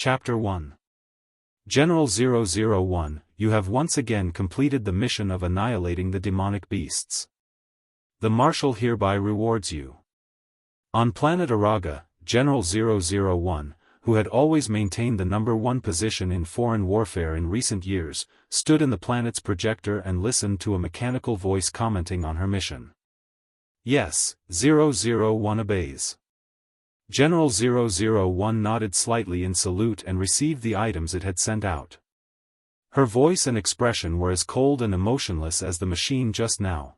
Chapter 1. General 001, you have once again completed the mission of annihilating the demonic beasts. The Marshal hereby rewards you. On planet Araga, General 001, who had always maintained the #1 position in foreign warfare in recent years, stood in the planet's projector and listened to a mechanical voice commenting on her mission. Yes, 001 obeys. General 001 nodded slightly in salute and received the items it had sent out. Her voice and expression were as cold and emotionless as the machine just now.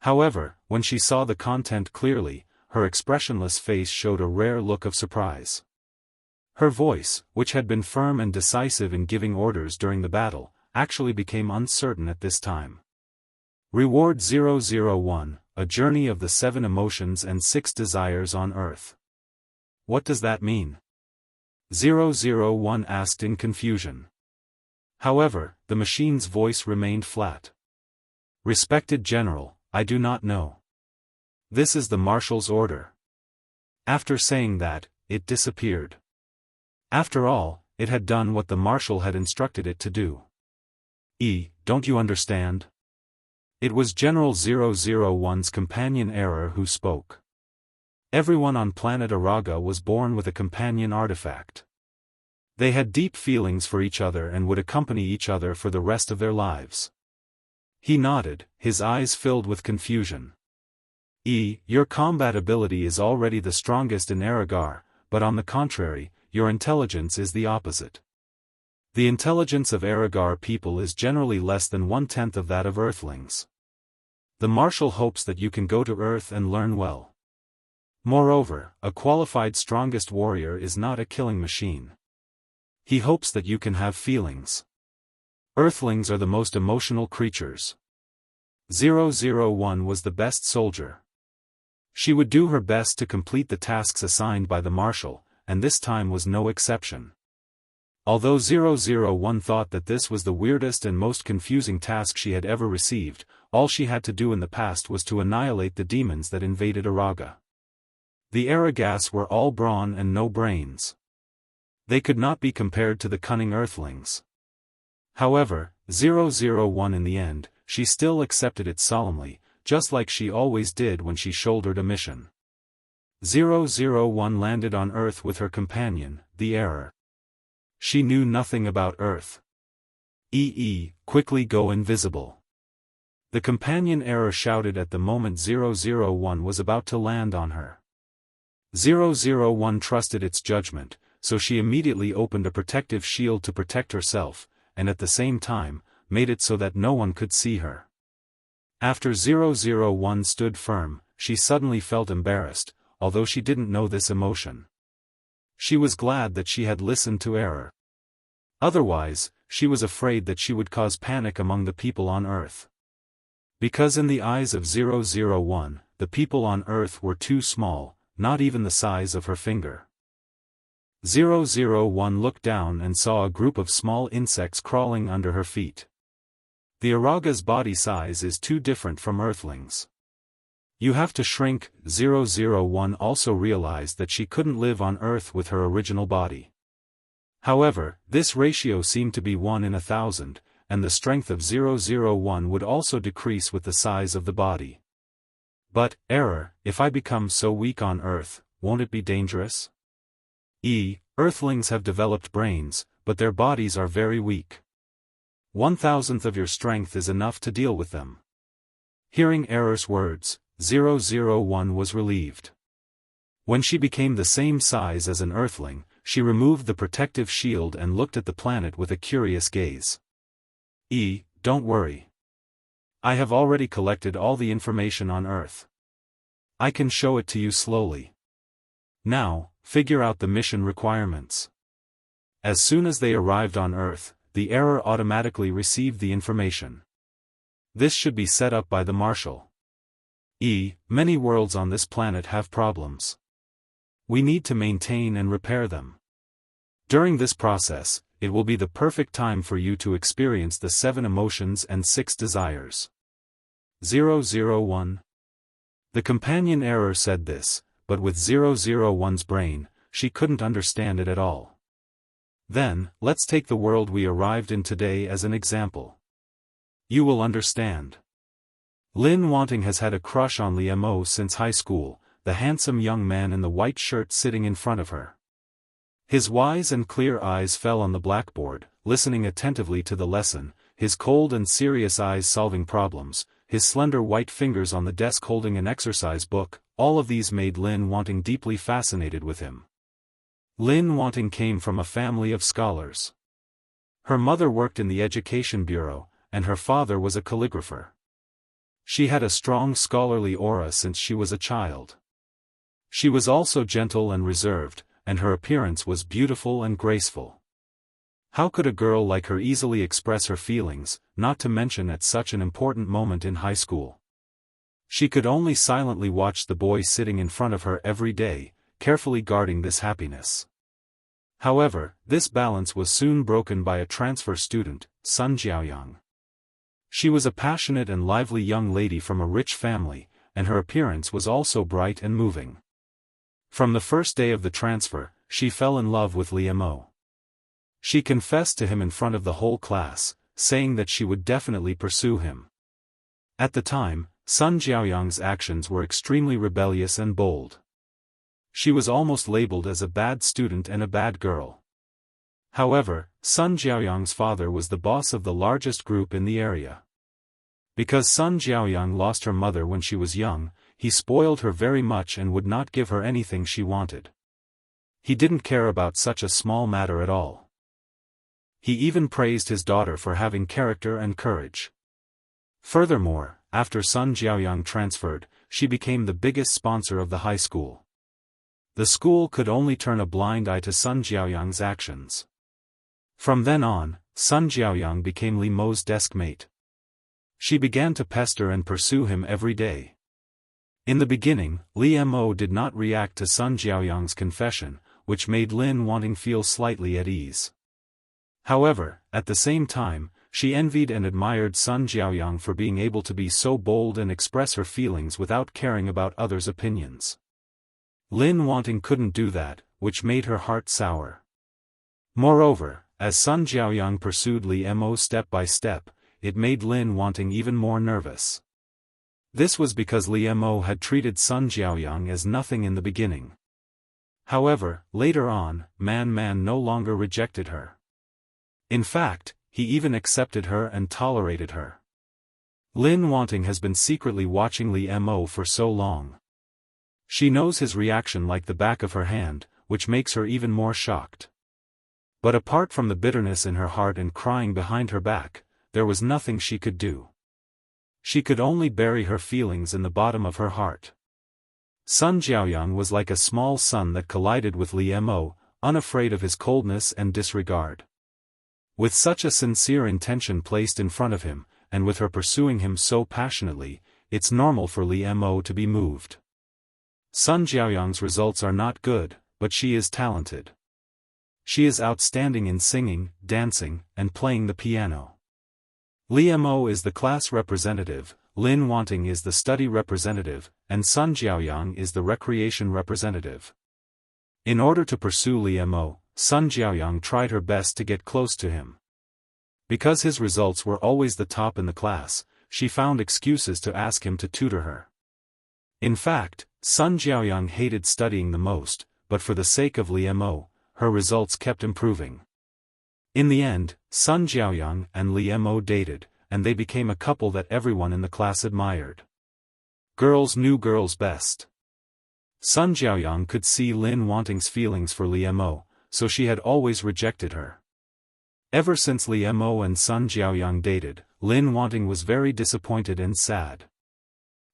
However, when she saw the content clearly, her expressionless face showed a rare look of surprise. Her voice, which had been firm and decisive in giving orders during the battle, actually became uncertain at this time. Reward 001, a journey of the 7 emotions and 6 desires on Earth. What does that mean? 001 asked in confusion. However, the machine's voice remained flat. Respected General, I do not know. This is the Marshal's order. After saying that, it disappeared. After all, it had done what the Marshal had instructed it to do. Don't you understand? It was General 001's companion Error who spoke. Everyone on planet Araga was born with a companion artifact. They had deep feelings for each other and would accompany each other for the rest of their lives. He nodded, his eyes filled with confusion. Your combat ability is already the strongest in Aragar, but on the contrary, your intelligence is the opposite. The intelligence of Aragar people is generally less than 1/10 of that of Earthlings. The Marshal hopes that you can go to Earth and learn well. Moreover, a qualified strongest warrior is not a killing machine. He hopes that you can have feelings. Earthlings are the most emotional creatures. 001 was the best soldier. She would do her best to complete the tasks assigned by the Marshal, and this time was no exception. Although 001 thought that this was the weirdest and most confusing task she had ever received, all she had to do in the past was to annihilate the demons that invaded Araga. The Aragas were all brawn and no brains. They could not be compared to the cunning Earthlings. However, 001 in the end, she still accepted it solemnly, just like she always did when she shouldered a mission. 001 landed on Earth with her companion, the Error. She knew nothing about Earth. Quickly go invisible. The companion Error shouted at the moment 001 was about to land on her. 001 trusted its judgment, so she immediately opened a protective shield to protect herself, and at the same time, made it so that no one could see her. After 001 stood firm, she suddenly felt embarrassed, although she didn't know this emotion. She was glad that she had listened to Error. Otherwise, she was afraid that she would cause panic among the people on Earth. Because in the eyes of 001, the people on Earth were too small, not even the size of her finger. 001 looked down and saw a group of small insects crawling under her feet. The Araga's body size is too different from Earthlings. You have to shrink. 001 also realized that she couldn't live on Earth with her original body. However, this ratio seemed to be 1 in 1,000, and the strength of 001 would also decrease with the size of the body. But, Error, if I become so weak on Earth, won't it be dangerous? Earthlings have developed brains, but their bodies are very weak. 1/1000th of your strength is enough to deal with them. Hearing Error's words, 001 was relieved. When she became the same size as an Earthling, she removed the protective shield and looked at the planet with a curious gaze. Don't worry. I have already collected all the information on Earth. I can show it to you slowly. Now, figure out the mission requirements. As soon as they arrived on Earth, the Error automatically received the information. This should be set up by the Marshal. Many worlds on this planet have problems. We need to maintain and repair them. During this process, it will be the perfect time for you to experience the 7 emotions and 6 desires. 001. The companion Error said this, but with 001's brain, she couldn't understand it at all. Then, let's take the world we arrived in today as an example. You will understand. Lin Wanting has had a crush on Li Mo since high school, the handsome young man in the white shirt sitting in front of her. His wise and clear eyes fell on the blackboard, listening attentively to the lesson, his cold and serious eyes solving problems, his slender white fingers on the desk holding an exercise book, all of these made Lin Wanting deeply fascinated with him. Lin Wanting came from a family of scholars. Her mother worked in the education bureau, and her father was a calligrapher. She had a strong scholarly aura since she was a child. She was also gentle and reserved, and her appearance was beautiful and graceful. How could a girl like her easily express her feelings, not to mention at such an important moment in high school? She could only silently watch the boy sitting in front of her every day, carefully guarding this happiness. However, this balance was soon broken by a transfer student, Sun Jiaoyang. She was a passionate and lively young lady from a rich family, and her appearance was also bright and moving. From the first day of the transfer, she fell in love with Li Mo. She confessed to him in front of the whole class, saying that she would definitely pursue him. At the time, Sun Jiaoyang's actions were extremely rebellious and bold. She was almost labeled as a bad student and a bad girl. However, Sun Jiaoyang's father was the boss of the largest group in the area. Because Sun Jiaoyang lost her mother when she was young, he spoiled her very much and would not give her anything she wanted. He didn't care about such a small matter at all. He even praised his daughter for having character and courage. Furthermore, after Sun Jiaoyang transferred, she became the biggest sponsor of the high school. The school could only turn a blind eye to Sun Jiaoyang's actions. From then on, Sun Jiaoyang became Li Mo's desk mate. She began to pester and pursue him every day. In the beginning, Li Mo did not react to Sun Jiaoyang's confession, which made Lin Wanting feel slightly at ease. However, at the same time, she envied and admired Sun Jiaoyang for being able to be so bold and express her feelings without caring about others' opinions. Lin Wanting couldn't do that, which made her heart sour. Moreover, as Sun Jiaoyang pursued Li Mo step by step, it made Lin Wanting even more nervous. This was because Li Mo had treated Sun Jiaoyang as nothing in the beginning. However, later on, Man no longer rejected her. In fact, he even accepted her and tolerated her. Lin Wanting has been secretly watching Li Mo for so long. She knows his reaction like the back of her hand, which makes her even more shocked. But apart from the bitterness in her heart and crying behind her back, there was nothing she could do. She could only bury her feelings in the bottom of her heart. Sun Jiaoyang was like a small sun that collided with Li Mo, unafraid of his coldness and disregard. With such a sincere intention placed in front of him, and with her pursuing him so passionately, it's normal for Li Mo to be moved. Sun Jiaoyang's results are not good, but she is talented. She is outstanding in singing, dancing, and playing the piano. Li Mo is the class representative, Lin Wanting is the study representative, and Sun Jiaoyang is the recreation representative. In order to pursue Li Mo, Sun Jiaoyang tried her best to get close to him. Because his results were always the top in the class, she found excuses to ask him to tutor her. In fact, Sun Jiaoyang hated studying the most, but for the sake of Li Mo, her results kept improving. In the end, Sun Jiaoyang and Li Mo dated, and they became a couple that everyone in the class admired. Girls knew girls best. Sun Jiaoyang could see Lin Wanting's feelings for Li Mo, so she had always rejected her. Ever since Li Mo and Sun Jiaoyang dated, Lin Wanting was very disappointed and sad.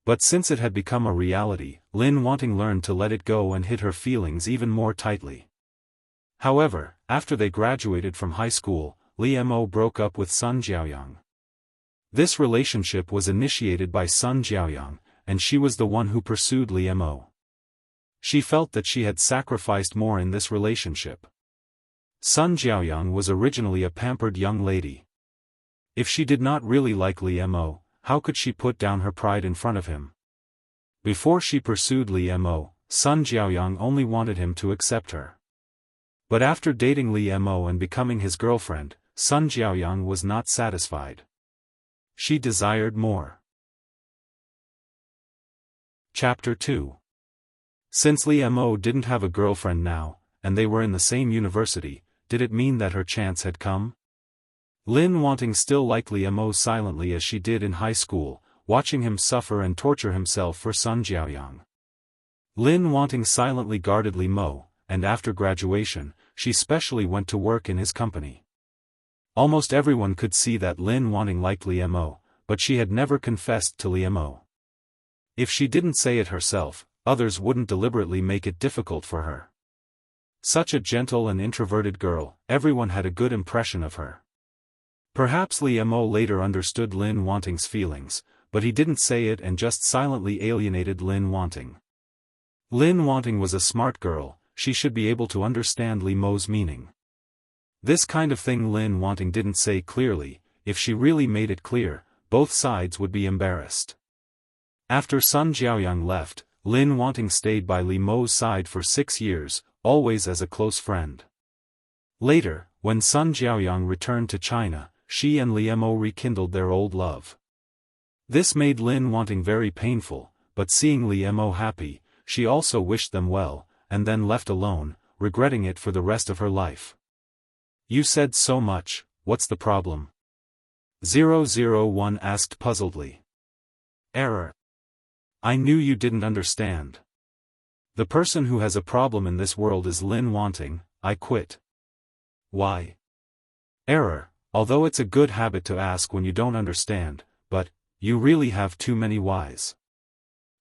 But since it had become a reality, Lin Wanting learned to let it go and hid her feelings even more tightly. However, after they graduated from high school, Li Mo broke up with Sun Jiaoyang. This relationship was initiated by Sun Jiaoyang, and she was the one who pursued Li Mo. She felt that she had sacrificed more in this relationship. Sun Jiaoyang was originally a pampered young lady. If she did not really like Li Mo, how could she put down her pride in front of him? Before she pursued Li Mo, Sun Jiaoyang only wanted him to accept her. But after dating Li Mo and becoming his girlfriend, Sun Jiaoyang was not satisfied. She desired more. Chapter 2. Since Li Mo didn't have a girlfriend now, and they were in the same university, did it mean that her chance had come? Lin Wanting still liked Li Mo silently as she did in high school, watching him suffer and torture himself for Sun Jiaoyang. Lin Wanting silently guarded Li Mo, and after graduation, she specially went to work in his company. Almost everyone could see that Lin Wanting liked Li Mo, but she had never confessed to Li Mo. If she didn't say it herself, others wouldn't deliberately make it difficult for her. Such a gentle and introverted girl, everyone had a good impression of her. Perhaps Li Mo later understood Lin Wanting's feelings, but he didn't say it and just silently alienated Lin Wanting. Lin Wanting was a smart girl, she should be able to understand Li Mo's meaning. This kind of thing Lin Wanting didn't say clearly. If she really made it clear, both sides would be embarrassed. After Sun Jiaoyang left, Lin Wanting stayed by Li Mo's side for 6 years, always as a close friend. Later, when Sun Jiaoyang returned to China, she and Li Mo rekindled their old love. This made Lin Wanting very painful, but seeing Li Mo happy, she also wished them well, and then left alone, regretting it for the rest of her life. You said so much, what's the problem? 001 asked puzzledly. Error. I knew you didn't understand. The person who has a problem in this world is Lin Wanting, I quit. Why? Error, although it's a good habit to ask when you don't understand, but, you really have too many whys.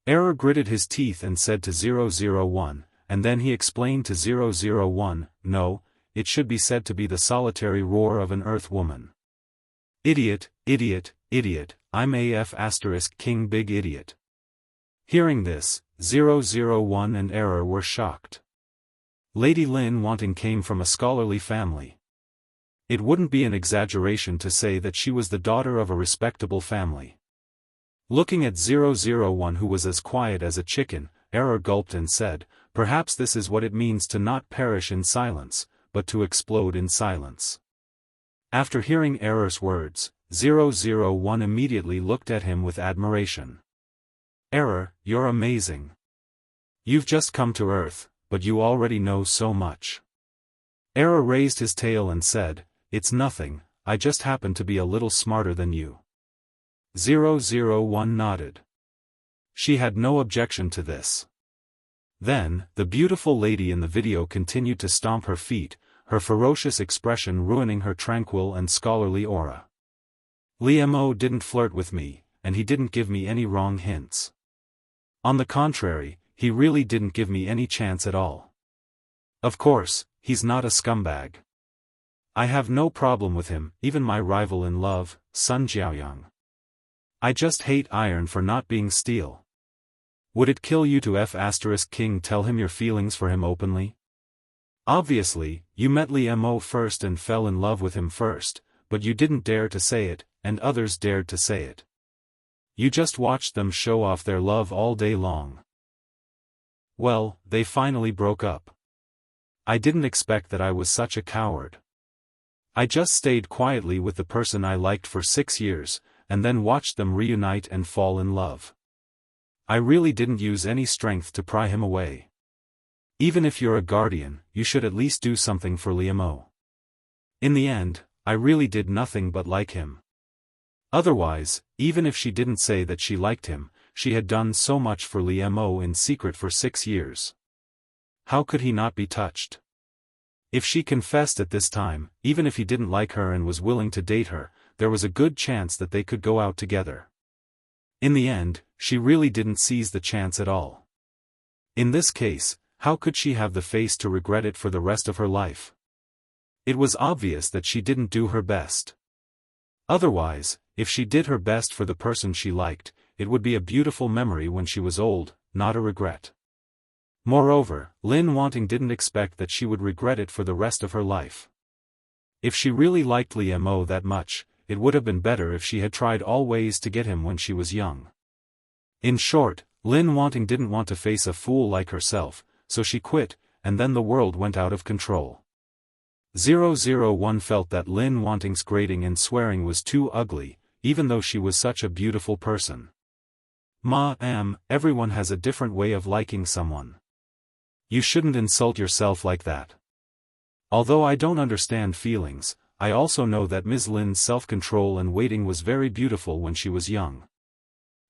Error gritted his teeth and said to 001, and then he explained to 001, no, it should be said to be the solitary roar of an earth woman. Idiot, idiot, idiot, I'm AF * king big idiot. Hearing this, 001 and Error were shocked. Lady Lin Wanting came from a scholarly family. It wouldn't be an exaggeration to say that she was the daughter of a respectable family. Looking at 001 who was as quiet as a chicken, Error gulped and said, perhaps this is what it means to not perish in silence, but to explode in silence. After hearing Error's words, 001 immediately looked at him with admiration. Error, you're amazing. You've just come to Earth, but you already know so much. Error raised his tail and said, it's nothing, I just happen to be a little smarter than you. 001 nodded. She had no objection to this. Then, the beautiful lady in the video continued to stomp her feet, her ferocious expression ruining her tranquil and scholarly aura. Li Mo didn't flirt with me, and he didn't give me any wrong hints. On the contrary, he really didn't give me any chance at all. Of course, he's not a scumbag. I have no problem with him, even my rival in love, Sun Jiaoyang. I just hate iron for not being steel. Would it kill you to F * king tell him your feelings for him openly? Obviously, you met Li Mo first and fell in love with him first, but you didn't dare to say it, and others dared to say it. You just watched them show off their love all day long. Well, they finally broke up. I didn't expect that I was such a coward. I just stayed quietly with the person I liked for 6 years, and then watched them reunite and fall in love. I really didn't use any strength to pry him away. Even if you're a guardian, you should at least do something for Li Mo. In the end, I really did nothing but like him. Otherwise, even if she didn't say that she liked him, she had done so much for Li Mo in secret for 6 years. How could he not be touched? If she confessed at this time, even if he didn't like her and was willing to date her, there was a good chance that they could go out together. In the end, she really didn't seize the chance at all. In this case, how could she have the face to regret it for the rest of her life? It was obvious that she didn't do her best. Otherwise, if she did her best for the person she liked, it would be a beautiful memory when she was old, not a regret. Moreover, Lin Wanting didn't expect that she would regret it for the rest of her life. If she really liked Li Mo that much, it would have been better if she had tried all ways to get him when she was young. In short, Lin Wanting didn't want to face a fool like herself, so she quit, and then the world went out of control. 001 felt that Lin Wanting's grating and swearing was too ugly, even though she was such a beautiful person. Everyone has a different way of liking someone. You shouldn't insult yourself like that. Although I don't understand feelings, I also know that Ms. Lin's self-control and waiting was very beautiful when she was young.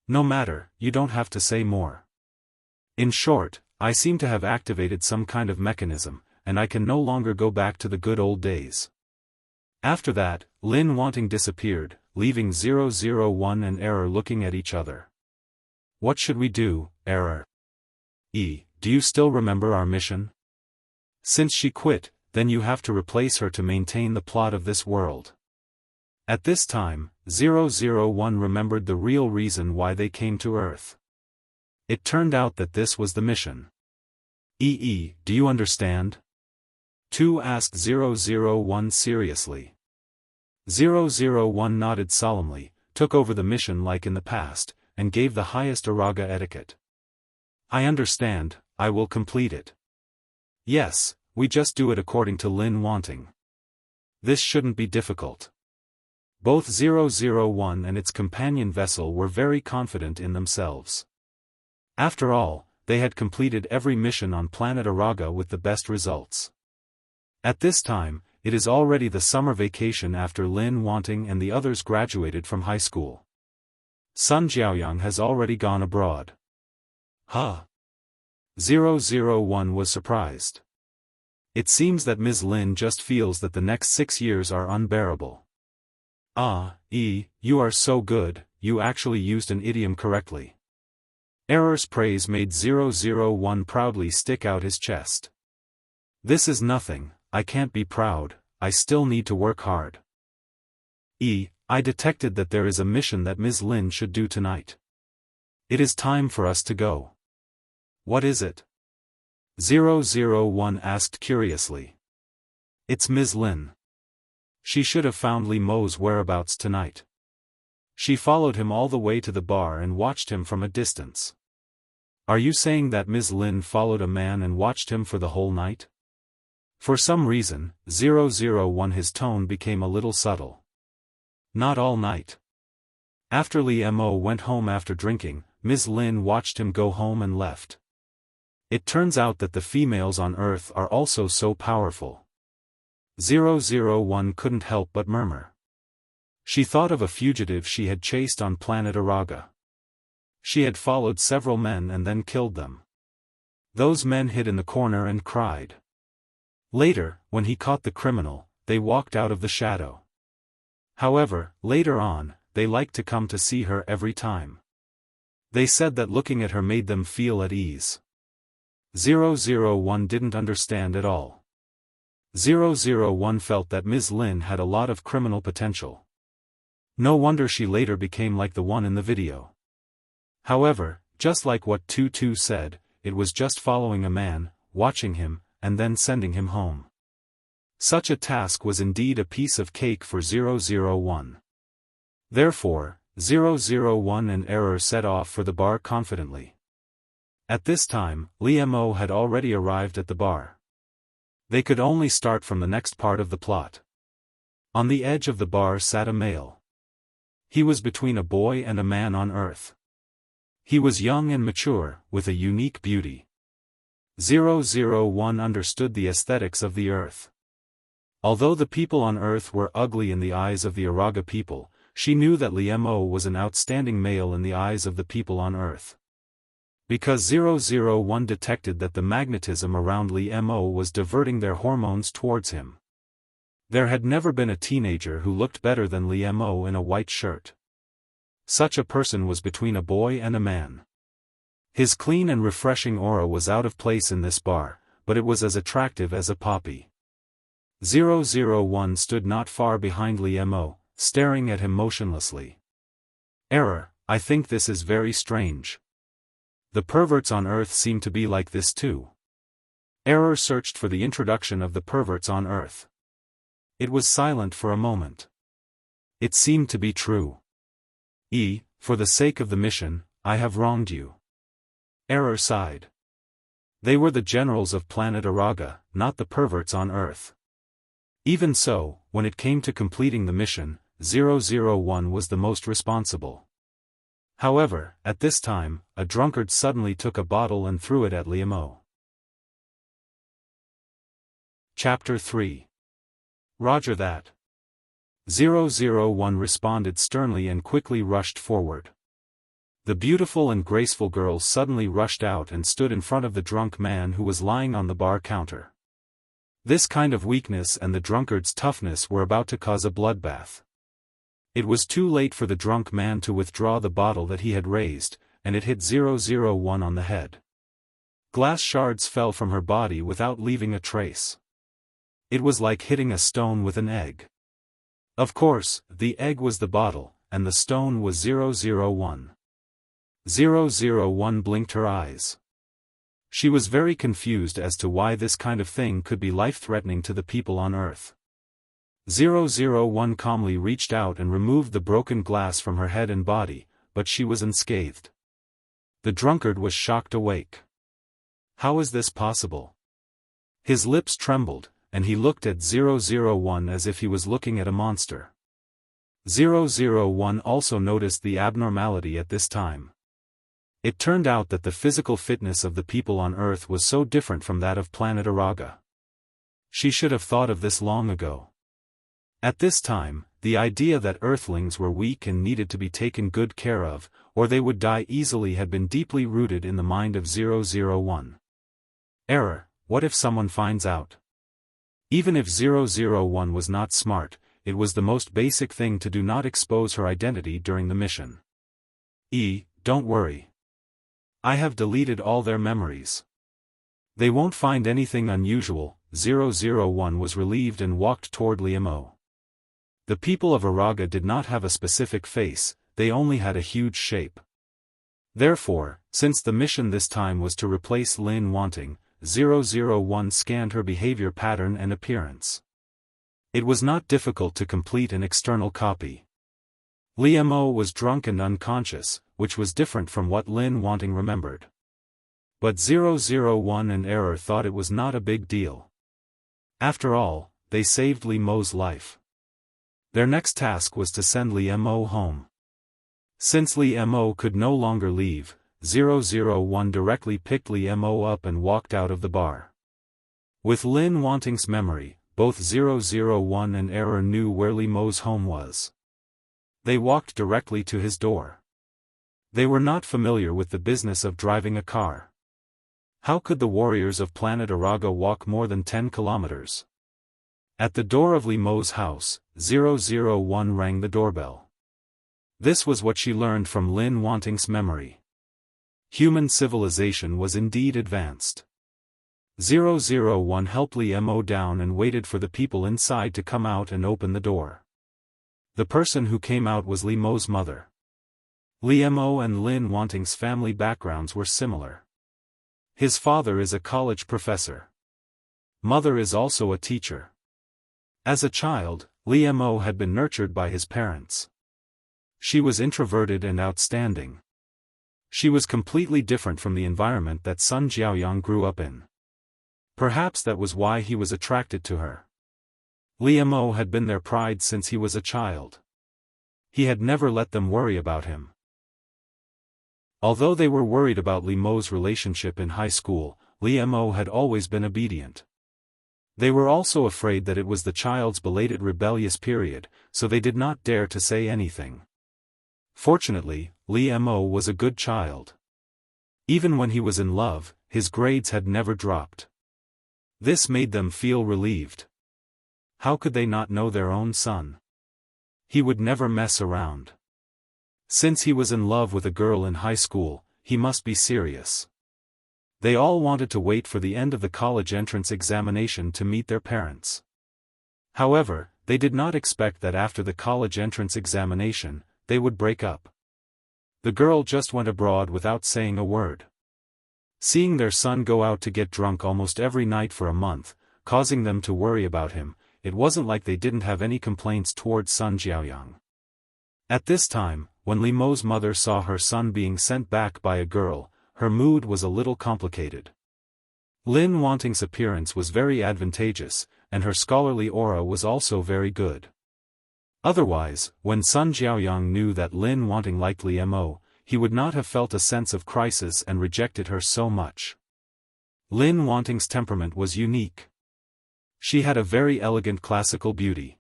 No matter, you don't have to say more. In short, I seem to have activated some kind of mechanism, and I can no longer go back to the good old days. After that, Lin Wanting disappeared, leaving 001 and Error looking at each other. What should we do, Error? Do you still remember our mission? Since she quit, then you have to replace her to maintain the plot of this world. At this time, 001 remembered the real reason why they came to Earth. It turned out that this was the mission. Do you understand? 2 asked 001 seriously. 001 nodded solemnly, took over the mission like in the past, and gave the highest Araga etiquette. I understand, I will complete it. Yes, we just do it according to Lin Wanting. This shouldn't be difficult. Both 001 and its companion vessel were very confident in themselves. After all, they had completed every mission on planet Araga with the best results. At this time, it is already the summer vacation after Lin Wanting and the others graduated from high school. Sun Jiaoyang has already gone abroad. 001 was surprised. It seems that Ms. Lin just feels that the next 6 years are unbearable. You are so good, you actually used an idiom correctly. Error's praise made 001 proudly stick out his chest. This is nothing, I can't be proud, I still need to work hard. I detected that there is a mission that Ms. Lin should do tonight. It is time for us to go. What is it? 001 asked curiously. It's Ms. Lin. She should have found Li Mo's whereabouts tonight. She followed him all the way to the bar and watched him from a distance. Are you saying that Ms. Lin followed a man and watched him for the whole night? For some reason, 001 his tone became a little subtle. Not all night. After Li Mo went home after drinking, Ms. Lin watched him go home and left. It turns out that the females on Earth are also so powerful. 001 couldn't help but murmur. She thought of a fugitive she had chased on planet Araga. She had followed several men and then killed them. Those men hid in the corner and cried. Later, when he caught the criminal, they walked out of the shadow. However, later on, they liked to come to see her every time. They said that looking at her made them feel at ease. 001 didn't understand at all. 001 felt that Ms. Lin had a lot of criminal potential. No wonder she later became like the one in the video. However, just like what 22 said, it was just following a man, watching him, and then sending him home. Such a task was indeed a piece of cake for 001. Therefore, 001 and Error set off for the bar confidently. At this time, Li Mo had already arrived at the bar. They could only start from the next part of the plot. On the edge of the bar sat a male. He was between a boy and a man on Earth. He was young and mature, with a unique beauty. 001 understood the aesthetics of the Earth. Although the people on Earth were ugly in the eyes of the Araga people, she knew that Li Mo was an outstanding male in the eyes of the people on Earth. Because 001 detected that the magnetism around Li Mo was diverting their hormones towards him. There had never been a teenager who looked better than Li Mo in a white shirt. Such a person was between a boy and a man. His clean and refreshing aura was out of place in this bar, but it was as attractive as a poppy. 001 stood not far behind Li Mo, staring at him motionlessly. Error, I think this is very strange. The perverts on Earth seem to be like this too. Error searched for the introduction of the perverts on Earth. It was silent for a moment. It seemed to be true. For the sake of the mission, I have wronged you. Error sighed. They were the generals of planet Araga, not the perverts on Earth. Even so, when it came to completing the mission, 001 was the most responsible. However, at this time, a drunkard suddenly took a bottle and threw it at Liemo. Chapter 3. Roger that. 001 responded sternly and quickly rushed forward. The beautiful and graceful girl suddenly rushed out and stood in front of the drunk man who was lying on the bar counter. This kind of weakness and the drunkard's toughness were about to cause a bloodbath. It was too late for the drunk man to withdraw the bottle that he had raised, and it hit 001 on the head. Glass shards fell from her body without leaving a trace. It was like hitting a stone with an egg. Of course, the egg was the bottle, and the stone was 001. 001 blinked her eyes. She was very confused as to why this kind of thing could be life-threatening to the people on Earth. 001 calmly reached out and removed the broken glass from her head and body, but she was unscathed. The drunkard was shocked awake. How is this possible? His lips trembled, and he looked at 001 as if he was looking at a monster. 001 also noticed the abnormality at this time. It turned out that the physical fitness of the people on Earth was so different from that of planet Araga. She should have thought of this long ago. At this time, the idea that Earthlings were weak and needed to be taken good care of, or they would die easily had been deeply rooted in the mind of 001. Error, what if someone finds out? Even if 001 was not smart, it was the most basic thing to do not expose her identity during the mission. Don't worry. I have deleted all their memories. They won't find anything unusual. 001 was relieved and walked toward Liemo. The people of Araga did not have a specific face, they only had a huge shape. Therefore, since the mission this time was to replace Lin Wanting, 001 scanned her behavior pattern and appearance. It was not difficult to complete an external copy. Liemo was drunk and unconscious, which was different from what Lin Wanting remembered. But 001 and Error thought it was not a big deal. After all, they saved Liemo's life. Their next task was to send Liemo home. Since Liemo could no longer leave, 001 directly picked Liemo up and walked out of the bar. With Lin Wanting's memory, both 001 and Error knew where Liemo's home was. They walked directly to his door. They were not familiar with the business of driving a car. How could the warriors of planet Araga walk more than 10 kilometers? At the door of Liemo's house, 001 rang the doorbell. This was what she learned from Lin Wanting's memory. Human civilization was indeed advanced. 001 helped Liemo down and waited for the people inside to come out and open the door. The person who came out was Liemo's mother. Liemo and Lin Wanting's family backgrounds were similar. His father is a college professor. Mother is also a teacher. As a child, Liemo had been nurtured by his parents. She was introverted and outstanding. She was completely different from the environment that Sun Jiaoyang grew up in. Perhaps that was why he was attracted to her. Liemo had been their pride since he was a child. He had never let them worry about him. Although they were worried about Liemo's relationship in high school, Liemo had always been obedient. They were also afraid that it was the child's belated rebellious period, so they did not dare to say anything. Fortunately, Liemo was a good child. Even when he was in love, his grades had never dropped. This made them feel relieved. How could they not know their own son? He would never mess around. Since he was in love with a girl in high school, he must be serious. They all wanted to wait for the end of the college entrance examination to meet their parents. However, they did not expect that after the college entrance examination, they would break up. The girl just went abroad without saying a word. Seeing their son go out to get drunk almost every night for a month, causing them to worry about him, it wasn't like they didn't have any complaints towards Sun Jiaoyang. At this time, when Liemo's mother saw her son being sent back by a girl, her mood was a little complicated. Lin Wanting's appearance was very advantageous, and her scholarly aura was also very good. Otherwise, when Sun Jiaoyang knew that Lin Wanting liked Li Mo, he would not have felt a sense of crisis and rejected her so much. Lin Wanting's temperament was unique. She had a very elegant classical beauty.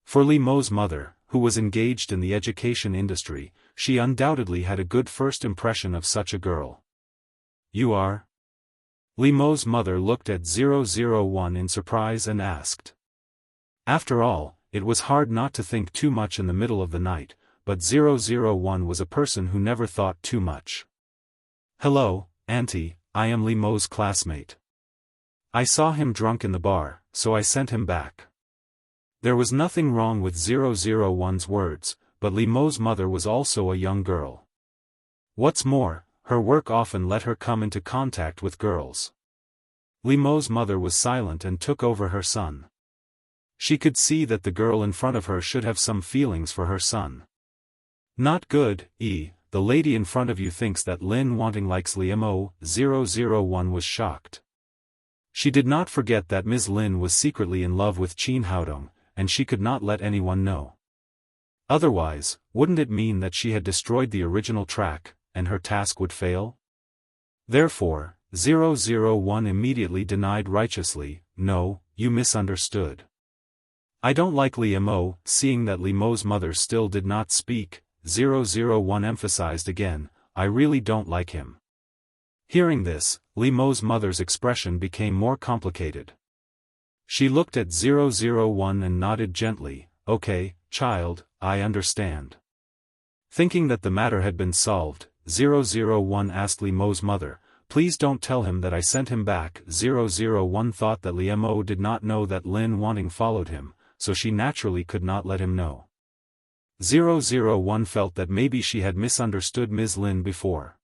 For Li Mo's mother, who was engaged in the education industry, she undoubtedly had a good first impression of such a girl. "You are?" Li Mo's mother looked at 001 in surprise and asked. After all, it was hard not to think too much in the middle of the night, but 001 was a person who never thought too much. "Hello, Auntie, I am Li Mo's classmate. I saw him drunk in the bar, so I sent him back." There was nothing wrong with 001's words, but Li Mo's mother was also a young girl. What's more, her work often let her come into contact with girls. Li Mo's mother was silent and took over her son. She could see that the girl in front of her should have some feelings for her son. "Not good, the lady in front of you thinks that Lin Wanting likes Li Mo." 001 was shocked. She did not forget that Ms. Lin was secretly in love with Qin Haodong, and she could not let anyone know. Otherwise, wouldn't it mean that she had destroyed the original track, and her task would fail? Therefore, 001 immediately denied righteously, "No, you misunderstood. I don't like Li Mo." Seeing that Li Mo's mother still did not speak, 001 emphasized again, "I really don't like him." Hearing this, Li Mo's mother's expression became more complicated. She looked at 001 and nodded gently, "Okay, child, I understand." Thinking that the matter had been solved, 001 asked Li Mo's mother, "Please don't tell him that I sent him back." 001 thought that Li Mo did not know that Lin Wanting followed him, so she naturally could not let him know. 001 felt that maybe she had misunderstood Ms. Lin before.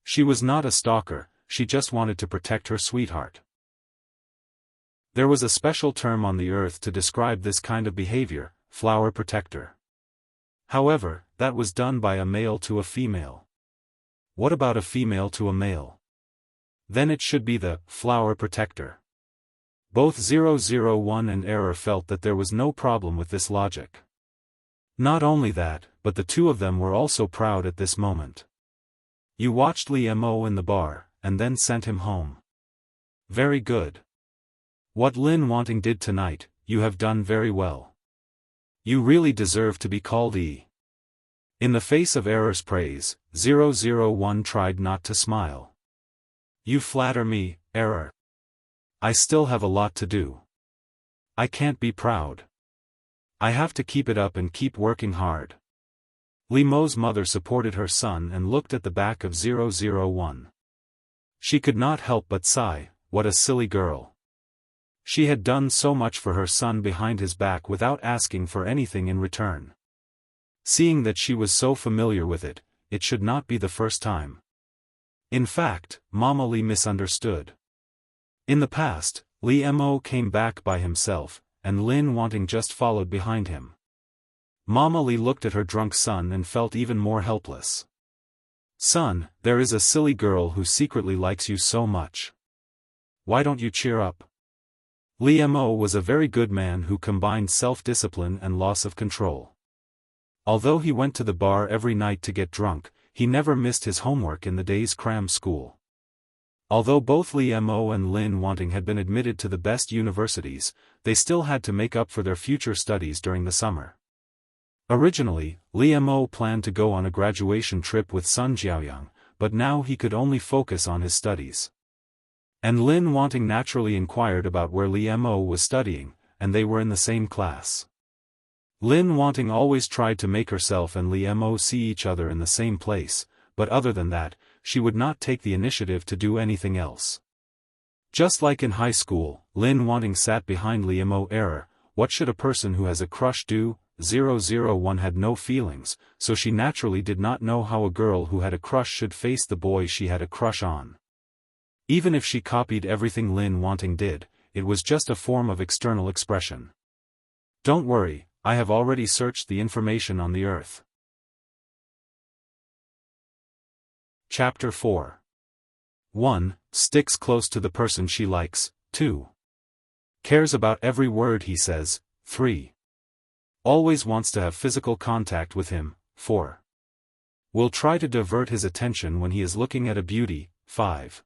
She was not a stalker, she just wanted to protect her sweetheart. There was a special term on the earth to describe this kind of behavior, flower protector. However, that was done by a male to a female. What about a female to a male? Then it should be the flower protector. Both 001 and Error felt that there was no problem with this logic. Not only that, but the two of them were also proud at this moment. "You watched Li Mo in the bar, and then sent him home. Very good. What Lin Wanting did tonight, you have done very well. You really deserve to be called E." In the face of Error's praise, 001 tried not to smile. "You flatter me, Error. I still have a lot to do. I can't be proud. I have to keep it up and keep working hard." Li Mo's mother supported her son and looked at the back of 001. She could not help but sigh, what a silly girl. She had done so much for her son behind his back without asking for anything in return. Seeing that she was so familiar with it, it should not be the first time. In fact, Mama Li misunderstood. In the past, Li Mo came back by himself, and Lin Wanting just followed behind him. Mama Li looked at her drunk son and felt even more helpless. "Son, there is a silly girl who secretly likes you so much. Why don't you cheer up?" Li Mo was a very good man who combined self-discipline and loss of control. Although he went to the bar every night to get drunk, he never missed his homework in the day's cram school. Although both Li Mo and Lin Wanting had been admitted to the best universities, they still had to make up for their future studies during the summer. Originally, Li Mo planned to go on a graduation trip with Sun Jiaoyang, but now he could only focus on his studies. And Lin Wanting naturally inquired about where Li Mo was studying, and they were in the same class. Lin Wanting always tried to make herself and Li Mo see each other in the same place, but other than that, she would not take the initiative to do anything else. Just like in high school, Lin Wanting sat behind Li Mo. Error, what should a person who has a crush do? 001 had no feelings, so she naturally did not know how a girl who had a crush should face the boy she had a crush on. Even if she copied everything Lin Wanting did, it was just a form of external expression. "Don't worry, I have already searched the information on the earth." Chapter 4. 1. Sticks close to the person she likes. 2. Cares about every word he says. 3. Always wants to have physical contact with him. 4. Will try to divert his attention when he is looking at a beauty. 5.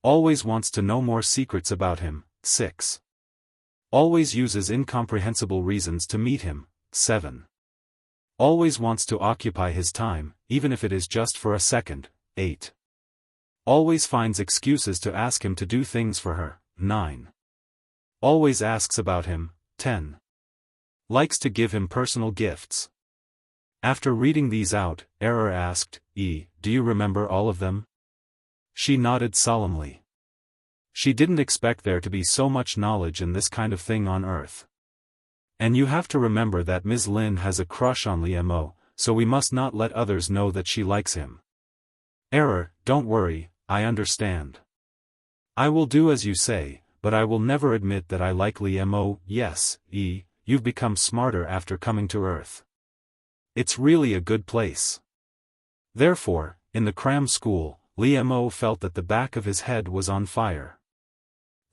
Always wants to know more secrets about him. 6. Always uses incomprehensible reasons to meet him. 7. Always wants to occupy his time, even if it is just for a second. 8. Always finds excuses to ask him to do things for her. 9. Always asks about him. 10. Likes to give him personal gifts. After reading these out, Error asked, do you remember all of them? She nodded solemnly. She didn't expect there to be so much knowledge in this kind of thing on Earth. And you have to remember that Ms. Lin has a crush on Li Mo, so we must not let others know that she likes him. Error, don't worry, I understand. I will do as you say, but I will never admit that I like Li Mo. Yes, you've become smarter after coming to Earth. It's really a good place. Therefore, in the cram school, Li Mo felt that the back of his head was on fire.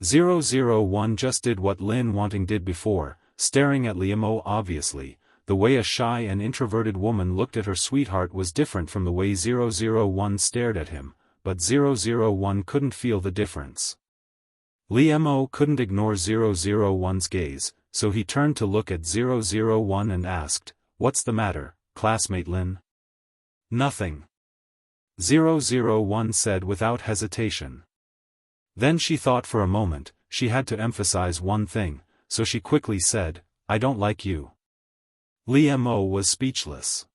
001 just did what Lin Wanting did before, staring at Li Mo obviously. The way a shy and introverted woman looked at her sweetheart was different from the way 001 stared at him, but 001 couldn't feel the difference. Li Mo couldn't ignore 001's gaze, so he turned to look at 001 and asked, "What's the matter, classmate Lin?" "Nothing," 001 said without hesitation. Then she thought for a moment. She had to emphasize one thing, so she quickly said, "I don't like you." Li Mo was speechless.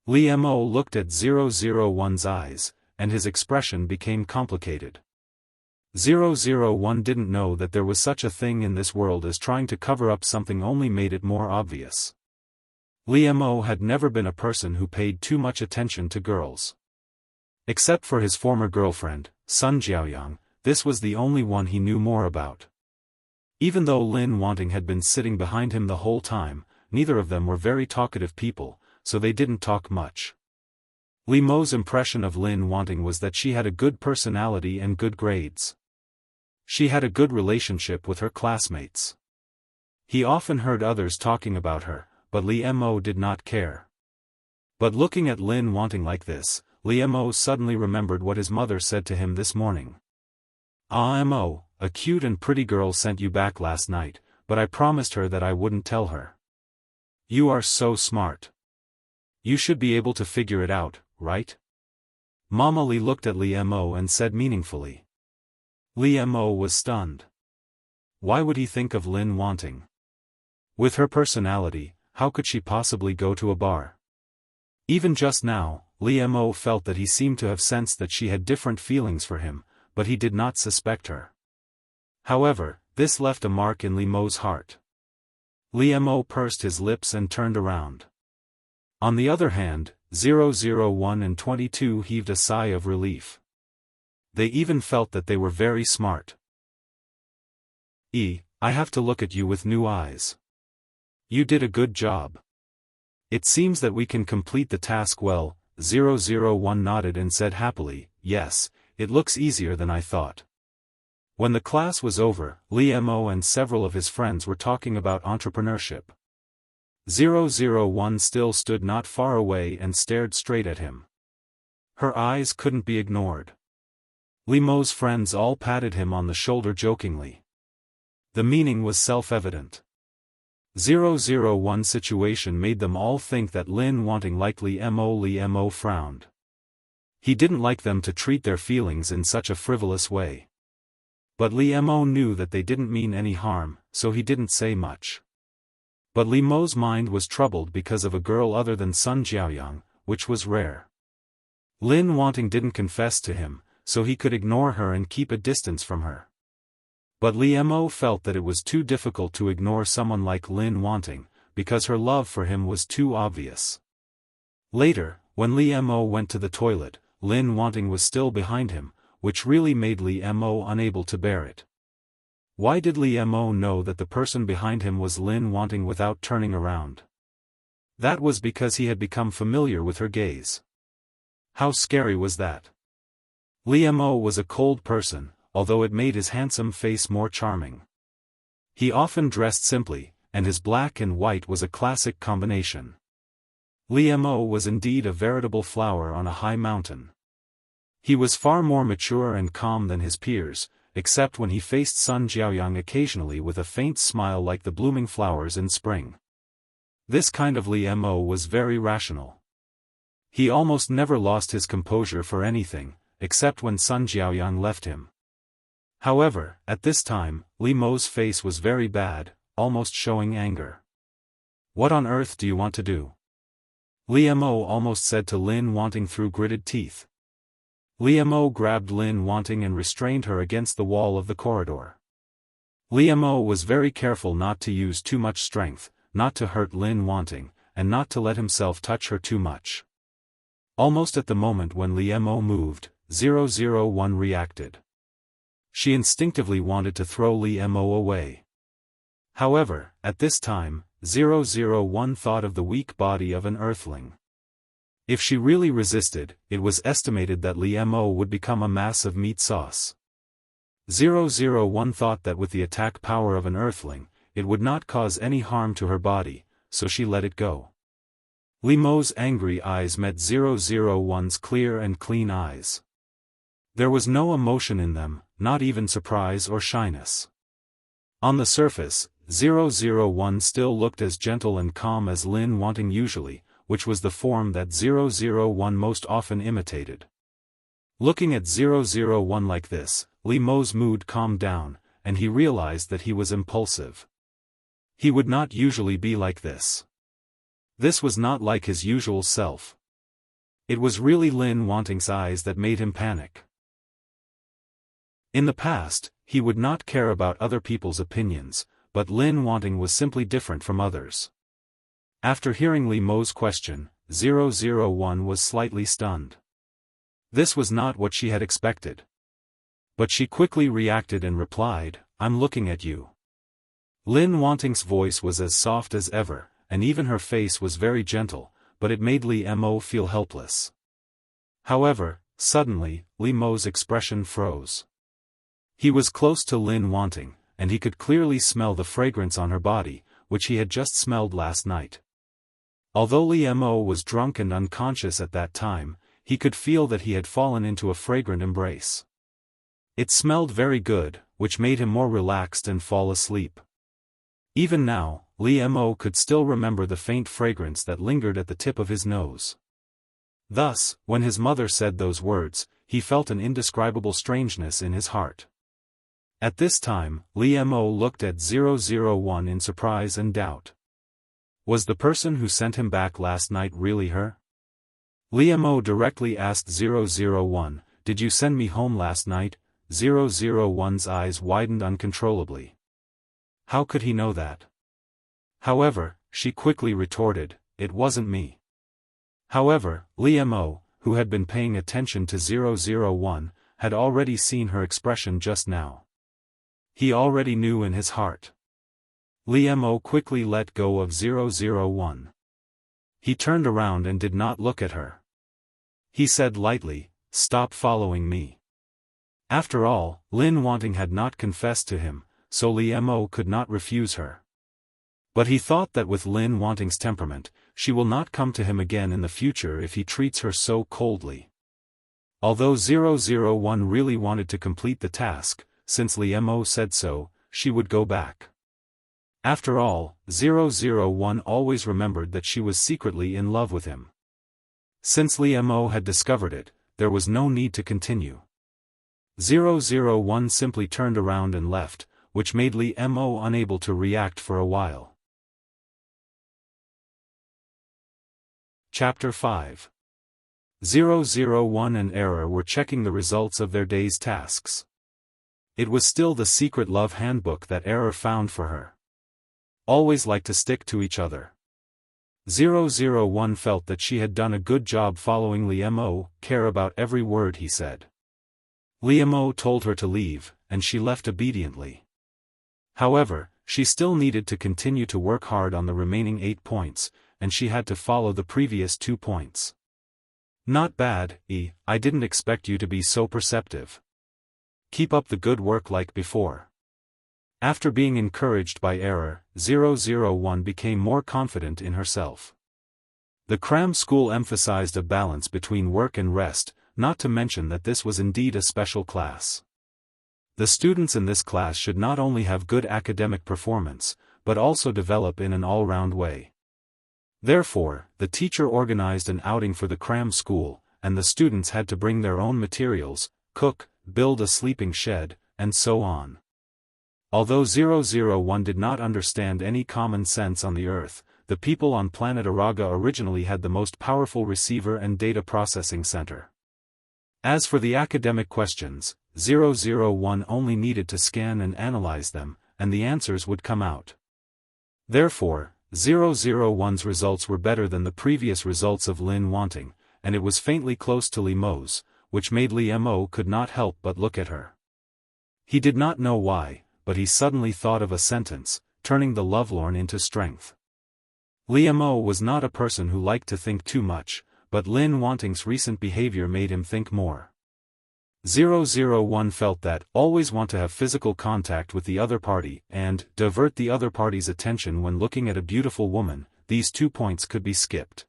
Li Mo looked at 001's eyes, and his expression became complicated. 001 didn't know that there was such a thing in this world as trying to cover up something only made it more obvious. Li Mo had never been a person who paid too much attention to girls. Except for his former girlfriend, Sun Jiaoyang, this was the only one he knew more about. Even though Lin Wanting had been sitting behind him the whole time, neither of them were very talkative people, so they didn't talk much. Li Mo's impression of Lin Wanting was that she had a good personality and good grades. She had a good relationship with her classmates. He often heard others talking about her, but Li Mo did not care. But looking at Lin Wanting like this, Li Mo suddenly remembered what his mother said to him this morning. Mo, a cute and pretty girl sent you back last night, but I promised her that I wouldn't tell her. You are so smart. You should be able to figure it out, right? Mama Li looked at Li Mo and said meaningfully. Li Mo was stunned. Why would he think of Lin Wanting? With her personality, how could she possibly go to a bar? Even just now, Li Mo felt that he seemed to have sensed that she had different feelings for him, but he did not suspect her. However, this left a mark in Li Mo's heart. Li Mo pursed his lips and turned around. On the other hand, 001 and 22 heaved a sigh of relief. They even felt that they were very smart. I have to look at you with new eyes. You did a good job. It seems that we can complete the task well. 001 nodded and said happily, yes, it looks easier than I thought. When the class was over, Li Mo and several of his friends were talking about entrepreneurship. 001 still stood not far away and stared straight at him. Her eyes couldn't be ignored. Li Mo's friends all patted him on the shoulder jokingly. The meaning was self-evident. 001's situation made them all think that Lin Wanting liked Li Mo. Li Mo frowned. He didn't like them to treat their feelings in such a frivolous way. But Li Mo knew that they didn't mean any harm, so he didn't say much. But Li Mo's mind was troubled because of a girl other than Sun Jiaoyang, which was rare. Lin Wanting didn't confess to him, so he could ignore her and keep a distance from her. But Li Mo felt that it was too difficult to ignore someone like Lin Wanting, because her love for him was too obvious. Later, when Li Mo went to the toilet, Lin Wanting was still behind him, which really made Li Mo unable to bear it. Why did Li Mo know that the person behind him was Lin Wanting without turning around? That was because he had become familiar with her gaze. How scary was that? Li Mo was a cold person, although it made his handsome face more charming. He often dressed simply, and his black and white was a classic combination. Li Mo was indeed a veritable flower on a high mountain. He was far more mature and calm than his peers, except when he faced Sun Jiaoyang occasionally with a faint smile like the blooming flowers in spring. This kind of Li Mo was very rational. He almost never lost his composure for anything, except when Sun Jiaoyang left him. However, at this time, Li Mo's face was very bad, almost showing anger. "What on earth do you want to do?" Li Mo almost said to Lin Wanting through gritted teeth. Li Mo grabbed Lin Wanting and restrained her against the wall of the corridor. Li Mo was very careful not to use too much strength, not to hurt Lin Wanting, and not to let himself touch her too much. Almost at the moment when Li Mo moved, 001 reacted. She instinctively wanted to throw Li Mo away. However, at this time, 001 thought of the weak body of an earthling. If she really resisted, it was estimated that Li Mo would become a mass of meat sauce. 001 thought that with the attack power of an earthling, it would not cause any harm to her body, so she let it go. Li Mo's angry eyes met 001's clear and clean eyes. There was no emotion in them, not even surprise or shyness. On the surface, 001 still looked as gentle and calm as Lin Wanting usually, which was the form that 001 most often imitated. Looking at 001 like this, Li Mo's mood calmed down, and he realized that he was impulsive. He would not usually be like this. This was not like his usual self. It was really Lin Wanting's eyes that made him panic. In the past, he would not care about other people's opinions, but Lin Wanting was simply different from others. After hearing Li Mo's question, 001 was slightly stunned. This was not what she had expected. But she quickly reacted and replied, "I'm looking at you." Lin Wanting's voice was as soft as ever, and even her face was very gentle, but it made Li Mo feel helpless. However, suddenly, Li Mo's expression froze. He was close to Lin Wanting, and he could clearly smell the fragrance on her body, which he had just smelled last night. Although Li Mo was drunk and unconscious at that time, he could feel that he had fallen into a fragrant embrace. It smelled very good, which made him more relaxed and fall asleep. Even now, Li Mo could still remember the faint fragrance that lingered at the tip of his nose. Thus, when his mother said those words, he felt an indescribable strangeness in his heart. At this time, Li Mo looked at 001 in surprise and doubt. Was the person who sent him back last night really her? Li Mo directly asked 001, "Did you send me home last night?" 001's eyes widened uncontrollably. How could he know that? However, she quickly retorted, "It wasn't me." However, Li Mo, who had been paying attention to 001, had already seen her expression just now. He already knew in his heart. Li Mo quickly let go of 001. He turned around and did not look at her. He said lightly, "Stop following me." After all, Lin Wanting had not confessed to him, so Li Mo could not refuse her. But he thought that with Lin Wanting's temperament, she will not come to him again in the future if he treats her so coldly. Although 001 really wanted to complete the task, since Li Mo said so, she would go back. After all, 001 always remembered that she was secretly in love with him. Since Li Mo had discovered it, there was no need to continue. 001 simply turned around and left, which made Li Mo unable to react for a while. Chapter 5. 001 and Error were checking the results of their day's tasks. It was still the secret love handbook that Error found for her. Always like to stick to each other. 001 felt that she had done a good job following Li Mo, care about every word he said. Li Mo told her to leave, and she left obediently. However, she still needed to continue to work hard on the remaining 8 points, and she had to follow the previous 2 points. Not bad, I didn't expect you to be so perceptive. Keep up the good work like before. After being encouraged by error, 001 became more confident in herself. The cram school emphasized a balance between work and rest, not to mention that this was indeed a special class. The students in this class should not only have good academic performance, but also develop in an all-round way. Therefore, the teacher organized an outing for the cram school, and the students had to bring their own materials, cook, build a sleeping shed, and so on. Although 001 did not understand any common sense on the Earth, the people on planet Araga originally had the most powerful receiver and data processing center. As for the academic questions, 001 only needed to scan and analyze them, and the answers would come out. Therefore, 001's results were better than the previous results of Lin Wanting, and it was faintly close to Li Mo's, which made Li Mo could not help but look at her. He did not know why, but he suddenly thought of a sentence, turning the lovelorn into strength. Li Mo was not a person who liked to think too much, but Lin Wanting's recent behavior made him think more. 001 felt that, always want to have physical contact with the other party, and, divert the other party's attention when looking at a beautiful woman, these 2 points could be skipped.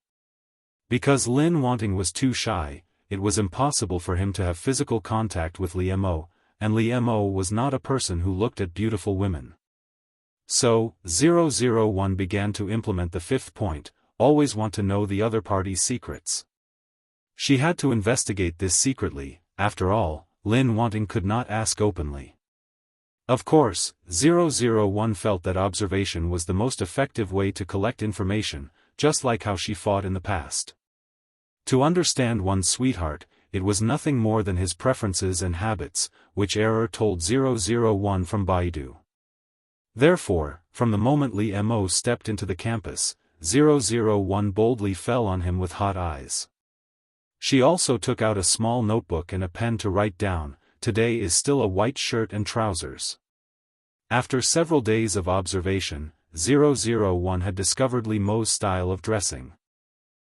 Because Lin Wanting was too shy, it was impossible for him to have physical contact with Li Mo, and Li Mo was not a person who looked at beautiful women. So, 001 began to implement the 5th point, always want to know the other party's secrets. She had to investigate this secretly. After all, Lin Wanting could not ask openly. Of course, 001 felt that observation was the most effective way to collect information, just like how she fought in the past. To understand one's sweetheart, it was nothing more than his preferences and habits, which error told 001 from Baidu. Therefore, from the moment Li Mo stepped into the campus, 001 boldly fell on him with hot eyes. She also took out a small notebook and a pen to write down, "Today is still a white shirt and trousers." After several days of observation, 001 had discovered Li Mo's style of dressing.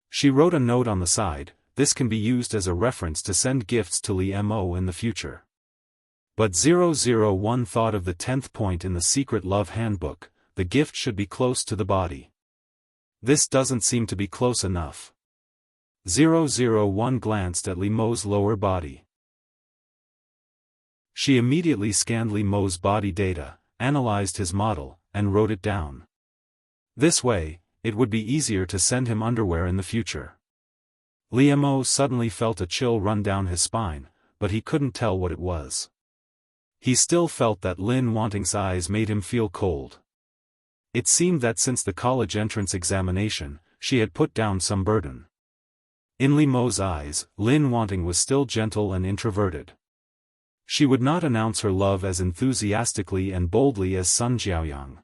She wrote a note on the side, this can be used as a reference to send gifts to Li Mo in the future. But 001 thought of the 10th point in the secret love handbook, the gift should be close to the body. This doesn't seem to be close enough. 001 glanced at Li Mo's lower body. She immediately scanned Li Mo's body data, analyzed his model, and wrote it down. This way, it would be easier to send him underwear in the future. Li Mo suddenly felt a chill run down his spine, but he couldn't tell what it was. He still felt that Lin Wanting's eyes made him feel cold. It seemed that since the college entrance examination, she had put down some burden. In Li Mo's eyes, Lin Wanting was still gentle and introverted. She would not announce her love as enthusiastically and boldly as Sun Jiaoyang.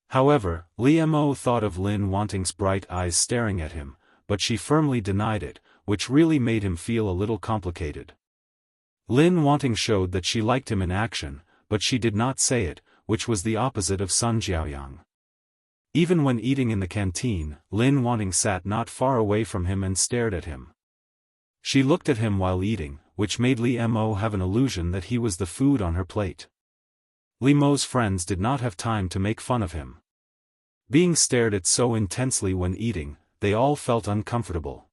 However, Li Mo thought of Lin Wanting's bright eyes staring at him, but she firmly denied it, which really made him feel a little complicated. Lin Wanting showed that she liked him in action, but she did not say it, which was the opposite of Sun Jiaoyang. Even when eating in the canteen, Lin Wanting sat not far away from him and stared at him. She looked at him while eating, which made Li Mo have an illusion that he was the food on her plate. Li Mo's friends did not have time to make fun of him. Being stared at so intensely when eating, they all felt uncomfortable.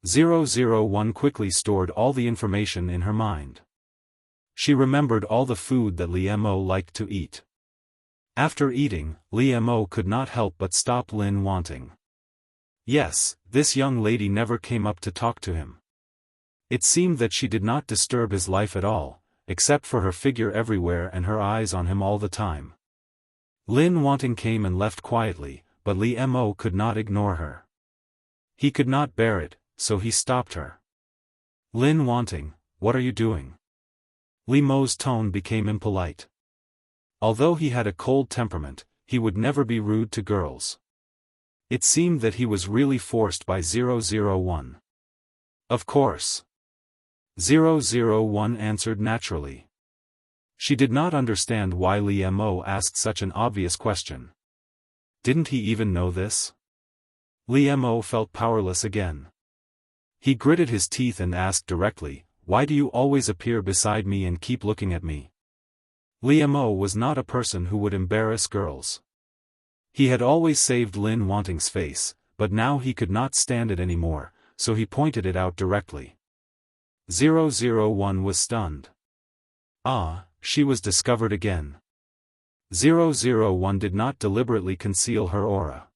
001 quickly stored all the information in her mind. She remembered all the food that Li Mo liked to eat. After eating, Li Mo could not help but stop Lin Wanting. Yes, this young lady never came up to talk to him. It seemed that she did not disturb his life at all, except for her figure everywhere and her eyes on him all the time. Lin Wanting came and left quietly, but Li Mo could not ignore her. He could not bear it, so he stopped her. "Lin Wanting, what are you doing?" Li Mo's tone became impolite. Although he had a cold temperament, he would never be rude to girls. It seemed that he was really forced by 001. Of course. 001 answered naturally. She did not understand why Li Mo asked such an obvious question. Didn't he even know this? Li Mo felt powerless again. He gritted his teeth and asked directly, "Why do you always appear beside me and keep looking at me?" Li Mo was not a person who would embarrass girls. He had always saved Lin Wanting's face, but now he could not stand it anymore, so he pointed it out directly. 001 was stunned. Ah, she was discovered again. 001 did not deliberately conceal her aura.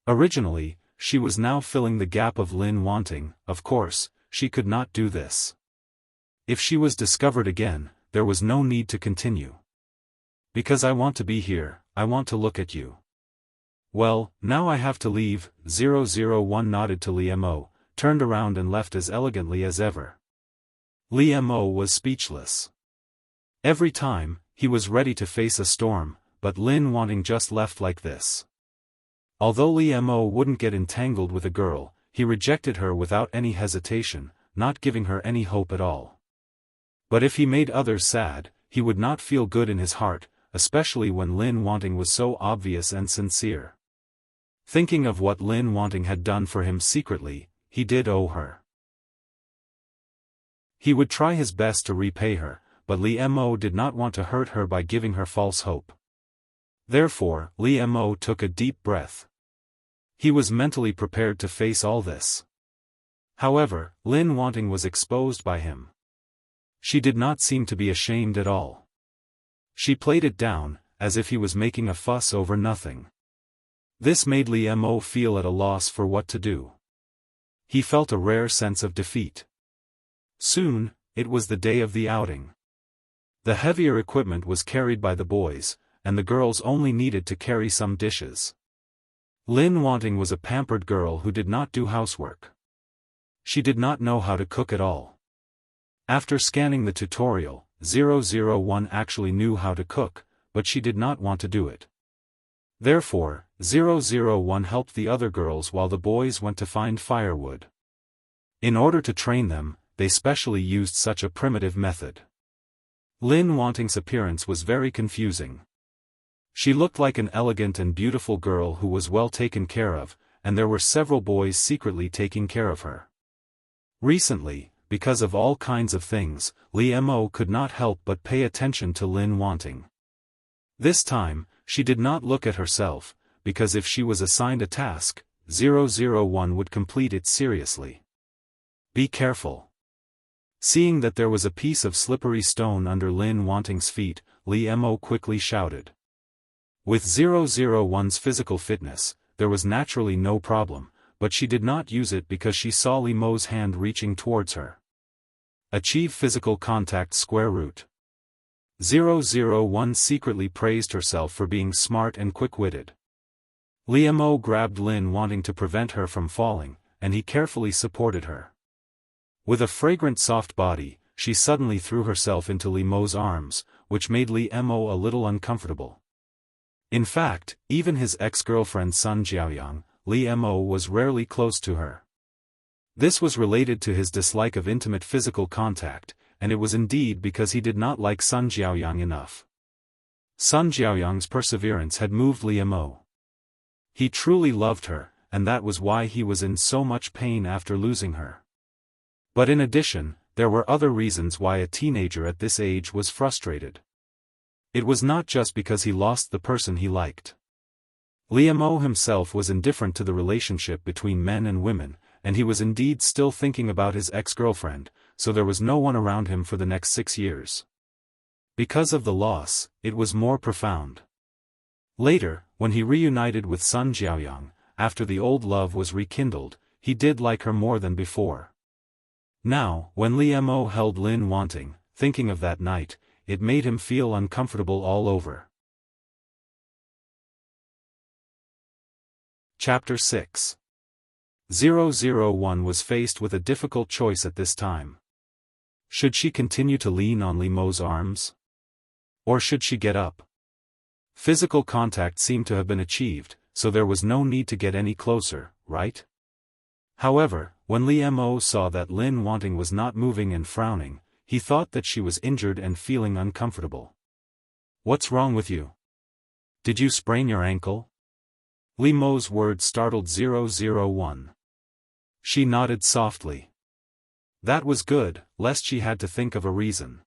Originally, she was now filling the gap of Lin Wanting. Of course, she could not do this. If she was discovered again, there was no need to continue. Because I want to be here, I want to look at you. Well, now I have to leave. 001 nodded to Li Mo, turned around and left as elegantly as ever. Li Mo was speechless. Every time, he was ready to face a storm, but Lin Wanting just left like this. Although Li Mo wouldn't get entangled with a girl, he rejected her without any hesitation, not giving her any hope at all. But if he made others sad, he would not feel good in his heart, especially when Lin Wanting was so obvious and sincere. Thinking of what Lin Wanting had done for him secretly, he did owe her. He would try his best to repay her, but Li Mo did not want to hurt her by giving her false hope. Therefore, Li Mo took a deep breath. He was mentally prepared to face all this. However, Lin Wanting was exposed by him. She did not seem to be ashamed at all. She played it down, as if he was making a fuss over nothing. This made Li Mo feel at a loss for what to do. He felt a rare sense of defeat. Soon, it was the day of the outing. The heavier equipment was carried by the boys, and the girls only needed to carry some dishes. Lin Wanting was a pampered girl who did not do housework. She did not know how to cook at all. After scanning the tutorial, 001 actually knew how to cook, but she did not want to do it. Therefore, 001 helped the other girls while the boys went to find firewood. In order to train them, they specially used such a primitive method. Lin Wanting's appearance was very confusing. She looked like an elegant and beautiful girl who was well taken care of, and there were several boys secretly taking care of her. Recently, because of all kinds of things, Li Mo could not help but pay attention to Lin Wanting. This time, she did not look at herself, because if she was assigned a task, 001 would complete it seriously. Be careful. Seeing that there was a piece of slippery stone under Lin Wanting's feet, Li Mo quickly shouted. With 001's physical fitness, there was naturally no problem, but she did not use it because she saw Li Mo's hand reaching towards her. Achieve physical contact square root. 001 secretly praised herself for being smart and quick-witted. Li Mo grabbed Lin Wanting to prevent her from falling, and he carefully supported her. With a fragrant soft body, she suddenly threw herself into Li Mo's arms, which made Li Mo a little uncomfortable. In fact, even his ex-girlfriend Sun Jiaoyang, Li Mo was rarely close to her. This was related to his dislike of intimate physical contact, and it was indeed because he did not like Sun Jiaoyang enough. Sun Jiaoyang's perseverance had moved Li Mo. He truly loved her, and that was why he was in so much pain after losing her. But in addition, there were other reasons why a teenager at this age was frustrated. It was not just because he lost the person he liked. Li Mo himself was indifferent to the relationship between men and women, and he was indeed still thinking about his ex-girlfriend, so there was no one around him for the next 6 years. Because of the loss, it was more profound. Later, when he reunited with Sun Jiaoyang, after the old love was rekindled, he did like her more than before. Now, when Li Mo held Lin Wanting, thinking of that night, it made him feel uncomfortable all over. Chapter 6. 001 was faced with a difficult choice at this time. Should she continue to lean on Li Mo's arms? Or should she get up? Physical contact seemed to have been achieved, so there was no need to get any closer, right? However, when Li Mo saw that Lin Wanting was not moving and frowning, he thought that she was injured and feeling uncomfortable. What's wrong with you? Did you sprain your ankle? Li Mo's words startled 001. She nodded softly. That was good, lest she had to think of a reason.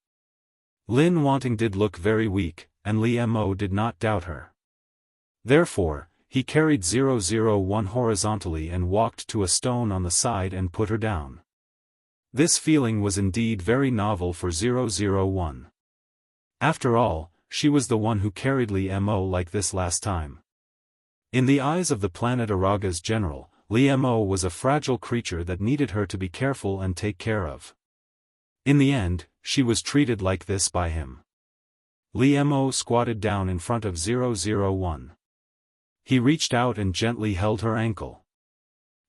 Lin Wanting did look very weak, and Li Mo did not doubt her. Therefore, he carried 001 horizontally and walked to a stone on the side and put her down. This feeling was indeed very novel for 001. After all, she was the one who carried Li Mo like this last time. In the eyes of the planet Araga's general, Li Mo was a fragile creature that needed her to be careful and take care of. In the end, she was treated like this by him. Li Mo squatted down in front of 001. He reached out and gently held her ankle.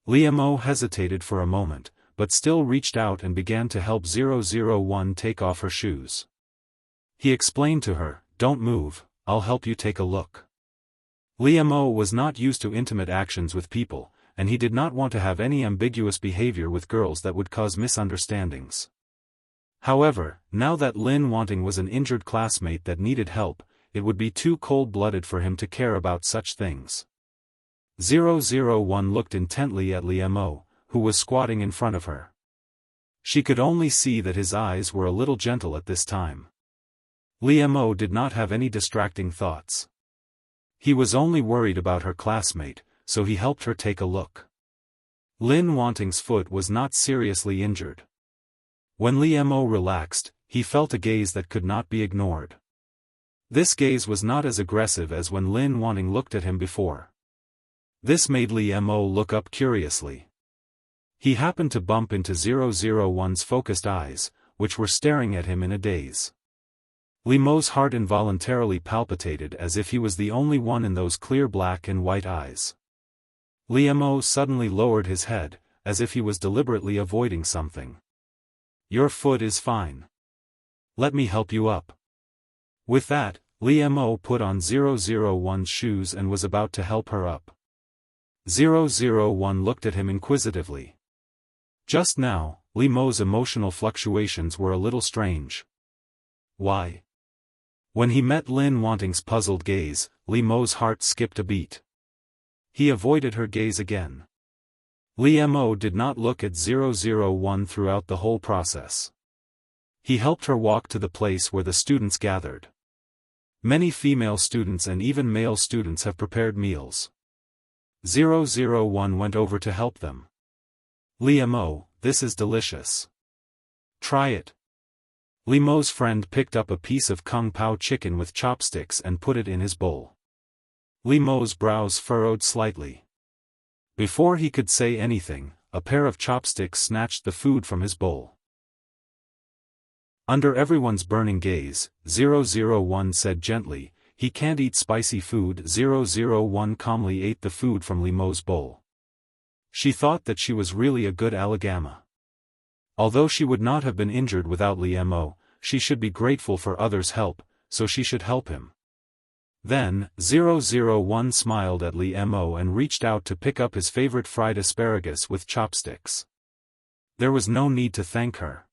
Li Mo hesitated for a moment, but still reached out and began to help 001 take off her shoes. He explained to her, "Don't move, I'll help you take a look." Li Mo was not used to intimate actions with people, and he did not want to have any ambiguous behavior with girls that would cause misunderstandings. However, now that Lin Wanting was an injured classmate that needed help, it would be too cold-blooded for him to care about such things. 001 looked intently at Li Mo, who was squatting in front of her. She could only see that his eyes were a little gentle at this time. Li Mo did not have any distracting thoughts. He was only worried about her classmate, so he helped her take a look. Lin Wanting's foot was not seriously injured. When Li Mo relaxed, he felt a gaze that could not be ignored. This gaze was not as aggressive as when Lin Wanting looked at him before. This made Li Mo look up curiously. He happened to bump into 001's focused eyes, which were staring at him in a daze. Li Mo's heart involuntarily palpitated as if he was the only one in those clear black and white eyes. Li Mo suddenly lowered his head, as if he was deliberately avoiding something. "Your foot is fine. Let me help you up." With that, Li Mo put on 001's shoes and was about to help her up. 001 looked at him inquisitively. Just now, Li Mo's emotional fluctuations were a little strange. Why? When he met Lin Wanting's puzzled gaze, Li Mo's heart skipped a beat. He avoided her gaze again. Li Mo did not look at 001 throughout the whole process. He helped her walk to the place where the students gathered. Many female students and even male students have prepared meals. 001 went over to help them. "Li Mo, this is delicious. Try it." Li Mo's friend picked up a piece of kung pao chicken with chopsticks and put it in his bowl. Li Mo's brows furrowed slightly. Before he could say anything, a pair of chopsticks snatched the food from his bowl. Under everyone's burning gaze, 001 said gently, "He can't eat spicy food." 001 calmly ate the food from Li Mo's bowl. She thought that she was really a good alagama. Although she would not have been injured without Li Mo, she should be grateful for others' help, so she should help him. Then, 001 smiled at Li Mo and reached out to pick up his favorite fried asparagus with chopsticks. There was no need to thank her.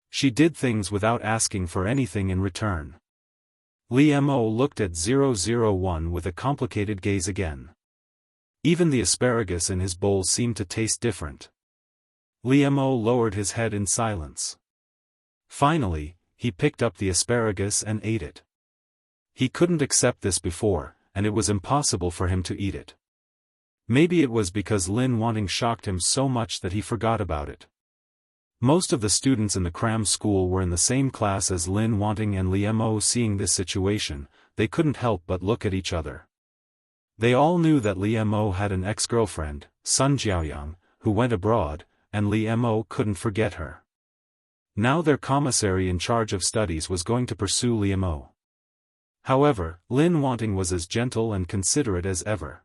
She did things without asking for anything in return. Li Mo looked at 001 with a complicated gaze again. Even the asparagus in his bowl seemed to taste different. Li Mo lowered his head in silence. Finally, he picked up the asparagus and ate it. He couldn't accept this before, and it was impossible for him to eat it. Maybe it was because Lin Wanting shocked him so much that he forgot about it. Most of the students in the cram school were in the same class as Lin Wanting, and Li Mo seeing this situation, they couldn't help but look at each other. They all knew that Li Mo had an ex-girlfriend, Sun Jiaoyang, who went abroad, and Li Mo couldn't forget her. Now their commissary in charge of studies was going to pursue Li Mo. However, Lin Wanting was as gentle and considerate as ever.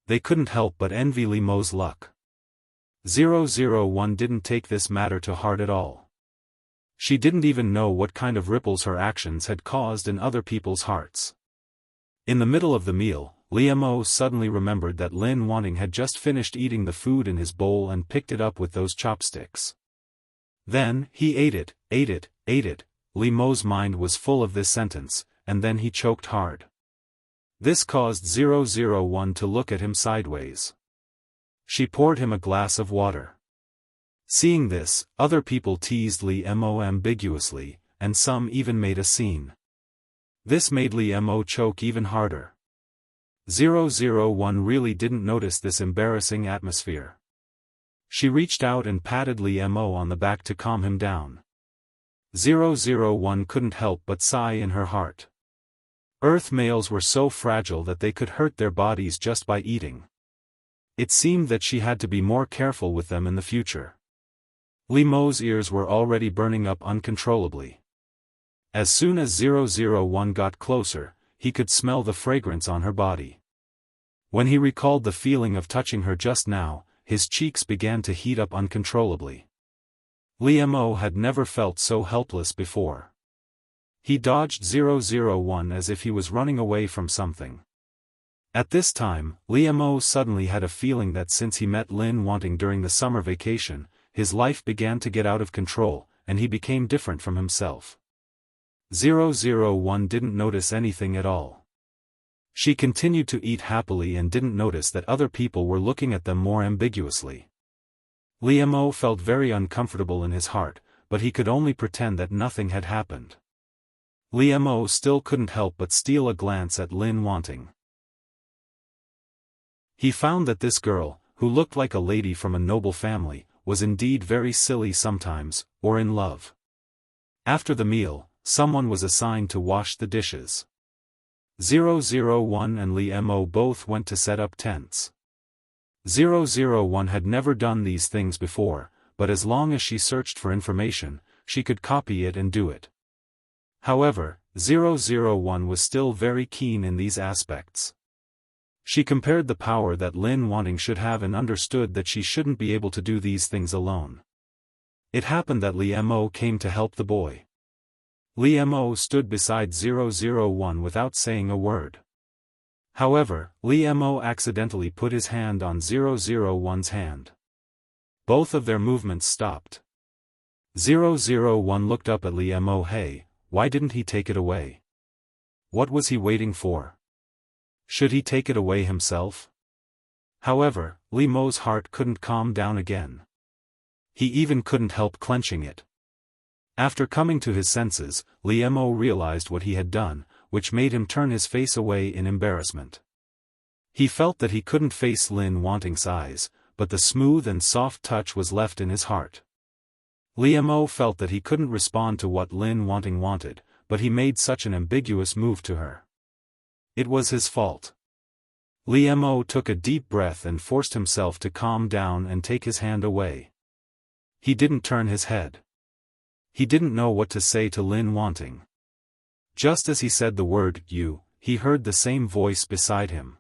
They couldn't help but envy Li Mo's luck. 001 didn't take this matter to heart at all. She didn't even know what kind of ripples her actions had caused in other people's hearts. In the middle of the meal, Li Mo suddenly remembered that Lin Wanting had just finished eating the food in his bowl and picked it up with those chopsticks. Then, he ate it. Li Mo's mind was full of this sentence, and then he choked hard. This caused 001 to look at him sideways. She poured him a glass of water. Seeing this, other people teased Li Mo ambiguously, and some even made a scene. This made Li Mo choke even harder. 001 really didn't notice this embarrassing atmosphere. She reached out and patted Li Mo on the back to calm him down. 001 couldn't help but sigh in her heart. Earth males were so fragile that they could hurt their bodies just by eating. It seemed that she had to be more careful with them in the future. Li Mo's ears were already burning up uncontrollably. As soon as 001 got closer, he could smell the fragrance on her body. When he recalled the feeling of touching her just now, his cheeks began to heat up uncontrollably. Li Mo had never felt so helpless before. He dodged 001 as if he was running away from something. At this time, Li Mo suddenly had a feeling that since he met Lin Wanting during the summer vacation, his life began to get out of control, and he became different from himself. 001 didn't notice anything at all. She continued to eat happily and didn't notice that other people were looking at them more ambiguously. Li Mo felt very uncomfortable in his heart, but he could only pretend that nothing had happened. Li Mo still couldn't help but steal a glance at Lin Wanting. He found that this girl, who looked like a lady from a noble family, was indeed very silly sometimes, or in love. After the meal, someone was assigned to wash the dishes. 001 and Li Mo both went to set up tents. 001 had never done these things before, but as long as she searched for information, she could copy it and do it. However, 001 was still very keen in these aspects. She compared the power that Lin Wanting should have and understood that she shouldn't be able to do these things alone. It happened that Li Mo came to help the boy. Li Mo stood beside 001 without saying a word. However, Li Mo accidentally put his hand on 001's hand. Both of their movements stopped. 001 looked up at Li Mo. Hey, why didn't he take it away? What was he waiting for? Should he take it away himself? However, Li Mo's heart couldn't calm down again. He even couldn't help clenching it. After coming to his senses, Li Mo realized what he had done, which made him turn his face away in embarrassment. He felt that he couldn't face Lin Wanting's eyes, but the smooth and soft touch was left in his heart. Li Mo felt that he couldn't respond to what Lin Wanting wanted, but he made such an ambiguous move to her. It was his fault. Li Mo took a deep breath and forced himself to calm down and take his hand away. He didn't turn his head. He didn't know what to say to Lin Wanting. Just as he said the word "you," he heard the same voice beside him.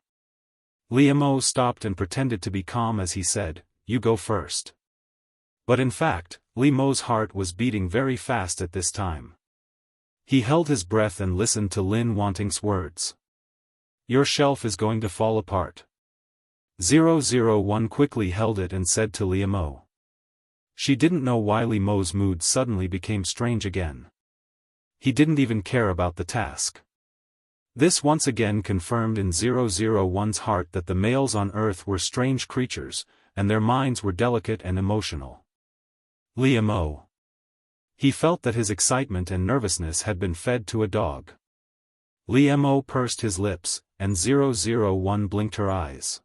Li Mo stopped and pretended to be calm as he said, "You go first." But in fact, Li Mo's heart was beating very fast at this time. He held his breath and listened to Lin Wanting's words. "Your shelf is going to fall apart." 001 quickly held it and said to Li Mo. She didn't know why Li Mo's mood suddenly became strange again. He didn't even care about the task. This once again confirmed in 001's heart that the males on Earth were strange creatures, and their minds were delicate and emotional. Li Mo. He felt that his excitement and nervousness had been fed to a dog. Li Mo pursed his lips, and 001 blinked her eyes.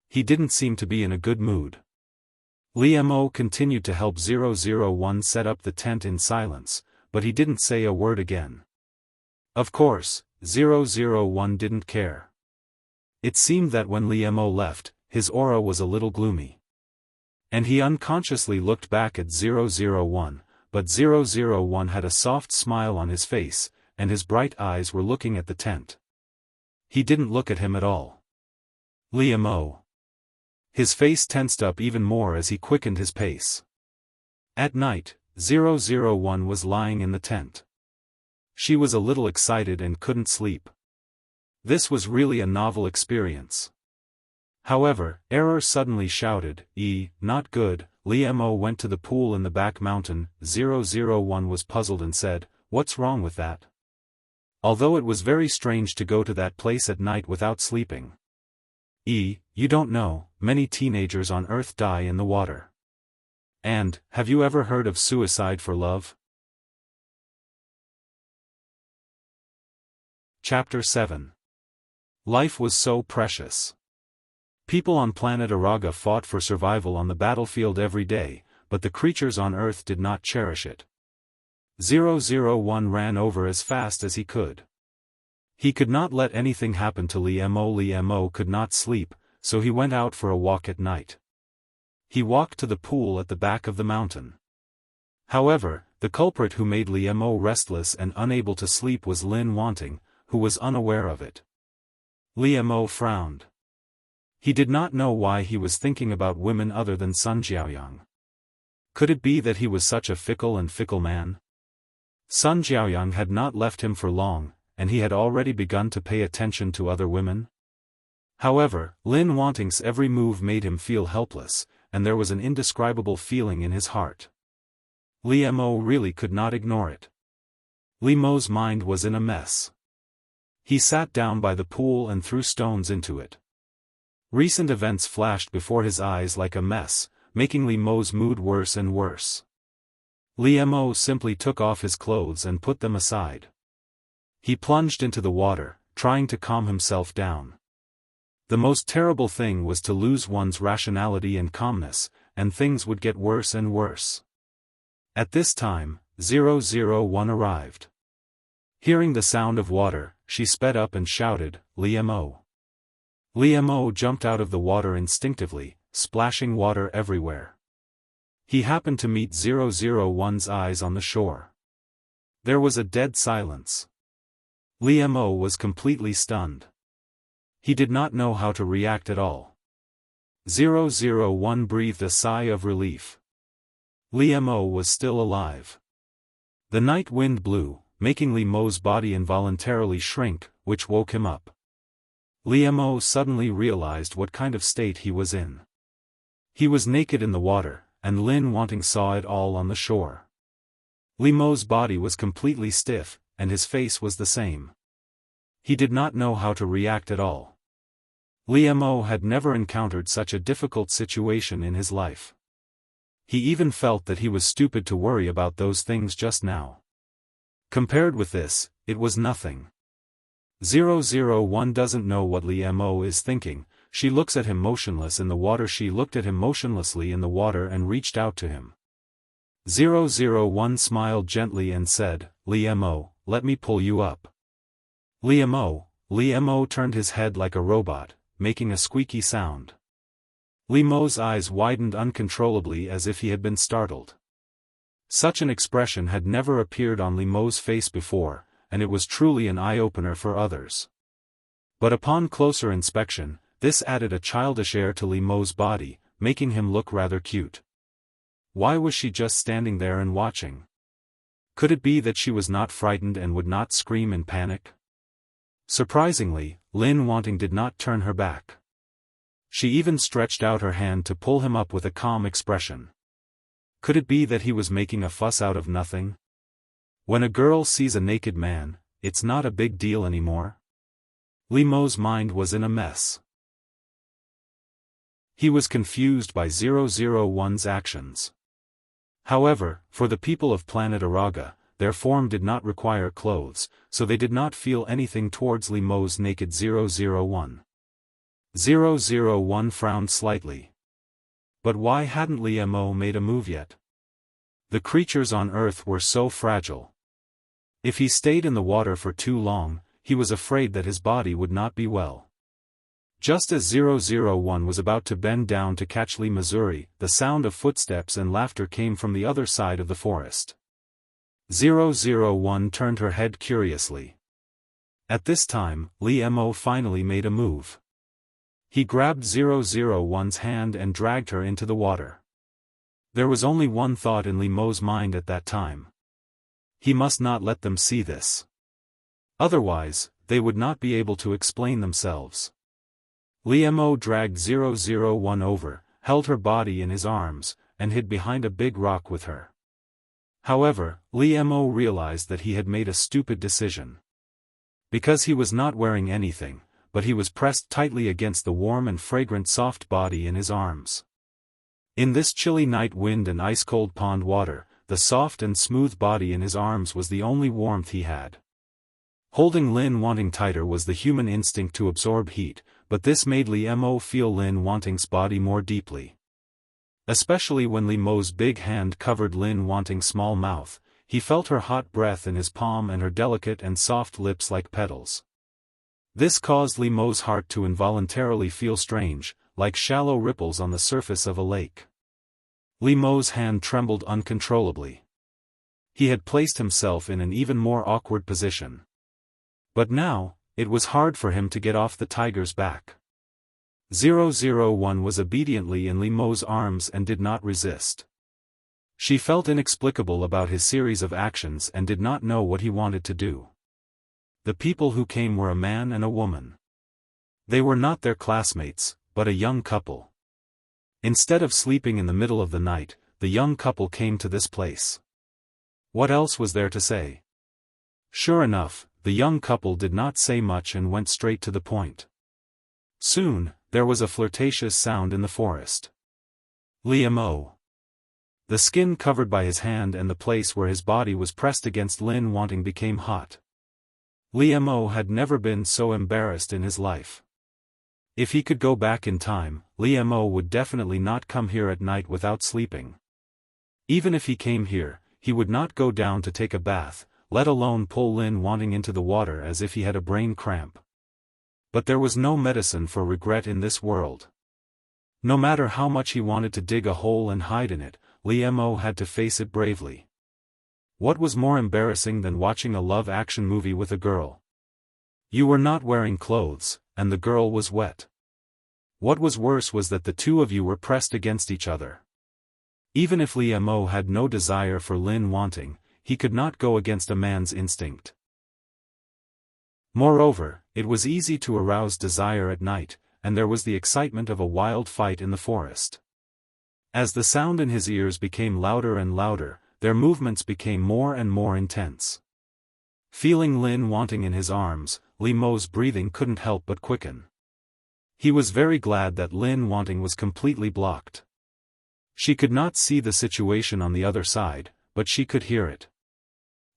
He didn't seem to be in a good mood. Li Mo continued to help 001 set up the tent in silence, but he didn't say a word again. Of course, 001 didn't care. It seemed that when Li Mo left, his aura was a little gloomy. And he unconsciously looked back at 001, but 001 had a soft smile on his face, and his bright eyes were looking at the tent. He didn't look at him at all. Li Mo. His face tensed up even more as he quickened his pace. At night, 001 was lying in the tent. She was a little excited and couldn't sleep. This was really a novel experience. However, Error suddenly shouted, not good." Li Mo went to the pool in the back mountain. 001 was puzzled and said, "What's wrong with that?" Although it was very strange to go to that place at night without sleeping. You don't know, many teenagers on Earth die in the water. And, have you ever heard of suicide for love? Chapter 7. Life was so precious. People on planet Araga fought for survival on the battlefield every day, but the creatures on Earth did not cherish it. 001 ran over as fast as he could. He could not let anything happen to Li Mo. Li Mo could not sleep, so he went out for a walk at night. He walked to the pool at the back of the mountain. However, the culprit who made Li Mo restless and unable to sleep was Lin Wanting, who was unaware of it. Li Mo frowned. He did not know why he was thinking about women other than Sun Jiaoyang. Could it be that he was such a fickle man? Sun Jiaoyang had not left him for long, and he had already begun to pay attention to other women. However, Lin Wanting's every move made him feel helpless, and there was an indescribable feeling in his heart. Li Mo really could not ignore it. Li Mo's mind was in a mess. He sat down by the pool and threw stones into it. Recent events flashed before his eyes like a mess, making Li Mo's mood worse and worse. Li Mo simply took off his clothes and put them aside. He plunged into the water, trying to calm himself down. The most terrible thing was to lose one's rationality and calmness, and things would get worse and worse. At this time, 001 arrived. Hearing the sound of water, she sped up and shouted, "Li Mo." Li Mo jumped out of the water instinctively, splashing water everywhere. He happened to meet 001's eyes on the shore. There was a dead silence. Li Mo was completely stunned. He did not know how to react at all. 001 breathed a sigh of relief. Li Mo was still alive. The night wind blew, making Li Mo's body involuntarily shrink, which woke him up. Li Mo suddenly realized what kind of state he was in. He was naked in the water, and Lin Wanting saw it all on the shore. Li Mo's body was completely stiff, and his face was the same. He did not know how to react at all. Li Mo had never encountered such a difficult situation in his life. He even felt that he was stupid to worry about those things just now. Compared with this, it was nothing. 001 doesn't know what Li Mo is thinking. She looks at him motionless in the water. She looked at him motionlessly in the water and reached out to him. 001 smiled gently and said, "Li Mo, let me pull you up." Li Mo turned his head like a robot, making a squeaky sound. Li Mo's eyes widened uncontrollably as if he had been startled. Such an expression had never appeared on Li Mo's face before, and it was truly an eye-opener for others. But upon closer inspection, this added a childish air to Li Mo's body, making him look rather cute. Why was she just standing there and watching? Could it be that she was not frightened and would not scream in panic? Surprisingly, Lin Wanting did not turn her back. She even stretched out her hand to pull him up with a calm expression. Could it be that he was making a fuss out of nothing? When a girl sees a naked man, it's not a big deal anymore. Li Mo's mind was in a mess. He was confused by 001's actions. However, for the people of planet Araga, their form did not require clothes, so they did not feel anything towards Li Mo's naked 001. 001 frowned slightly. But why hadn't Li Mo made a move yet? The creatures on Earth were so fragile. If he stayed in the water for too long, he was afraid that his body would not be well. Just as 001 was about to bend down to catch Li Missouri, the sound of footsteps and laughter came from the other side of the forest. 001 turned her head curiously. At this time, Li Mo finally made a move. He grabbed 001's hand and dragged her into the water. There was only one thought in Li Mo's mind at that time. He must not let them see this. Otherwise, they would not be able to explain themselves. Li Mo dragged 001 over, held her body in his arms, and hid behind a big rock with her. However, Li Mo realized that he had made a stupid decision. Because he was not wearing anything, but he was pressed tightly against the warm and fragrant soft body in his arms. In this chilly night wind and ice-cold pond water, the soft and smooth body in his arms was the only warmth he had. Holding Lin Wanting tighter was the human instinct to absorb heat, but this made Li Mo feel Lin Wanting's body more deeply. Especially when Li Mo's big hand covered Lin Wanting's small mouth, he felt her hot breath in his palm and her delicate and soft lips like petals. This caused Li Mo's heart to involuntarily feel strange, like shallow ripples on the surface of a lake. Li Mo's hand trembled uncontrollably. He had placed himself in an even more awkward position. But now, it was hard for him to get off the tiger's back. 001 was obediently in Li Mo's arms and did not resist. She felt inexplicable about his series of actions and did not know what he wanted to do. The people who came were a man and a woman. They were not their classmates, but a young couple. Instead of sleeping in the middle of the night, the young couple came to this place. What else was there to say? Sure enough, the young couple did not say much and went straight to the point. Soon, there was a flirtatious sound in the forest. Li Mo. The skin covered by his hand and the place where his body was pressed against Lin Wanting became hot. Li Mo had never been so embarrassed in his life. If he could go back in time, Li Mo would definitely not come here at night without sleeping. Even if he came here, he would not go down to take a bath, let alone pull Lin Wanting into the water as if he had a brain cramp. But there was no medicine for regret in this world. No matter how much he wanted to dig a hole and hide in it, Li Mo had to face it bravely. What was more embarrassing than watching a love action movie with a girl? You were not wearing clothes, and the girl was wet. What was worse was that the two of you were pressed against each other. Even if Li Mo had no desire for Lin Wanting, he could not go against a man's instinct. Moreover, it was easy to arouse desire at night, and there was the excitement of a wild fight in the forest. As the sound in his ears became louder and louder, their movements became more and more intense. Feeling Lin Wanting in his arms, Li Mo's breathing couldn't help but quicken. He was very glad that Lin Wanting was completely blocked. She could not see the situation on the other side, but she could hear it.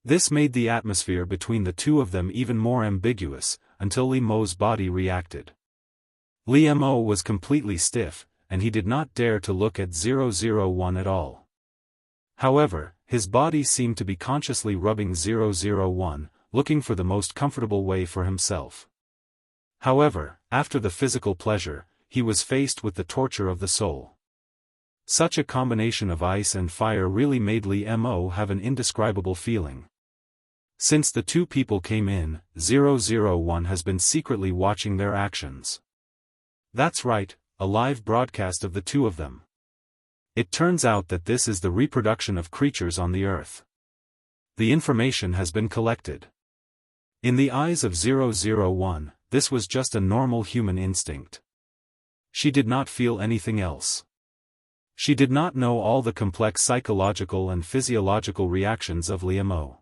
This made the atmosphere between the two of them even more ambiguous, until Li Mo's body reacted. Li Mo was completely stiff, and he did not dare to look at 001 at all. However, his body seemed to be consciously rubbing 001, looking for the most comfortable way for himself. However, after the physical pleasure, he was faced with the torture of the soul. Such a combination of ice and fire really made Li Mo have an indescribable feeling. Since the two people came in, 001 has been secretly watching their actions. That's right, a live broadcast of the two of them. It turns out that this is the reproduction of creatures on the earth. The information has been collected. In the eyes of 001, this was just a normal human instinct. She did not feel anything else. She did not know all the complex psychological and physiological reactions of Li Mo.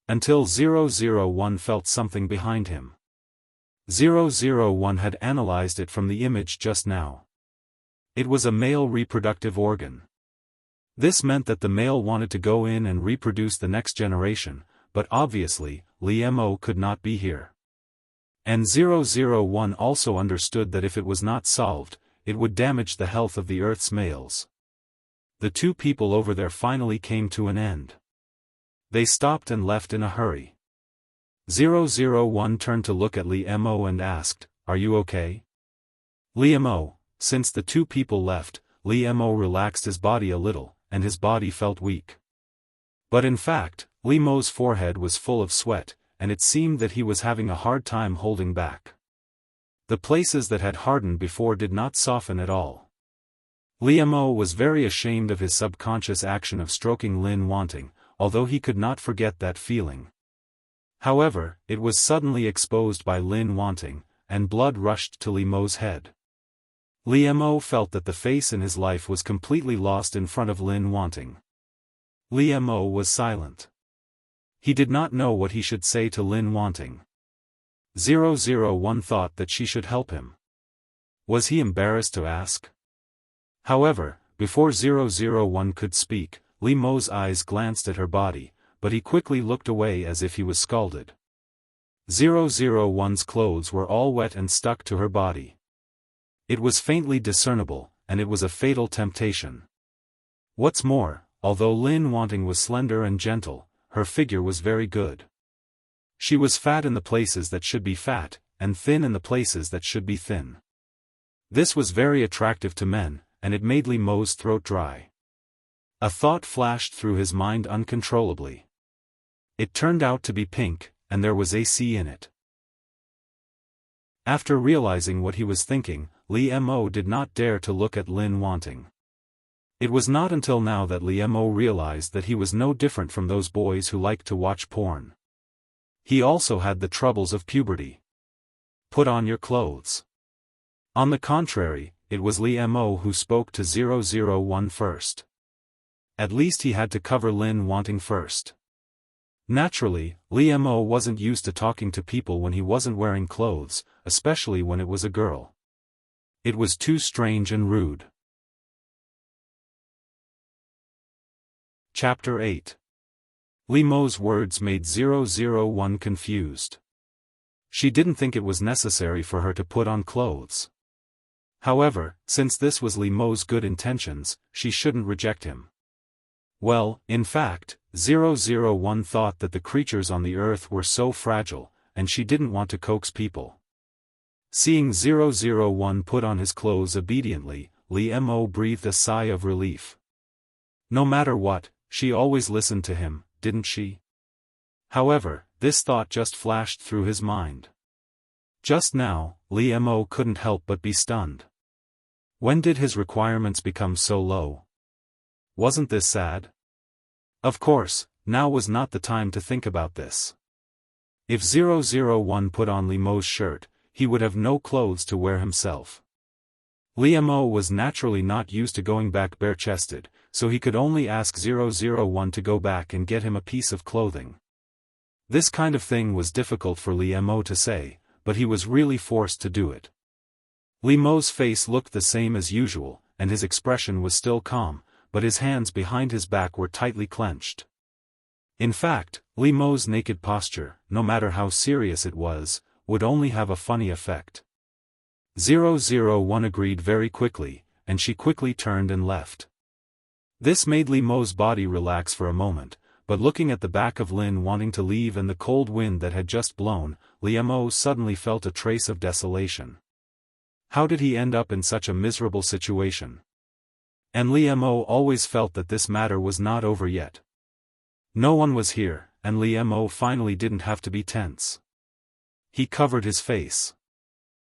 Until 001 felt something behind him. 001 had analyzed it from the image just now. It was a male reproductive organ. This meant that the male wanted to go in and reproduce the next generation, but obviously, Li Mo could not be here. And 001 also understood that if it was not solved, it would damage the health of the Earth's males. The two people over there finally came to an end. They stopped and left in a hurry. 001 turned to look at Li Mo and asked, "Are you okay?" Li Mo, since the two people left, Li Mo relaxed his body a little, and his body felt weak. But in fact, Li Mo's forehead was full of sweat, and it seemed that he was having a hard time holding back. The places that had hardened before did not soften at all. Li Mo was very ashamed of his subconscious action of stroking Lin Wanting, although he could not forget that feeling. However, it was suddenly exposed by Lin Wanting, and blood rushed to Li Mo's head. Li Mo felt that the face in his life was completely lost in front of Lin Wanting. Li Mo was silent. He did not know what he should say to Lin Wanting. 001 thought that she should help him. Was he embarrassed to ask? However, before 001 could speak, Li Mo's eyes glanced at her body, but he quickly looked away as if he was scalded. 001's clothes were all wet and stuck to her body. It was faintly discernible, and it was a fatal temptation. What's more, although Lin Wanting was slender and gentle, her figure was very good. She was fat in the places that should be fat, and thin in the places that should be thin. This was very attractive to men, and it made Li Mo's throat dry. A thought flashed through his mind uncontrollably. It turned out to be pink, and there was AC in it. After realizing what he was thinking, Li Mo did not dare to look at Lin Wanting. It was not until now that Li Mo realized that he was no different from those boys who liked to watch porn. He also had the troubles of puberty. Put on your clothes. On the contrary, it was Li Mo who spoke to 001 first. At least he had to cover Lin Wanting first. Naturally, Li Mo wasn't used to talking to people when he wasn't wearing clothes, especially when it was a girl. It was too strange and rude. Chapter 8. Li Mo's words made 001 confused. She didn't think it was necessary for her to put on clothes. However, since this was Li Mo's good intentions, she shouldn't reject him. Well, in fact, 001 thought that the creatures on the earth were so fragile, and she didn't want to coax people. Seeing 001 put on his clothes obediently, Li Mo breathed a sigh of relief. No matter what, she always listened to him, didn't she? However, this thought just flashed through his mind. Just now, Li Mo couldn't help but be stunned. When did his requirements become so low? Wasn't this sad? Of course, now was not the time to think about this. If 001 put on Li Mo's shirt, he would have no clothes to wear himself. Li Mo was naturally not used to going back bare-chested, so he could only ask 001 to go back and get him a piece of clothing. This kind of thing was difficult for Li Mo to say, but he was really forced to do it. Li Mo's face looked the same as usual, and his expression was still calm, but his hands behind his back were tightly clenched. In fact, Li Mo's naked posture, no matter how serious it was, would only have a funny effect. 001 agreed very quickly, and she quickly turned and left. This made Li Mo's body relax for a moment, but looking at the back of Lin Wanting to leave and the cold wind that had just blown, Li Mo suddenly felt a trace of desolation. How did he end up in such a miserable situation? And Li Mo always felt that this matter was not over yet. No one was here, and Li Mo finally didn't have to be tense. He covered his face.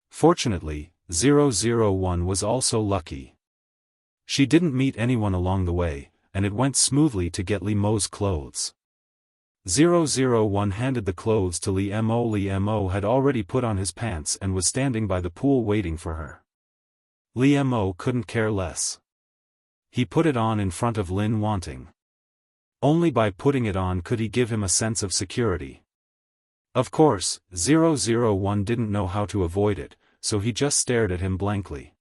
Fortunately, 001 was also lucky. She didn't meet anyone along the way, and it went smoothly to get Li Mo's clothes. 001 handed the clothes to Li Mo. Li Mo had already put on his pants and was standing by the pool waiting for her. Li Mo couldn't care less. He put it on in front of Lin Wanting. Only by putting it on could he give him a sense of security. Of course, 001 didn't know how to avoid it, so he just stared at him blankly.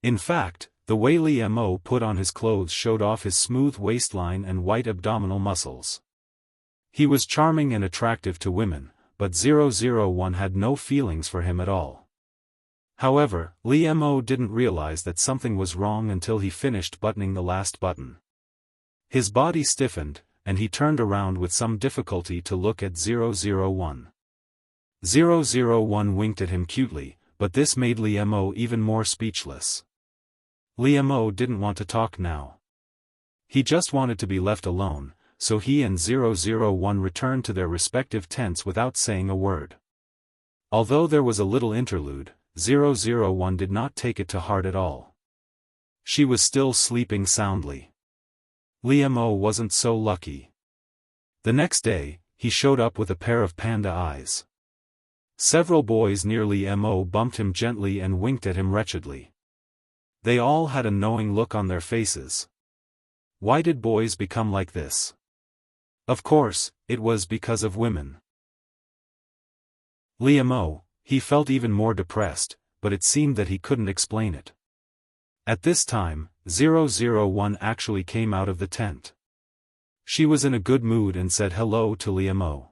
In fact, the way Li Mo put on his clothes showed off his smooth waistline and white abdominal muscles. He was charming and attractive to women, but 001 had no feelings for him at all. However, Li Mo didn't realize that something was wrong until he finished buttoning the last button. His body stiffened, and he turned around with some difficulty to look at 001. 001 winked at him cutely, but this made Li Mo even more speechless. Li Mo didn't want to talk now. He just wanted to be left alone, so he and 001 returned to their respective tents without saying a word. Although there was a little interlude, 001 did not take it to heart at all. She was still sleeping soundly. Li Mo wasn't so lucky. The next day, he showed up with a pair of panda eyes. Several boys near Li Mo bumped him gently and winked at him wretchedly. They all had a knowing look on their faces. Why did boys become like this? Of course, it was because of women. Li Mo, he felt even more depressed, but it seemed that he couldn't explain it. At this time, 001 actually came out of the tent. She was in a good mood and said hello to Li Mo.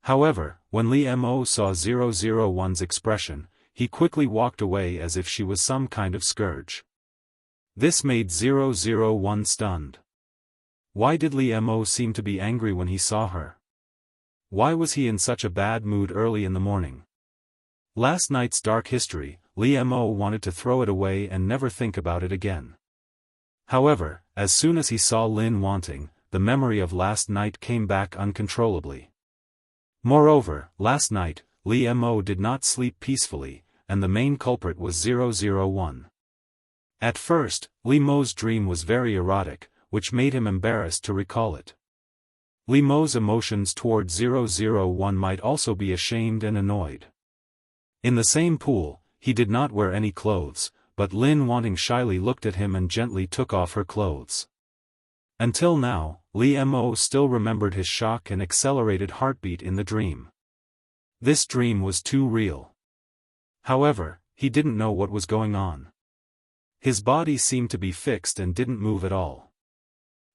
However, when Li Mo saw 001's expression, he quickly walked away as if she was some kind of scourge. This made 001 stunned. Why did Li Mo seem to be angry when he saw her? Why was he in such a bad mood early in the morning? Last night's dark history, Li Mo wanted to throw it away and never think about it again. However, as soon as he saw Lin Wanting, the memory of last night came back uncontrollably. Moreover, last night, Li Mo did not sleep peacefully, and the main culprit was 001. At first, Li Mo's dream was very erotic, which made him embarrassed to recall it. Li Mo's emotions toward 001 might also be ashamed and annoyed. In the same pool, he did not wear any clothes, but Lin Wanting shyly looked at him and gently took off her clothes. Until now, Li Mo still remembered his shock and accelerated heartbeat in the dream. This dream was too real. However, he didn't know what was going on. His body seemed to be fixed and didn't move at all.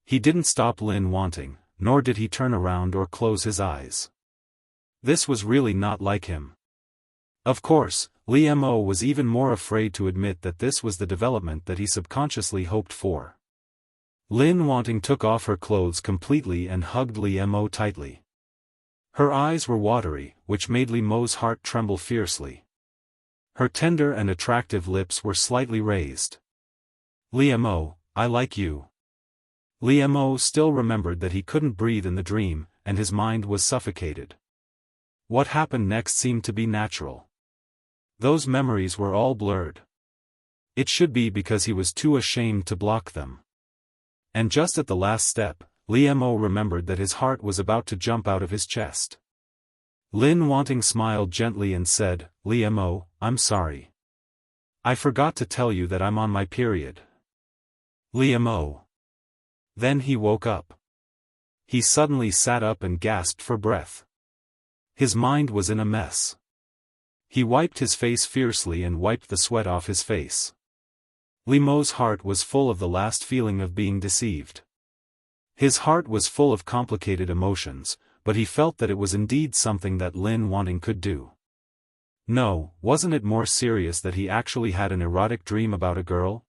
He didn't stop Lin Wanting, nor did he turn around or close his eyes. This was really not like him. Of course, Li Mo was even more afraid to admit that this was the development that he subconsciously hoped for. Lin Wanting took off her clothes completely and hugged Li Mo tightly. Her eyes were watery, which made Li Mo's heart tremble fiercely. Her tender and attractive lips were slightly raised. Li Mo, I like you. Li Mo still remembered that he couldn't breathe in the dream, and his mind was suffocated. What happened next seemed to be natural. Those memories were all blurred. It should be because he was too ashamed to block them. And just at the last step, Li Mo remembered that his heart was about to jump out of his chest. Lin Wanting smiled gently and said, Li Mo, I'm sorry. I forgot to tell you that I'm on my period. Li Mo. Then he woke up. He suddenly sat up and gasped for breath. His mind was in a mess. He wiped his face fiercely and wiped the sweat off his face. Li Mo's heart was full of the last feeling of being deceived. His heart was full of complicated emotions, but he felt that it was indeed something that Lin Wanting could do. No, wasn't it more serious that he actually had an erotic dream about a girl?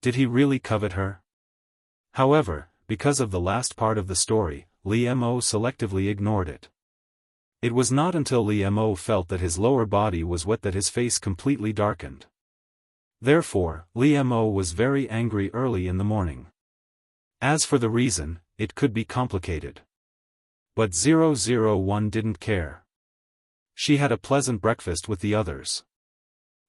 Did he really covet her? However, because of the last part of the story, Li Mo selectively ignored it. It was not until Li Mo felt that his lower body was wet that his face completely darkened. Therefore, Li Mo was very angry early in the morning. As for the reason, it could be complicated. But 001 didn't care. She had a pleasant breakfast with the others.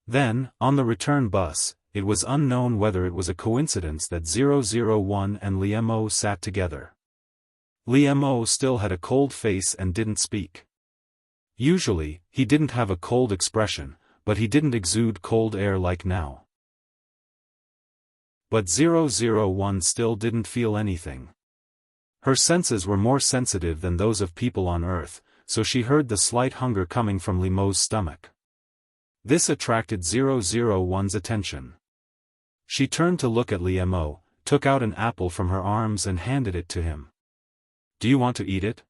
Then, on the return bus, it was unknown whether it was a coincidence that 001 and Li Mo sat together. Li Mo still had a cold face and didn't speak. Usually, he didn't have a cold expression, but he didn't exude cold air like now. But 001 still didn't feel anything. Her senses were more sensitive than those of people on Earth, so she heard the slight hunger coming from Li Mo's stomach. This attracted 001's attention. She turned to look at Li Mo, took out an apple from her arms and handed it to him. Do you want to eat it?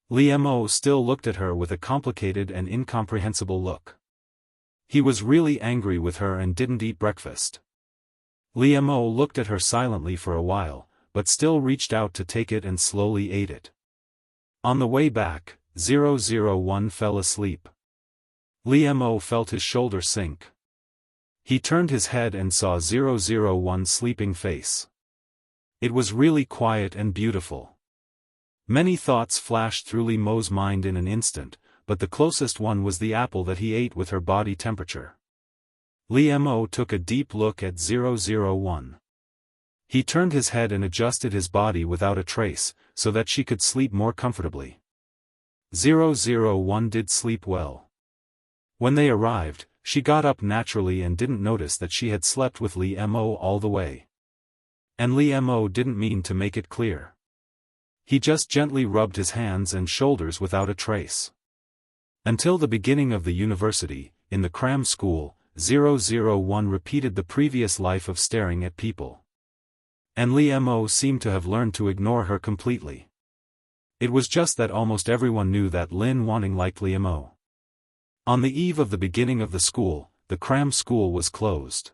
Li Mo still looked at her with a complicated and incomprehensible look. He was really angry with her and didn't eat breakfast. Li Mo looked at her silently for a while, but still reached out to take it and slowly ate it. On the way back, 001 fell asleep. Li Mo felt his shoulder sink. He turned his head and saw 001's sleeping face. It was really quiet and beautiful. Many thoughts flashed through Li Mo's mind in an instant, but the closest one was the apple that he ate with her body temperature. Li Mo took a deep look at 001. He turned his head and adjusted his body without a trace, so that she could sleep more comfortably. 001 did sleep well. When they arrived, she got up naturally and didn't notice that she had slept with Li Mo all the way. And Li Mo didn't mean to make it clear. He just gently rubbed his hands and shoulders without a trace. Until the beginning of the university, in the cram school, 001 repeated the previous life of staring at people. And Li Mo seemed to have learned to ignore her completely. It was just that almost everyone knew that Lin Wanting liked Li Mo. On the eve of the beginning of the school, the cram school was closed.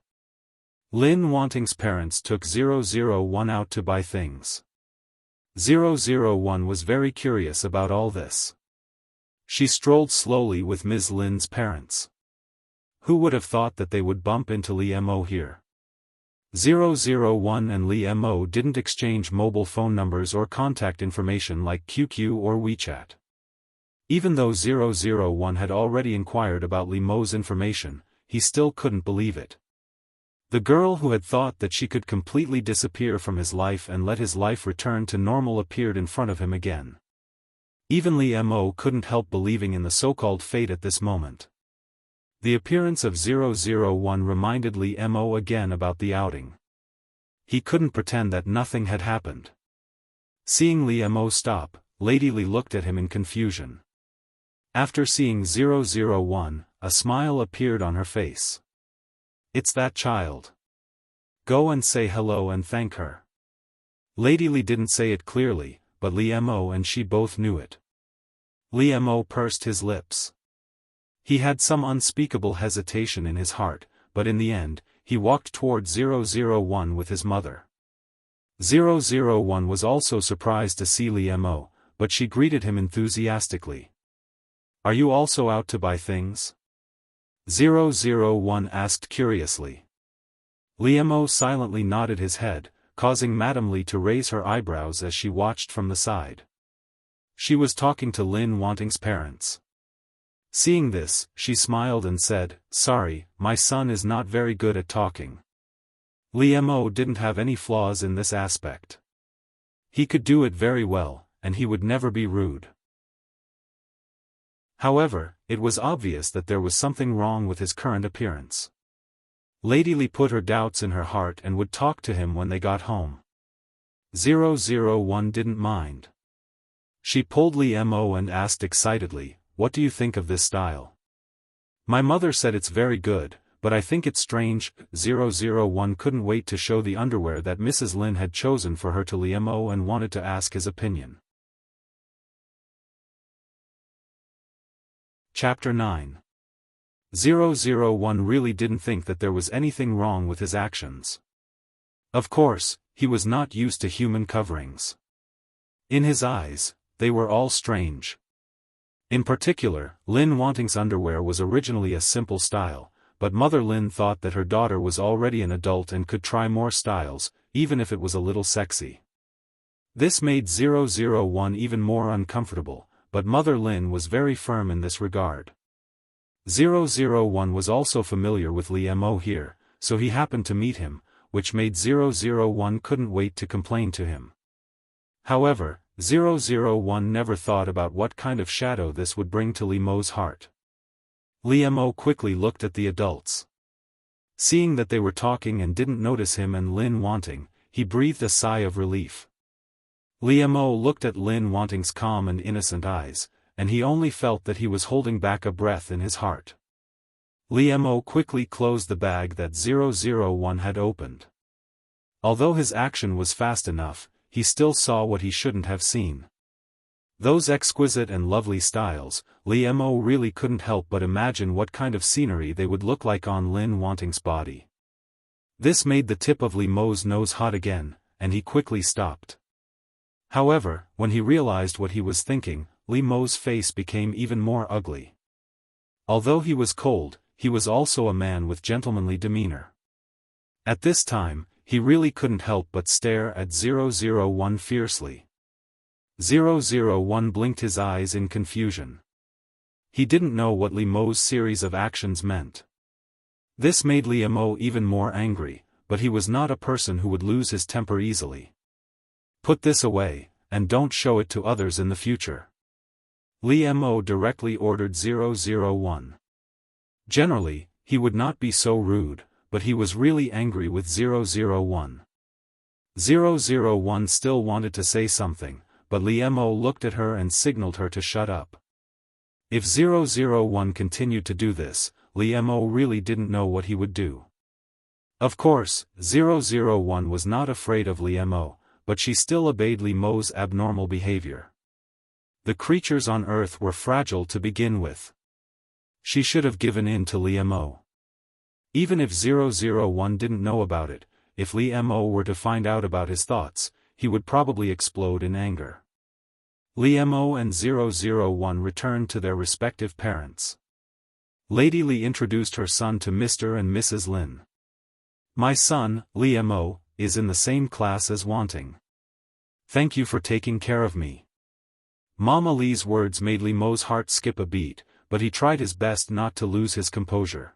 Lin Wanting's parents took 001 out to buy things. 001 was very curious about all this. She strolled slowly with Ms. Lin's parents. Who would have thought that they would bump into Li Mo here? 001 and Li Mo didn't exchange mobile phone numbers or contact information like QQ or WeChat. Even though 001 had already inquired about Li Mo's information, he still couldn't believe it. The girl who had thought that she could completely disappear from his life and let his life return to normal appeared in front of him again. Even Li Mo couldn't help believing in the so-called fate at this moment. The appearance of 001 reminded Li Mo again about the outing. He couldn't pretend that nothing had happened. Seeing Li Mo stop, Lady Li looked at him in confusion. After seeing 001, a smile appeared on her face. It's that child. Go and say hello and thank her. Lady Li didn't say it clearly, but Li Mo and she both knew it. Li Mo pursed his lips. He had some unspeakable hesitation in his heart, but in the end, he walked toward 001 with his mother. 001 was also surprised to see Li Mo, but she greeted him enthusiastically. Are you also out to buy things? 001 asked curiously. Li Mo silently nodded his head, causing Madame Li to raise her eyebrows as she watched from the side. She was talking to Lin Wanting's parents. Seeing this, she smiled and said, "Sorry, my son is not very good at talking." Li Mo didn't have any flaws in this aspect. He could do it very well, and he would never be rude. However, it was obvious that there was something wrong with his current appearance. Lady Li put her doubts in her heart and would talk to him when they got home. 001 didn't mind. She pulled Li Mo and asked excitedly, "What do you think of this style?" "My mother said it's very good, but I think it's strange." 001 couldn't wait to show the underwear that Mrs. Lin had chosen for her to Li Mo and wanted to ask his opinion. Chapter 9. 001 really didn't think that there was anything wrong with his actions. Of course, he was not used to human coverings. In his eyes, they were all strange. In particular, Lin Wanting's underwear was originally a simple style, but Mother Lin thought that her daughter was already an adult and could try more styles, even if it was a little sexy. This made 001 even more uncomfortable, but Mother Lin was very firm in this regard. 001 was also familiar with Li Mo here, so he happened to meet him, which made 001 couldn't wait to complain to him. However, 001 never thought about what kind of shadow this would bring to Li Mo's heart. Li Mo quickly looked at the adults. Seeing that they were talking and didn't notice him and Lin Wanting, he breathed a sigh of relief. Li Mo looked at Lin Wanting's calm and innocent eyes, and he only felt that he was holding back a breath in his heart. Li Mo quickly closed the bag that 001 had opened. Although his action was fast enough, he still saw what he shouldn't have seen. Those exquisite and lovely styles, Li Mo really couldn't help but imagine what kind of scenery they would look like on Lin Wanting's body. This made the tip of Li Mo's nose hot again, and he quickly stopped. However, when he realized what he was thinking, Li Mo's face became even more ugly. Although he was cold, he was also a man with gentlemanly demeanor. At this time, he really couldn't help but stare at 001 fiercely. 001 blinked his eyes in confusion. He didn't know what Li Mo's series of actions meant. This made Li Mo even more angry, but he was not a person who would lose his temper easily. "Put this away, and don't show it to others in the future." Li Mo directly ordered 001. Generally, he would not be so rude, but he was really angry with 001. 001 still wanted to say something, but Li Mo looked at her and signaled her to shut up. If 001 continued to do this, Li Mo really didn't know what he would do. Of course, 001 was not afraid of Li Mo, but she still obeyed Li Mo's abnormal behavior. The creatures on Earth were fragile to begin with. She should have given in to Li Mo. Even if 001 didn't know about it, if Li Mo were to find out about his thoughts, he would probably explode in anger. Li Mo and 001 returned to their respective parents. Lady Li introduced her son to Mr. and Mrs. Lin. My son, Li Mo, is in the same class as Wanting. Thank you for taking care of me. Mama Li's words made Li Mo's heart skip a beat, but he tried his best not to lose his composure.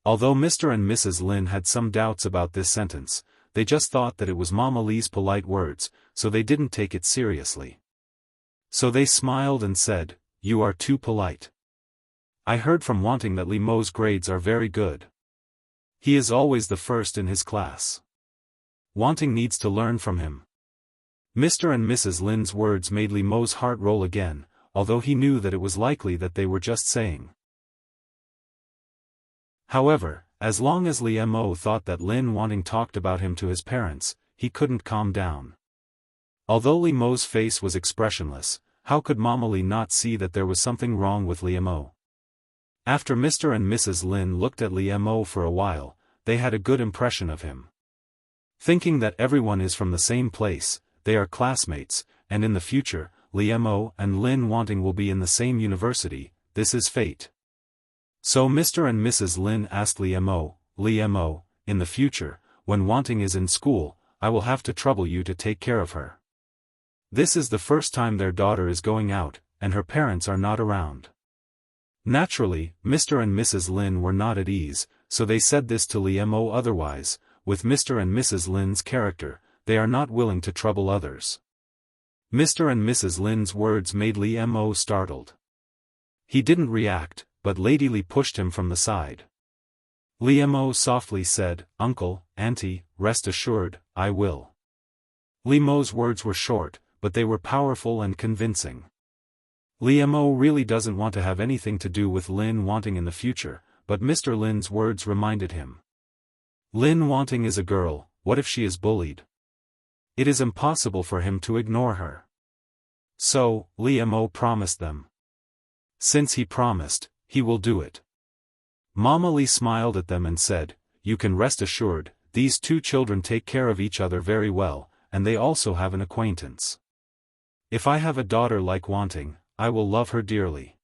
Although Mr. and Mrs. Lin had some doubts about this sentence, they just thought that it was Mama Li's polite words, so they didn't take it seriously. So they smiled and said, "You are too polite. I heard from Wanting that Li Mo's grades are very good. He is always the first in his class. Wanting needs to learn from him." Mr. and Mrs. Lin's words made Li Mo's heart roll again, although he knew that it was likely that they were just saying. However, as long as Li Mo thought that Lin Wanting talked about him to his parents, he couldn't calm down. Although Li Mo's face was expressionless, how could Mama Li not see that there was something wrong with Li Mo? After Mr. and Mrs. Lin looked at Li Mo for a while, they had a good impression of him. Thinking that everyone is from the same place, they are classmates, and in the future, Li Mo and Lin Wanting will be in the same university, this is fate. So Mr. and Mrs. Lin asked Li Mo, in the future, when Wanting is in school, I will have to trouble you to take care of her. This is the first time their daughter is going out, and her parents are not around. Naturally, Mr. and Mrs. Lin were not at ease, so they said this to Li Mo. Otherwise, with Mr. and Mrs. Lin's character, they are not willing to trouble others. Mr. and Mrs. Lin's words made Li Mo startled. He didn't react, but Lady Li pushed him from the side. Li Mo softly said, "Uncle, Auntie, rest assured, I will." Li Mo's words were short, but they were powerful and convincing. Li Mo really doesn't want to have anything to do with Lin Wanting in the future, but Mr. Lin's words reminded him. Lin Wanting is a girl, what if she is bullied? It is impossible for him to ignore her. So, Li Mo promised them. Since he promised, he will do it. Mama Li smiled at them and said, "You can rest assured, these two children take care of each other very well, and they also have an acquaintance. If I have a daughter like Wanting, I will love her dearly.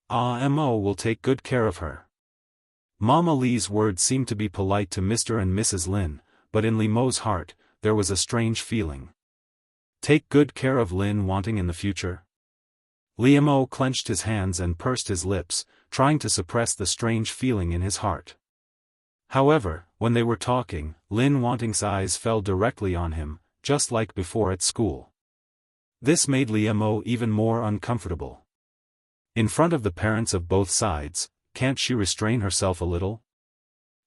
Mo will take good care of her." Mama Li's words seemed to be polite to Mr. and Mrs. Lin, but in Li Mo's heart, there was a strange feeling. Take good care of Lin Wanting in the future? Li Mo clenched his hands and pursed his lips, trying to suppress the strange feeling in his heart. However, when they were talking, Lin Wanting's eyes fell directly on him, just like before at school. This made Li Mo even more uncomfortable. In front of the parents of both sides, can't she restrain herself a little?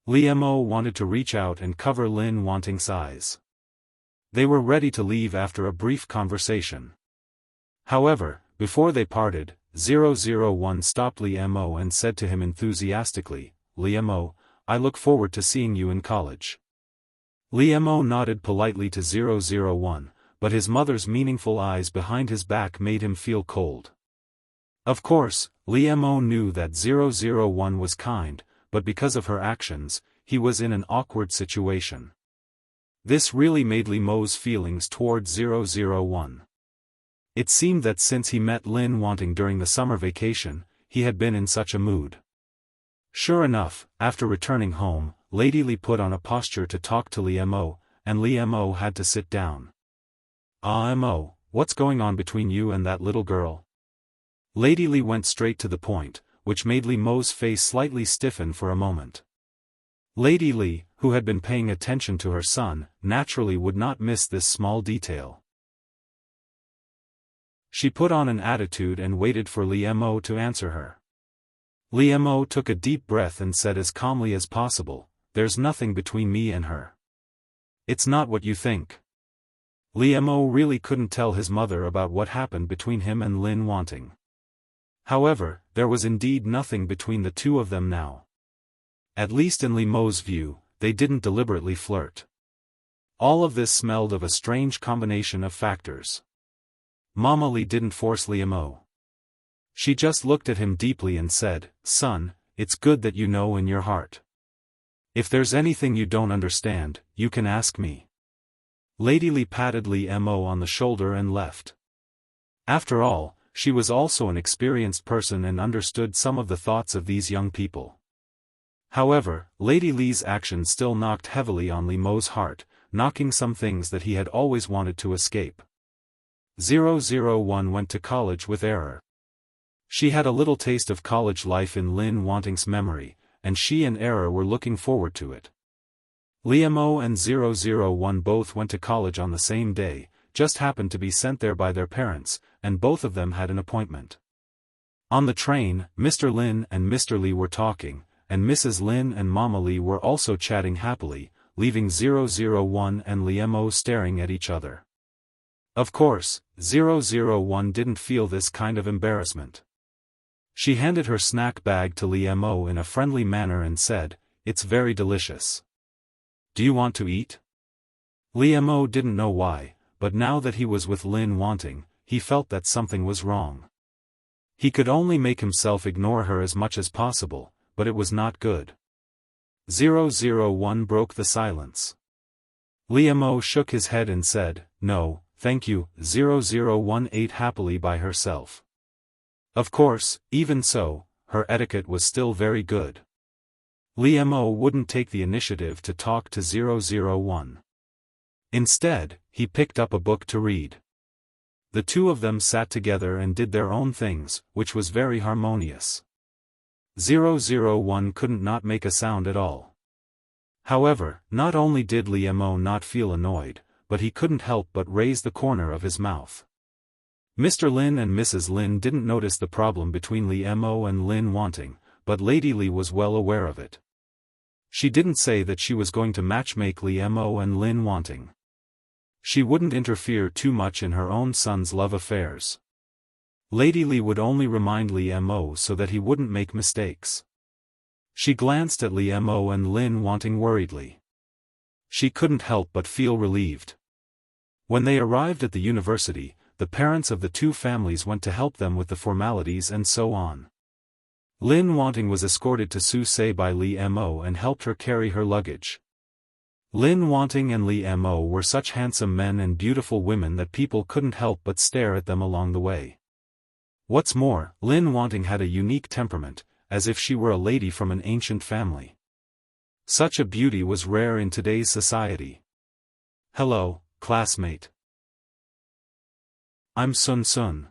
Li Mo wanted to reach out and cover Lin Wanting's eyes. They were ready to leave after a brief conversation. However, before they parted, 001 stopped Li Mo and said to him enthusiastically, "Li Mo, I look forward to seeing you in college." Li Mo nodded politely to 001, but his mother's meaningful eyes behind his back made him feel cold. Of course, Li Mo knew that 001 was kind, but because of her actions, he was in an awkward situation. This really made Li Mo's feelings toward 001. It seemed that since he met Lin Wanting during the summer vacation, he had been in such a mood. Sure enough, after returning home, Lady Li put on a posture to talk to Li Mo, and Li Mo had to sit down. Mo, what's going on between you and that little girl?" Lady Li went straight to the point, which made Li Mo's face slightly stiffen for a moment. Lady Li, who had been paying attention to her son, naturally would not miss this small detail. She put on an attitude and waited for Li Mo to answer her. Li Mo took a deep breath and said as calmly as possible, "There's nothing between me and her. It's not what you think." Li Mo really couldn't tell his mother about what happened between him and Lin Wanting. However, there was indeed nothing between the two of them now. At least in Li Mo's view, they didn't deliberately flirt. All of this smelled of a strange combination of factors. Mama Li didn't force Li Mo. She just looked at him deeply and said, "Son, it's good that you know in your heart. If there's anything you don't understand, you can ask me." Lady Li patted Li Mo on the shoulder and left. After all, she was also an experienced person and understood some of the thoughts of these young people. However, Lady Li's actions still knocked heavily on Li Mo's heart, knocking some things that he had always wanted to escape. 001 went to college with error. She had a little taste of college life in Lin Wanting's memory, and she and Error were looking forward to it. Li Mo and 001 both went to college on the same day, just happened to be sent there by their parents, and both of them had an appointment. On the train, Mr. Lin and Mr. Li were talking, and Mrs. Lin and Mama Li were also chatting happily, leaving 001 and Li Mo staring at each other. Of course, 001 didn't feel this kind of embarrassment. She handed her snack bag to Li Mo in a friendly manner and said, "It's very delicious. Do you want to eat?" Li Mo didn't know why, but now that he was with Lin Wanting, he felt that something was wrong. He could only make himself ignore her as much as possible, but it was not good. 001 broke the silence. Li Mo shook his head and said, "No, thank you." 001 ate happily by herself. Of course, even so, her etiquette was still very good. Li Mo wouldn't take the initiative to talk to 001. Instead, he picked up a book to read. The two of them sat together and did their own things, which was very harmonious. 001 couldn't not make a sound at all. However, not only did Li Mo not feel annoyed, but he couldn't help but raise the corner of his mouth. Mr. Lin and Mrs. Lin didn't notice the problem between Li Mo and Lin Wanting, but Lady Li was well aware of it. She didn't say that she was going to matchmake Li Mo and Lin Wanting. She wouldn't interfere too much in her own son's love affairs. Lady Li would only remind Li Mo so that he wouldn't make mistakes. She glanced at Li Mo and Lin Wanting worriedly. She couldn't help but feel relieved. When they arrived at the university, the parents of the two families went to help them with the formalities and so on. Lin Wanting was escorted to Susei by Li Mo and helped her carry her luggage. Lin Wanting and Li Mo were such handsome men and beautiful women that people couldn't help but stare at them along the way. What's more, Lin Wanting had a unique temperament, as if she were a lady from an ancient family. Such a beauty was rare in today's society. "Hello, classmate. I'm Sun Sun.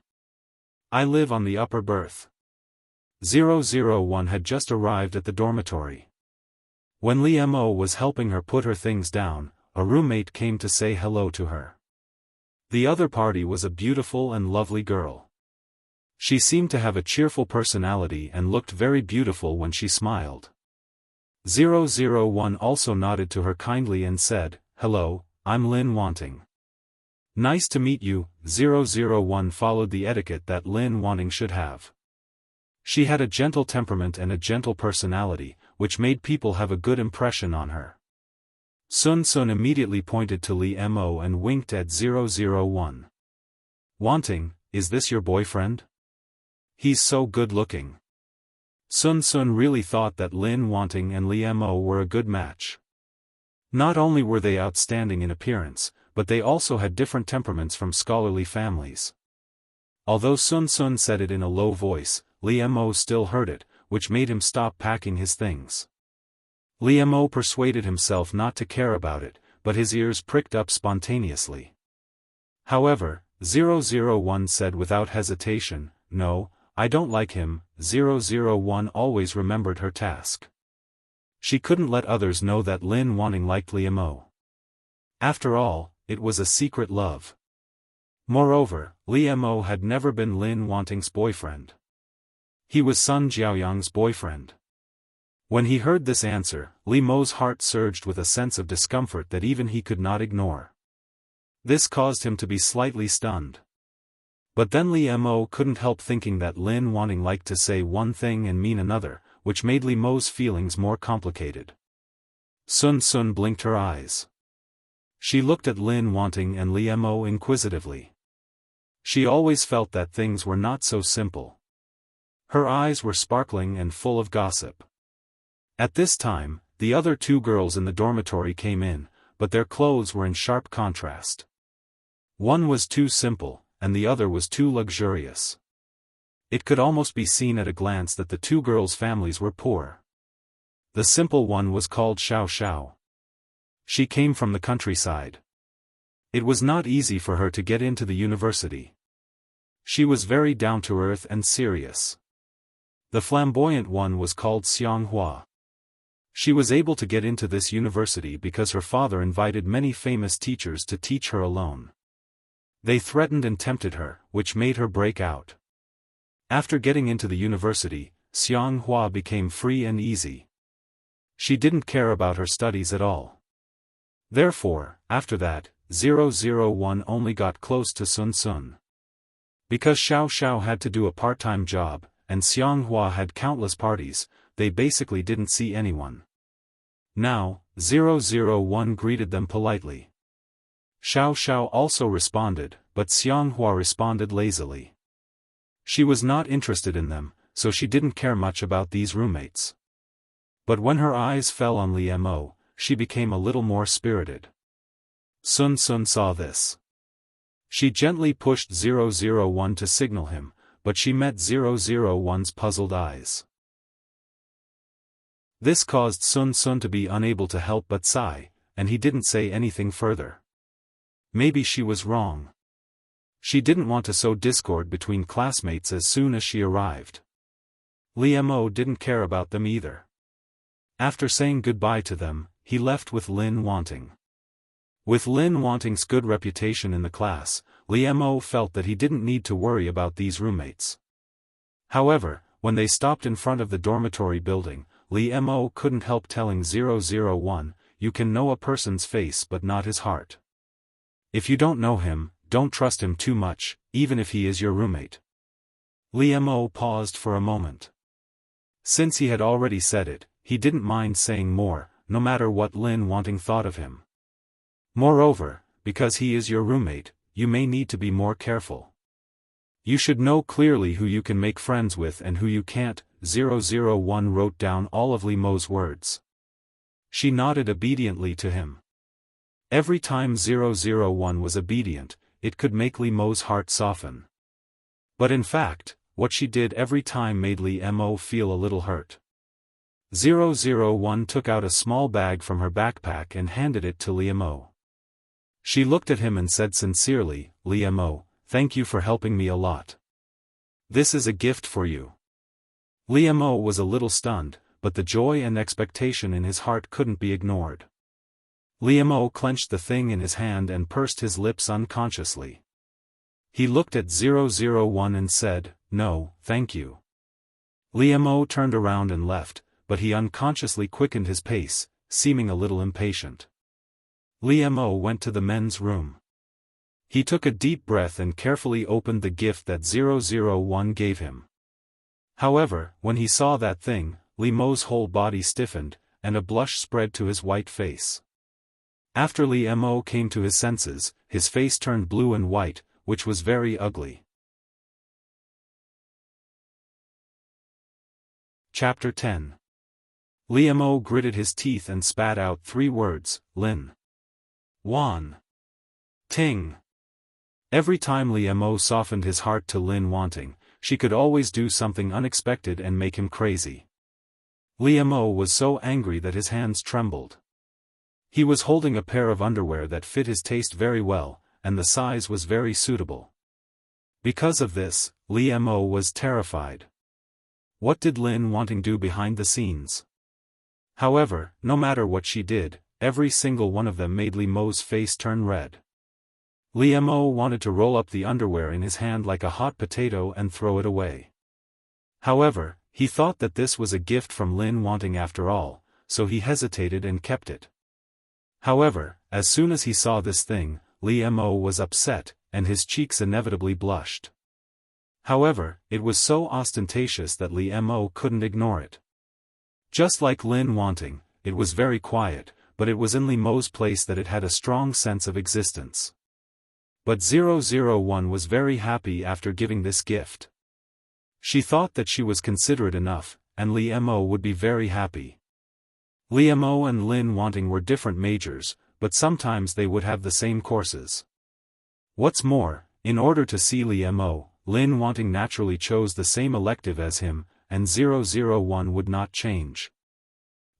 I live on the upper berth." 001 had just arrived at the dormitory. When Li Mo was helping her put her things down, a roommate came to say hello to her. The other party was a beautiful and lovely girl. She seemed to have a cheerful personality and looked very beautiful when she smiled. 001 also nodded to her kindly and said, "Hello, I'm Lin Wanting." "Nice to meet you." 001 followed the etiquette that Lin Wanting should have. She had a gentle temperament and a gentle personality, which made people have a good impression on her. Sun Sun immediately pointed to Li Mo and winked at 001. "Wanting, is this your boyfriend? He's so good-looking." Sun Sun really thought that Lin Wanting and Li Mo were a good match. Not only were they outstanding in appearance, but they also had different temperaments from scholarly families. Although Sun Sun said it in a low voice, Li Mo still heard it, which made him stop packing his things. Li Mo persuaded himself not to care about it, but his ears pricked up spontaneously. However, 001 said without hesitation, "No, I don't like him." 001 always remembered her task. She couldn't let others know that Lin Wanting liked Li Mo. After all, it was a secret love. Moreover, Li Mo had never been Lin Wanting's boyfriend. He was Sun Jiaoyang's boyfriend. When he heard this answer, Li Mo's heart surged with a sense of discomfort that even he could not ignore. This caused him to be slightly stunned. But then Li Mo couldn't help thinking that Lin Wanting liked to say one thing and mean another, which made Li Mo's feelings more complicated. Sun Sun blinked her eyes. She looked at Lin Wanting and Li Mo inquisitively. She always felt that things were not so simple. Her eyes were sparkling and full of gossip. At this time, the other two girls in the dormitory came in, but their clothes were in sharp contrast. One was too simple, and the other was too luxurious. It could almost be seen at a glance that the two girls' families were poor. The simple one was called Xiao. She came from the countryside. It was not easy for her to get into the university. She was very down-to-earth and serious. The flamboyant one was called Xianghua. She was able to get into this university because her father invited many famous teachers to teach her alone. They threatened and tempted her, which made her break out. After getting into the university, Xianghua became free and easy. She didn't care about her studies at all. Therefore, after that, 001 only got close to Sun. Because Xiao had to do a part-time job, and Xianghua had countless parties, they basically didn't see anyone. Now, 001 greeted them politely. Xiao also responded, but Xianghua responded lazily. She was not interested in them, so she didn't care much about these roommates. But when her eyes fell on Li Mo, she became a little more spirited. Sun saw this. She gently pushed 001 to signal him, but she met 001's puzzled eyes. This caused Sun to be unable to help but sigh, and he didn't say anything further. Maybe she was wrong. She didn't want to sow discord between classmates as soon as she arrived. Li Mo didn't care about them either. After saying goodbye to them, he left with Lin Wanting. With Lin Wanting's good reputation in the class, Li Mo felt that he didn't need to worry about these roommates. However, when they stopped in front of the dormitory building, Li Mo couldn't help telling 001, "You can know a person's face but not his heart. If you don't know him, don't trust him too much, even if he is your roommate." Li Mo paused for a moment. Since he had already said it, he didn't mind saying more, no matter what Lin Wanting thought of him. Moreover, because he is your roommate, you may need to be more careful. You should know clearly who you can make friends with and who you can't. 001 wrote down all of Li Mo's words. She nodded obediently to him. Every time 001 was obedient, it could make Li Mo's heart soften. But in fact, what she did every time made Li Mo feel a little hurt. 001 took out a small bag from her backpack and handed it to Li Mo. She looked at him and said sincerely, "Li Mo, thank you for helping me a lot. This is a gift for you." Li Mo was a little stunned, but the joy and expectation in his heart couldn't be ignored. Li Mo clenched the thing in his hand and pursed his lips unconsciously. He looked at 001 and said, "No, thank you." Li Mo turned around and left, but he unconsciously quickened his pace, seeming a little impatient. Li Mo went to the men's room. He took a deep breath and carefully opened the gift that 001 gave him. However, when he saw that thing, Li Mo's whole body stiffened, and a blush spread to his white face. After Li Mo came to his senses, his face turned blue and white, which was very ugly. Chapter 10. Li Mo gritted his teeth and spat out 3 words, "Lin Wan Ting." Every time Li Mo softened his heart to Lin Wanting, she could always do something unexpected and make him crazy. Li Mo was so angry that his hands trembled. He was holding a pair of underwear that fit his taste very well, and the size was very suitable. Because of this, Li Mo was terrified. What did Lin Wanting do behind the scenes? However, no matter what she did, every single one of them made Li Mo's face turn red. Li Mo wanted to roll up the underwear in his hand like a hot potato and throw it away. However, he thought that this was a gift from Lin Wanting after all, so he hesitated and kept it. However, as soon as he saw this thing, Li Mo was upset, and his cheeks inevitably blushed. However, it was so ostentatious that Li Mo couldn't ignore it. Just like Lin Wanting, it was very quiet, but it was in Li Mo's place that it had a strong sense of existence. But 001 was very happy after giving this gift. She thought that she was considerate enough, and Li Mo would be very happy. Li Mo and Lin Wanting were different majors, but sometimes they would have the same courses. What's more, in order to see Li Mo, Lin Wanting naturally chose the same elective as him, and 001 would not change.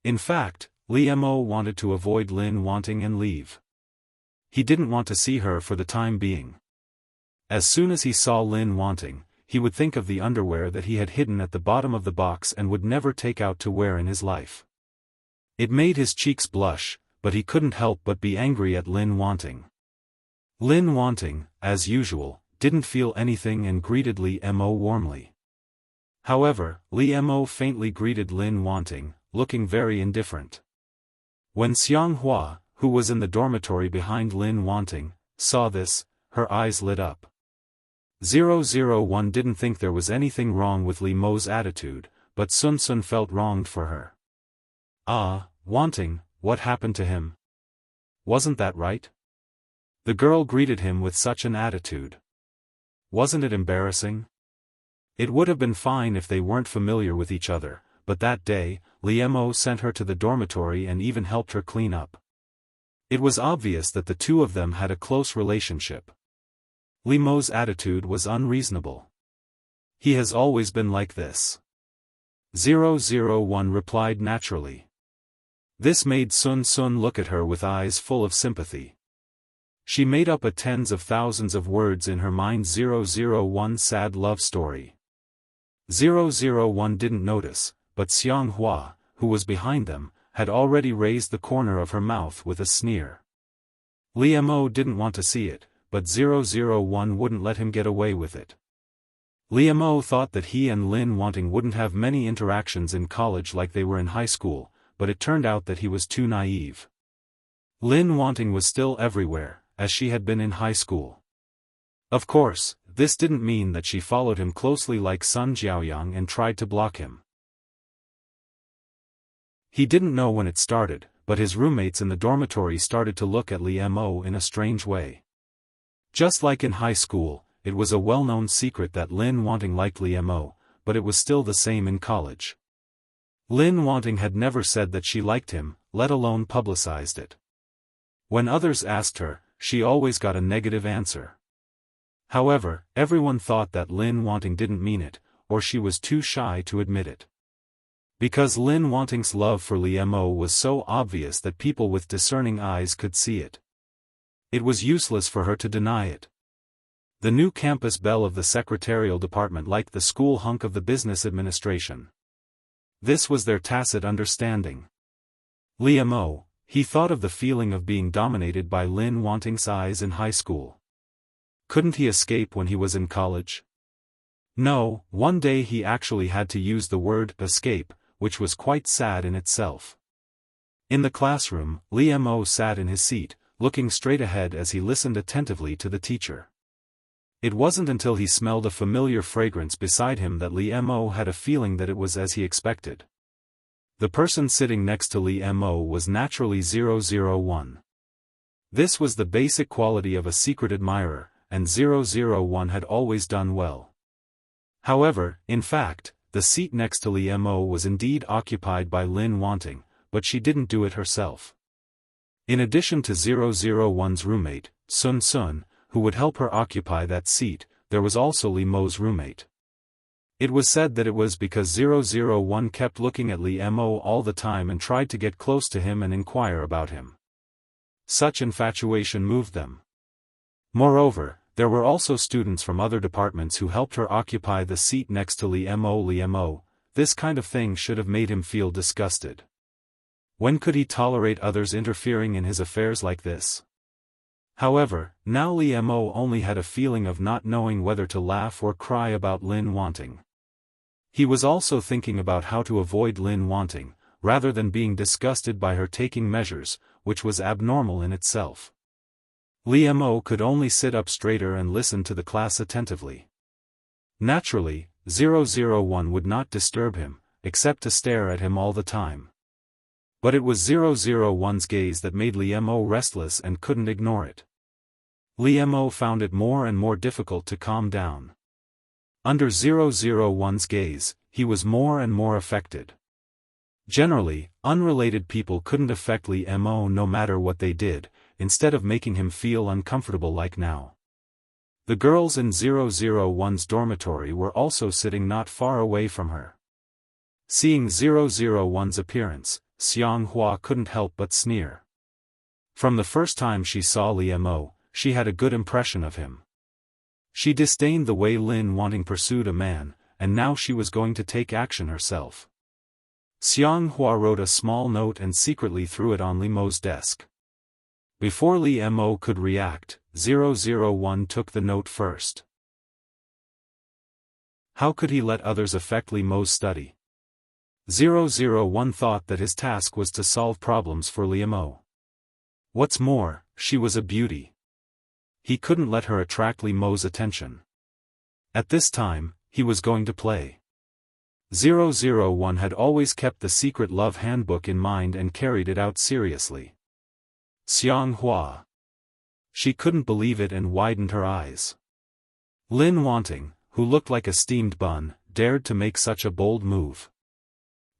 In fact, Li Mo wanted to avoid Lin Wanting and leave. He didn't want to see her for the time being. As soon as he saw Lin Wanting, he would think of the underwear that he had hidden at the bottom of the box and would never take out to wear in his life. It made his cheeks blush, but he couldn't help but be angry at Lin Wanting. Lin Wanting, as usual, didn't feel anything and greeted Li Mo warmly. However, Li Mo faintly greeted Lin Wanting, looking very indifferent. When Xianghua, who was in the dormitory behind Lin Wanting, saw this, her eyes lit up. 001 didn't think there was anything wrong with Li Mo's attitude, but Sun Sun felt wronged for her. Ah, Wanting, what happened to him? Wasn't that right? The girl greeted him with such an attitude. Wasn't it embarrassing? It would have been fine if they weren't familiar with each other, but that day, Li Mo sent her to the dormitory and even helped her clean up. It was obvious that the two of them had a close relationship. Li Mo's attitude was unreasonable. He has always been like this. 001 replied naturally. This made Sun Sun look at her with eyes full of sympathy. She made up a tens of thousands of words in her mind. 001 sad love story. 001 didn't notice, but Xianghua, who was behind them, had already raised the corner of her mouth with a sneer. Li Mo didn't want to see it, but 001 wouldn't let him get away with it. Li Mo thought that he and Lin Wanting wouldn't have many interactions in college like they were in high school, but it turned out that he was too naive. Lin Wanting was still everywhere, as she had been in high school. Of course, this didn't mean that she followed him closely like Sun Jiaoyang and tried to block him. He didn't know when it started, but his roommates in the dormitory started to look at Li Mo in a strange way. Just like in high school, it was a well-known secret that Lin Wanting liked Li Mo, but it was still the same in college. Lin Wanting had never said that she liked him, let alone publicized it. When others asked her, she always got a negative answer. However, everyone thought that Lin Wanting didn't mean it, or she was too shy to admit it. Because Lin Wanting's love for Li Mo was so obvious that people with discerning eyes could see it. It was useless for her to deny it. The new campus belle of the secretarial department liked the school hunk of the business administration. This was their tacit understanding. Li Mo, he thought of the feeling of being dominated by Lin Wanting's eyes in high school. Couldn't he escape when he was in college? No, one day he actually had to use the word escape, which was quite sad in itself. In the classroom, Li Mo sat in his seat, looking straight ahead as he listened attentively to the teacher. It wasn't until he smelled a familiar fragrance beside him that Li Mo had a feeling that it was as he expected. The person sitting next to Li Mo was naturally 001. This was the basic quality of a secret admirer, and 001 had always done well. However, in fact, the seat next to Li Mo was indeed occupied by Lin Wanting, but she didn't do it herself. In addition to 001's roommate, Sun Sun, who would help her occupy that seat, there was also Li Mo's roommate. It was said that it was because 001 kept looking at Li Mo all the time and tried to get close to him and inquire about him. Such infatuation moved them. Moreover, there were also students from other departments who helped her occupy the seat next to Li Mo. Li Mo, this kind of thing should have made him feel disgusted. When could he tolerate others interfering in his affairs like this? However, now Li Mo only had a feeling of not knowing whether to laugh or cry about Lin Wanting. He was also thinking about how to avoid Lin Wanting, rather than being disgusted by her taking measures, which was abnormal in itself. Li Mo could only sit up straighter and listen to the class attentively. Naturally, 001 would not disturb him, except to stare at him all the time. But it was 001's gaze that made Li Mo restless and couldn't ignore it. Li Mo found it more and more difficult to calm down. Under 001's gaze, he was more and more affected. Generally, unrelated people couldn't affect Li Mo no matter what they did, instead of making him feel uncomfortable like now. The girls in 001's dormitory were also sitting not far away from her. Seeing 001's appearance, Xianghua couldn't help but sneer. From the first time she saw Li Mo, she had a good impression of him. She disdained the way Lin Wanting pursued a man, and now she was going to take action herself. Xianghua wrote a small note and secretly threw it on Li Mo's desk. Before Li Mo could react, 001 took the note first. How could he let others affect Li Mo's study? 001 thought that his task was to solve problems for Li Mo. What's more, she was a beauty. He couldn't let her attract Li Mo's attention. At this time, he was going to play. 001 had always kept the secret love handbook in mind and carried it out seriously. Xianghua. She couldn't believe it and widened her eyes. Lin Wanting, who looked like a steamed bun, dared to make such a bold move.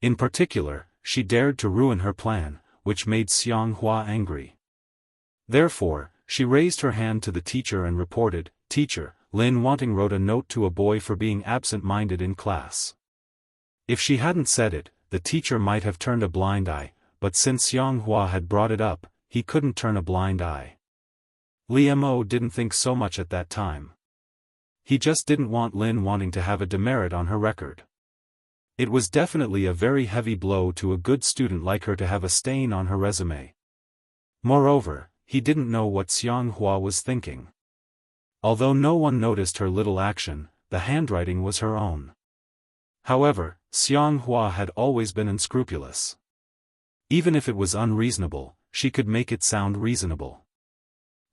In particular, she dared to ruin her plan, which made Xianghua angry. Therefore, she raised her hand to the teacher and reported, "Teacher, Lin Wanting wrote a note to a boy for being absent-minded in class." If she hadn't said it, the teacher might have turned a blind eye, but since Xianghua had brought it up, he couldn't turn a blind eye. Li Mo didn't think so much at that time. He just didn't want Lin Wanting to have a demerit on her record. It was definitely a very heavy blow to a good student like her to have a stain on her resume. Moreover, he didn't know what Xianghua was thinking. Although no one noticed her little action, the handwriting was her own. However, Xianghua had always been unscrupulous. Even if it was unreasonable, she could make it sound reasonable.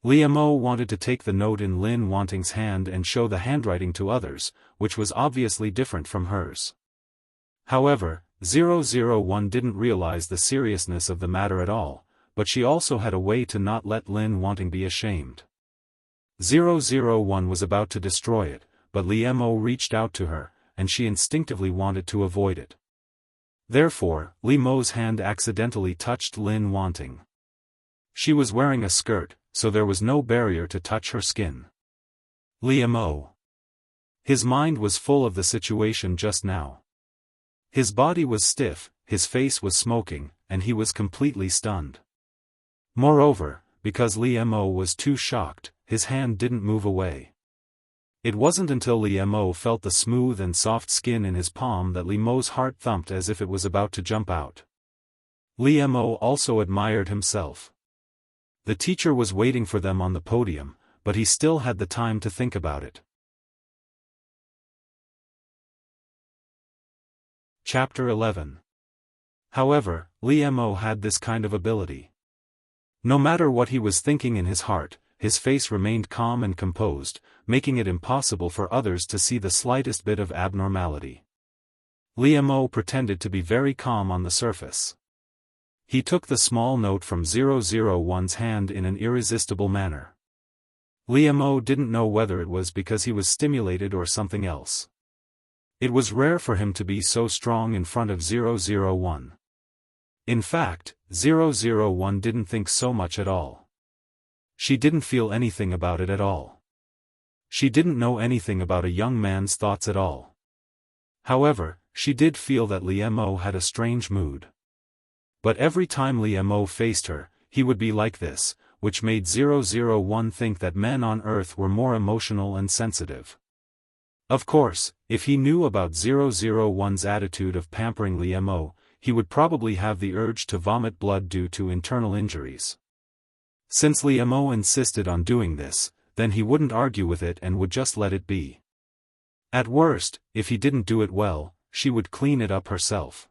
Li Mo wanted to take the note in Lin Wanting's hand and show the handwriting to others, which was obviously different from hers. However, 001 didn't realize the seriousness of the matter at all, but she also had a way to not let Lin Wanting be ashamed. 001 was about to destroy it, but Li Mo reached out to her, and she instinctively wanted to avoid it. Therefore, Li Mo's hand accidentally touched Lin Wanting. She was wearing a skirt, so there was no barrier to touch her skin. Li Mo. His mind was full of the situation just now. His body was stiff, his face was smoking, and he was completely stunned. Moreover, because Li Mo was too shocked, his hand didn't move away. It wasn't until Li Mo felt the smooth and soft skin in his palm that Li Mo's heart thumped as if it was about to jump out. Li Mo also admired himself. The teacher was waiting for them on the podium, but he still had the time to think about it. Chapter 11. However, Li Mo had this kind of ability. No matter what he was thinking in his heart, his face remained calm and composed, making it impossible for others to see the slightest bit of abnormality. Li Mo pretended to be very calm on the surface. He took the small note from 001's hand in an irresistible manner. Li Mo didn't know whether it was because he was stimulated or something else. It was rare for him to be so strong in front of 001. In fact, 001 didn't think so much at all. She didn't feel anything about it at all. She didn't know anything about a young man's thoughts at all. However, she did feel that Li Mo had a strange mood. But every time Li Mo faced her, he would be like this, which made 001 think that men on Earth were more emotional and sensitive. Of course, if he knew about 001's attitude of pampering Li Mo, he would probably have the urge to vomit blood due to internal injuries. Since Li Mo insisted on doing this, then he wouldn't argue with it and would just let it be. At worst, if he didn't do it well, she would clean it up herself.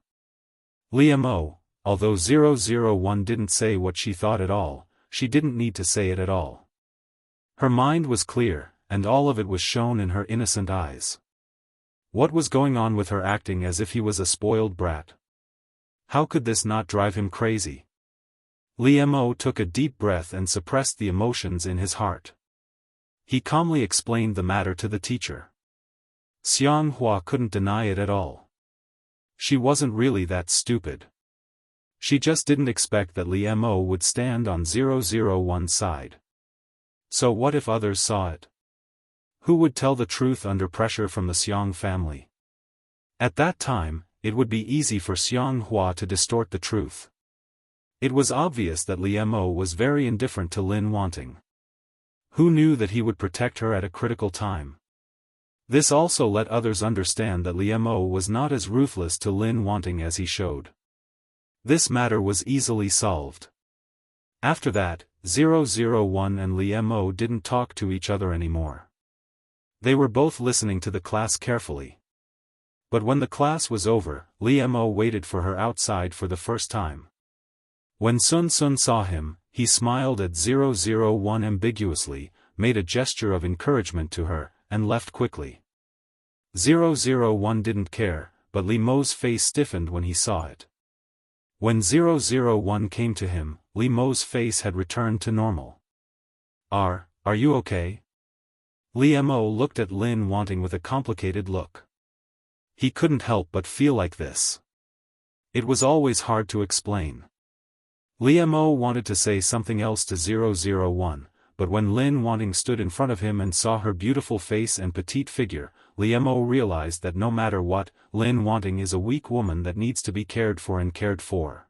Li Mo, although 001 didn't say what she thought at all, she didn't need to say it at all. Her mind was clear, and all of it was shown in her innocent eyes. What was going on with her acting as if he was a spoiled brat? How could this not drive him crazy? Li Mo took a deep breath and suppressed the emotions in his heart. He calmly explained the matter to the teacher. Xianghua couldn't deny it at all. She wasn't really that stupid. She just didn't expect that Li Mo would stand on 001's side. So what if others saw it? Who would tell the truth under pressure from the Xiang family? At that time, it would be easy for Xianghua to distort the truth. It was obvious that Li Mo was very indifferent to Lin Wanting. Who knew that he would protect her at a critical time? This also let others understand that Li Mo was not as ruthless to Lin Wanting as he showed. This matter was easily solved. After that, 001 and Li Mo didn't talk to each other anymore. They were both listening to the class carefully. But when the class was over, Li Mo waited for her outside for the first time. When Sun Sun saw him, he smiled at 001 ambiguously, made a gesture of encouragement to her, and left quickly. 001 didn't care, but Li Mo's face stiffened when he saw it. When 001 came to him, Li Mo's face had returned to normal. Are you okay? Li Mo looked at Lin Wanting with a complicated look. He couldn't help but feel like this. It was always hard to explain. Li Mo wanted to say something else to 001, but when Lin Wanting stood in front of him and saw her beautiful face and petite figure, Li Mo realized that no matter what, Lin Wanting is a weak woman that needs to be cared for and cared for.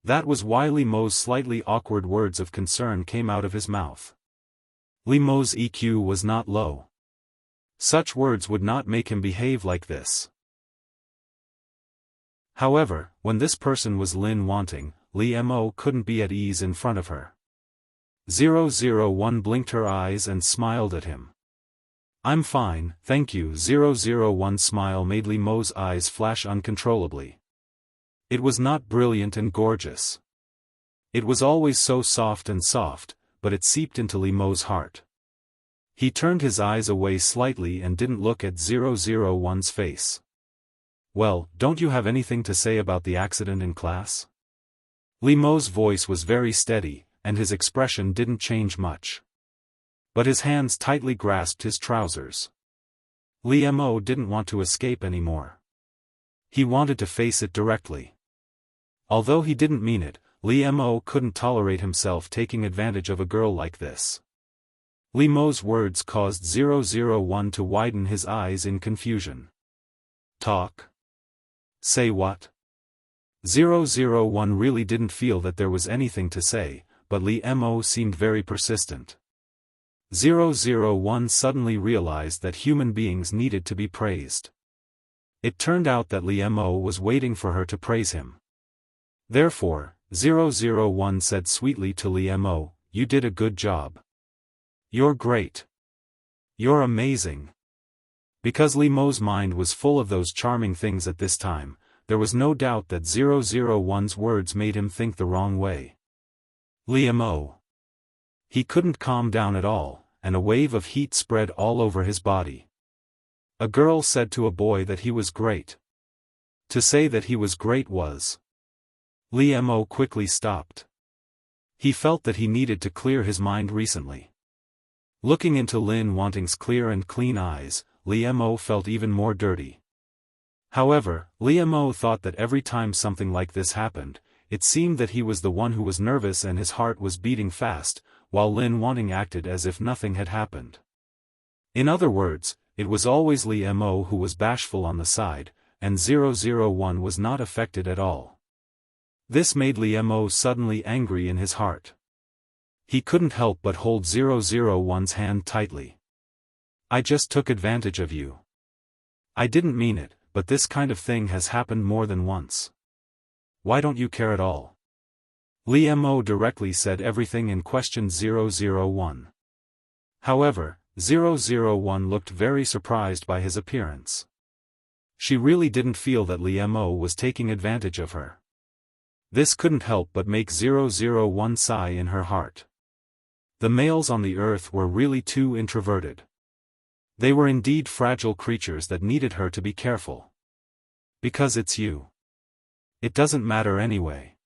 That was why Li Mo's slightly awkward words of concern came out of his mouth. Li Mo's EQ was not low. Such words would not make him behave like this. However, when this person was Lin Wanting, Li Mo couldn't be at ease in front of her. 001 blinked her eyes and smiled at him. I'm fine, thank you. 001's smile made Li Mo's eyes flash uncontrollably. It was not brilliant and gorgeous. It was always so soft, but it seeped into Li Mo's heart. He turned his eyes away slightly and didn't look at 001's face. Well, don't you have anything to say about the accident in class? Li Mo's voice was very steady, and his expression didn't change much. But his hands tightly grasped his trousers. Li Mo didn't want to escape anymore. He wanted to face it directly. Although he didn't mean it, Li Mo couldn't tolerate himself taking advantage of a girl like this. Li Mo's words caused 001 to widen his eyes in confusion. Talk? Say what? 001 really didn't feel that there was anything to say, but Li Mo seemed very persistent. 001 suddenly realized that human beings needed to be praised. It turned out that Li Mo was waiting for her to praise him. Therefore, 001 said sweetly to Li Mo, "You did a good job. You're great. You're amazing." Because Li Mo's mind was full of those charming things at this time, there was no doubt that 001's words made him think the wrong way. Li Mo. He couldn't calm down at all, and a wave of heat spread all over his body. A girl said to a boy that he was great. To say that he was great was. Li Mo quickly stopped. He felt that he needed to clear his mind recently. Looking into Lin Wanting's clear and clean eyes, Li Mo felt even more dirty. However, Li Mo thought that every time something like this happened, it seemed that he was the one who was nervous and his heart was beating fast, while Lin Wanting acted as if nothing had happened. In other words, it was always Li Mo who was bashful on the side, and 001 was not affected at all. This made Li Mo suddenly angry in his heart. He couldn't help but hold 001's hand tightly. "I just took advantage of you. I didn't mean it, but this kind of thing has happened more than once. Why don't you care at all?" Li Mo directly said everything and questioned 001. However, 001 looked very surprised by his appearance. She really didn't feel that Li Mo was taking advantage of her. This couldn't help but make 001 sigh in her heart. The males on the earth were really too introverted. They were indeed fragile creatures that needed her to be careful. Because it's you. It doesn't matter anyway.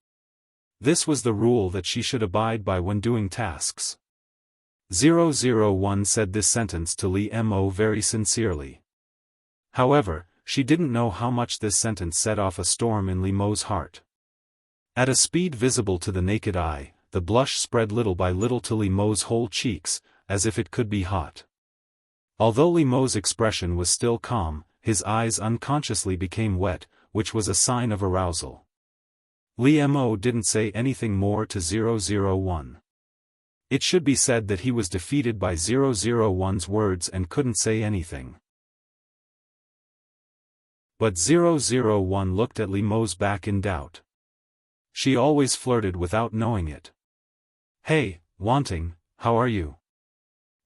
This was the rule that she should abide by when doing tasks. 001 said this sentence to Li Mo very sincerely. However, she didn't know how much this sentence set off a storm in Li Mo's heart. At a speed visible to the naked eye, the blush spread little by little to Li Mo's whole cheeks, as if it could be hot. Although Li Mo's expression was still calm, his eyes unconsciously became wet, which was a sign of arousal. Li Mo didn't say anything more to 001. It should be said that he was defeated by 001's words and couldn't say anything. But 001 looked at Li Mo's back in doubt. She always flirted without knowing it. "Hey, Wanting, how are you?"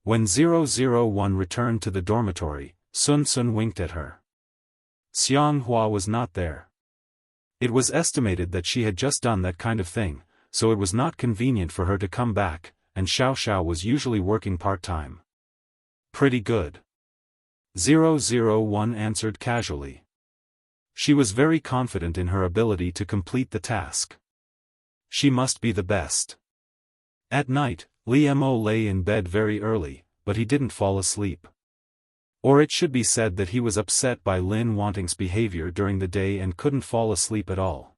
When 001 returned to the dormitory, Sun Sun winked at her. Xiang Hua was not there. It was estimated that she had just done that kind of thing, so it was not convenient for her to come back, and Xiao Xiao was usually working part-time. "Pretty good," 001 answered casually. She was very confident in her ability to complete the task. She must be the best. At night, Li Mo lay in bed very early, but he didn't fall asleep. Or it should be said that he was upset by Lin Wanting's behavior during the day and couldn't fall asleep at all.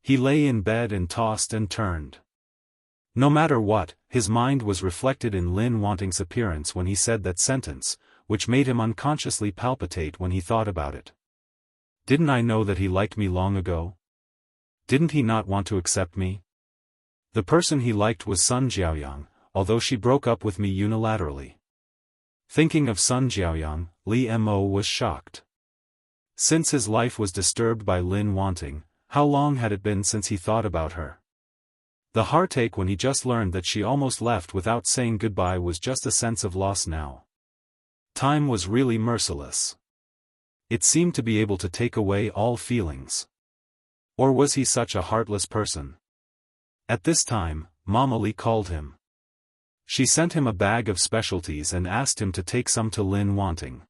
He lay in bed and tossed and turned. No matter what, his mind was reflected in Lin Wanting's appearance when he said that sentence, which made him unconsciously palpitate when he thought about it. Didn't I know that he liked me long ago? Didn't he not want to accept me? The person he liked was Sun Jiaoyang, although she broke up with me unilaterally. Thinking of Sun Jiaoyang, Li Mo was shocked. Since his life was disturbed by Lin Wanting, how long had it been since he thought about her? The heartache when he just learned that she almost left without saying goodbye was just a sense of loss now. Time was really merciless. It seemed to be able to take away all feelings. Or was he such a heartless person? At this time, Mama Li called him. She sent him a bag of specialties and asked him to take some to Lin Wanting.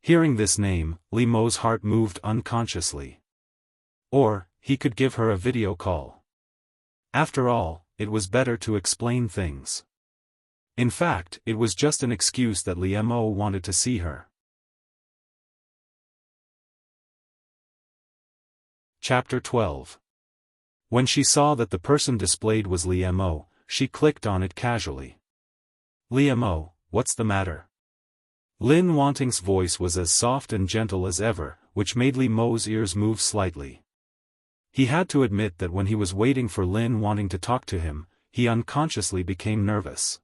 Hearing this name, Li Mo's heart moved unconsciously. Or, he could give her a video call. After all, it was better to explain things. In fact, it was just an excuse that Li Mo wanted to see her. Chapter 12. When she saw that the person displayed was Li Mo, she clicked on it casually. "Li Mo, what's the matter?" Lin Wanting's voice was as soft and gentle as ever, which made Li Mo's ears move slightly. He had to admit that when he was waiting for Lin Wanting to talk to him, he unconsciously became nervous.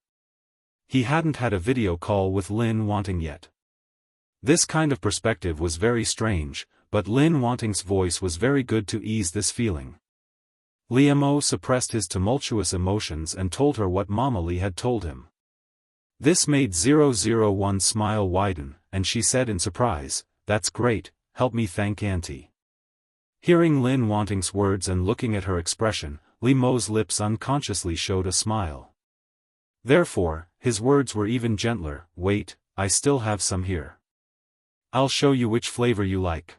He hadn't had a video call with Lin Wanting yet. This kind of perspective was very strange, but Lin Wanting's voice was very good to ease this feeling. Li Mo suppressed his tumultuous emotions and told her what Mama Li had told him. This made 001's smile widen, and she said in surprise, "That's great, help me thank Auntie." Hearing Lin Wanting's words and looking at her expression, Li Mo's lips unconsciously showed a smile. Therefore, his words were even gentler. "Wait, I still have some here. I'll show you which flavor you like."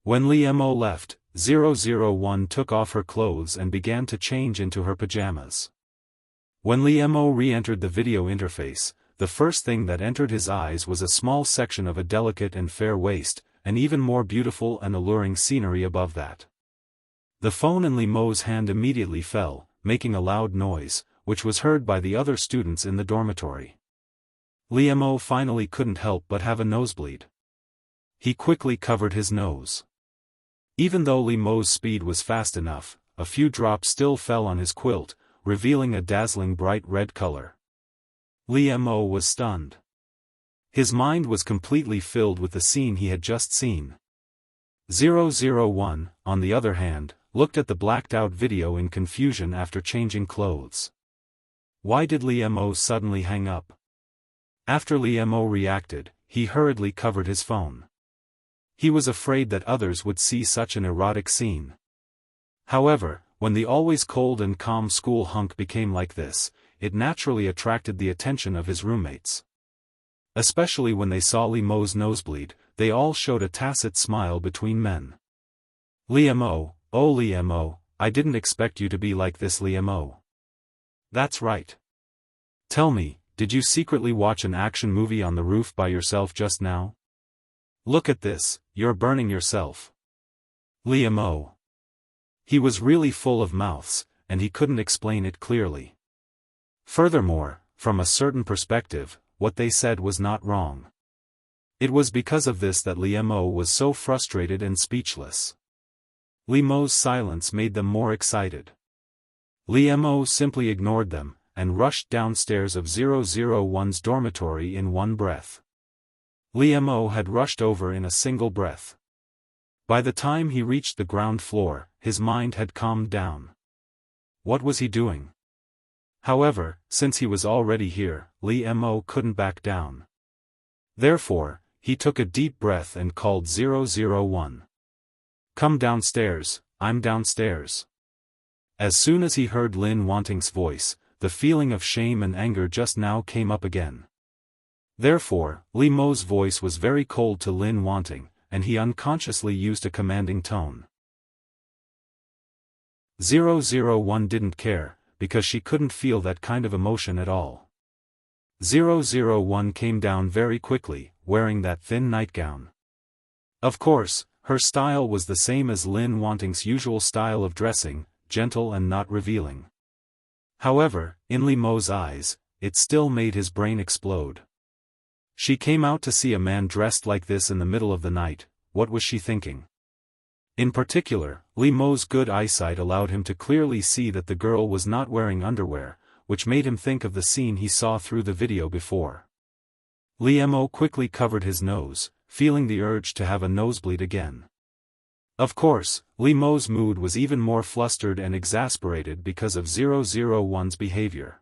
When Li Mo left, 001 took off her clothes and began to change into her pajamas. When Li Mo re-entered the video interface, the first thing that entered his eyes was a small section of a delicate and fair waist, and even more beautiful and alluring scenery above that. The phone in Li Mo's hand immediately fell, making a loud noise, which was heard by the other students in the dormitory. Li Mo finally couldn't help but have a nosebleed. He quickly covered his nose. Even though Li Mo's speed was fast enough, a few drops still fell on his quilt, revealing a dazzling bright red color. Li Mo was stunned. His mind was completely filled with the scene he had just seen. 001, on the other hand, looked at the blacked-out video in confusion after changing clothes. Why did Li Mo suddenly hang up? After Li Mo reacted, he hurriedly covered his phone. He was afraid that others would see such an erotic scene. However, when the always cold and calm school hunk became like this, it naturally attracted the attention of his roommates. Especially when they saw Li Mo's nosebleed, they all showed a tacit smile between men. "Li Mo, oh Li Mo, I didn't expect you to be like this Li Mo." "That's right. Tell me, did you secretly watch an action movie on the roof by yourself just now? Look at this, you're burning yourself. Liam. He was really full of mouths, and he couldn't explain it clearly. Furthermore, from a certain perspective, what they said was not wrong. It was because of this that Liam was so frustrated and speechless. Liam's silence made them more excited. Liam simply ignored them, and rushed downstairs of 001's dormitory in one breath. Liam had rushed over in a single breath. By the time he reached the ground floor, his mind had calmed down. What was he doing? However, since he was already here, Liam couldn't back down. Therefore, he took a deep breath and called 001. Come downstairs, I'm downstairs. As soon as he heard Lin Wanting's voice, the feeling of shame and anger just now came up again. Therefore, Liam's voice was very cold to Lin Wanting, and he unconsciously used a commanding tone. 001 didn't care, because she couldn't feel that kind of emotion at all. 001 came down very quickly, wearing that thin nightgown. Of course, her style was the same as Lin Wanting's usual style of dressing, gentle and not revealing. However, in Liam's eyes, it still made his brain explode. She came out to see a man dressed like this in the middle of the night. What was she thinking? In particular, Liam's good eyesight allowed him to clearly see that the girl was not wearing underwear, which made him think of the scene he saw through the video before. Liam quickly covered his nose, feeling the urge to have a nosebleed again. Of course, Liam's mood was even more flustered and exasperated because of 001's behavior.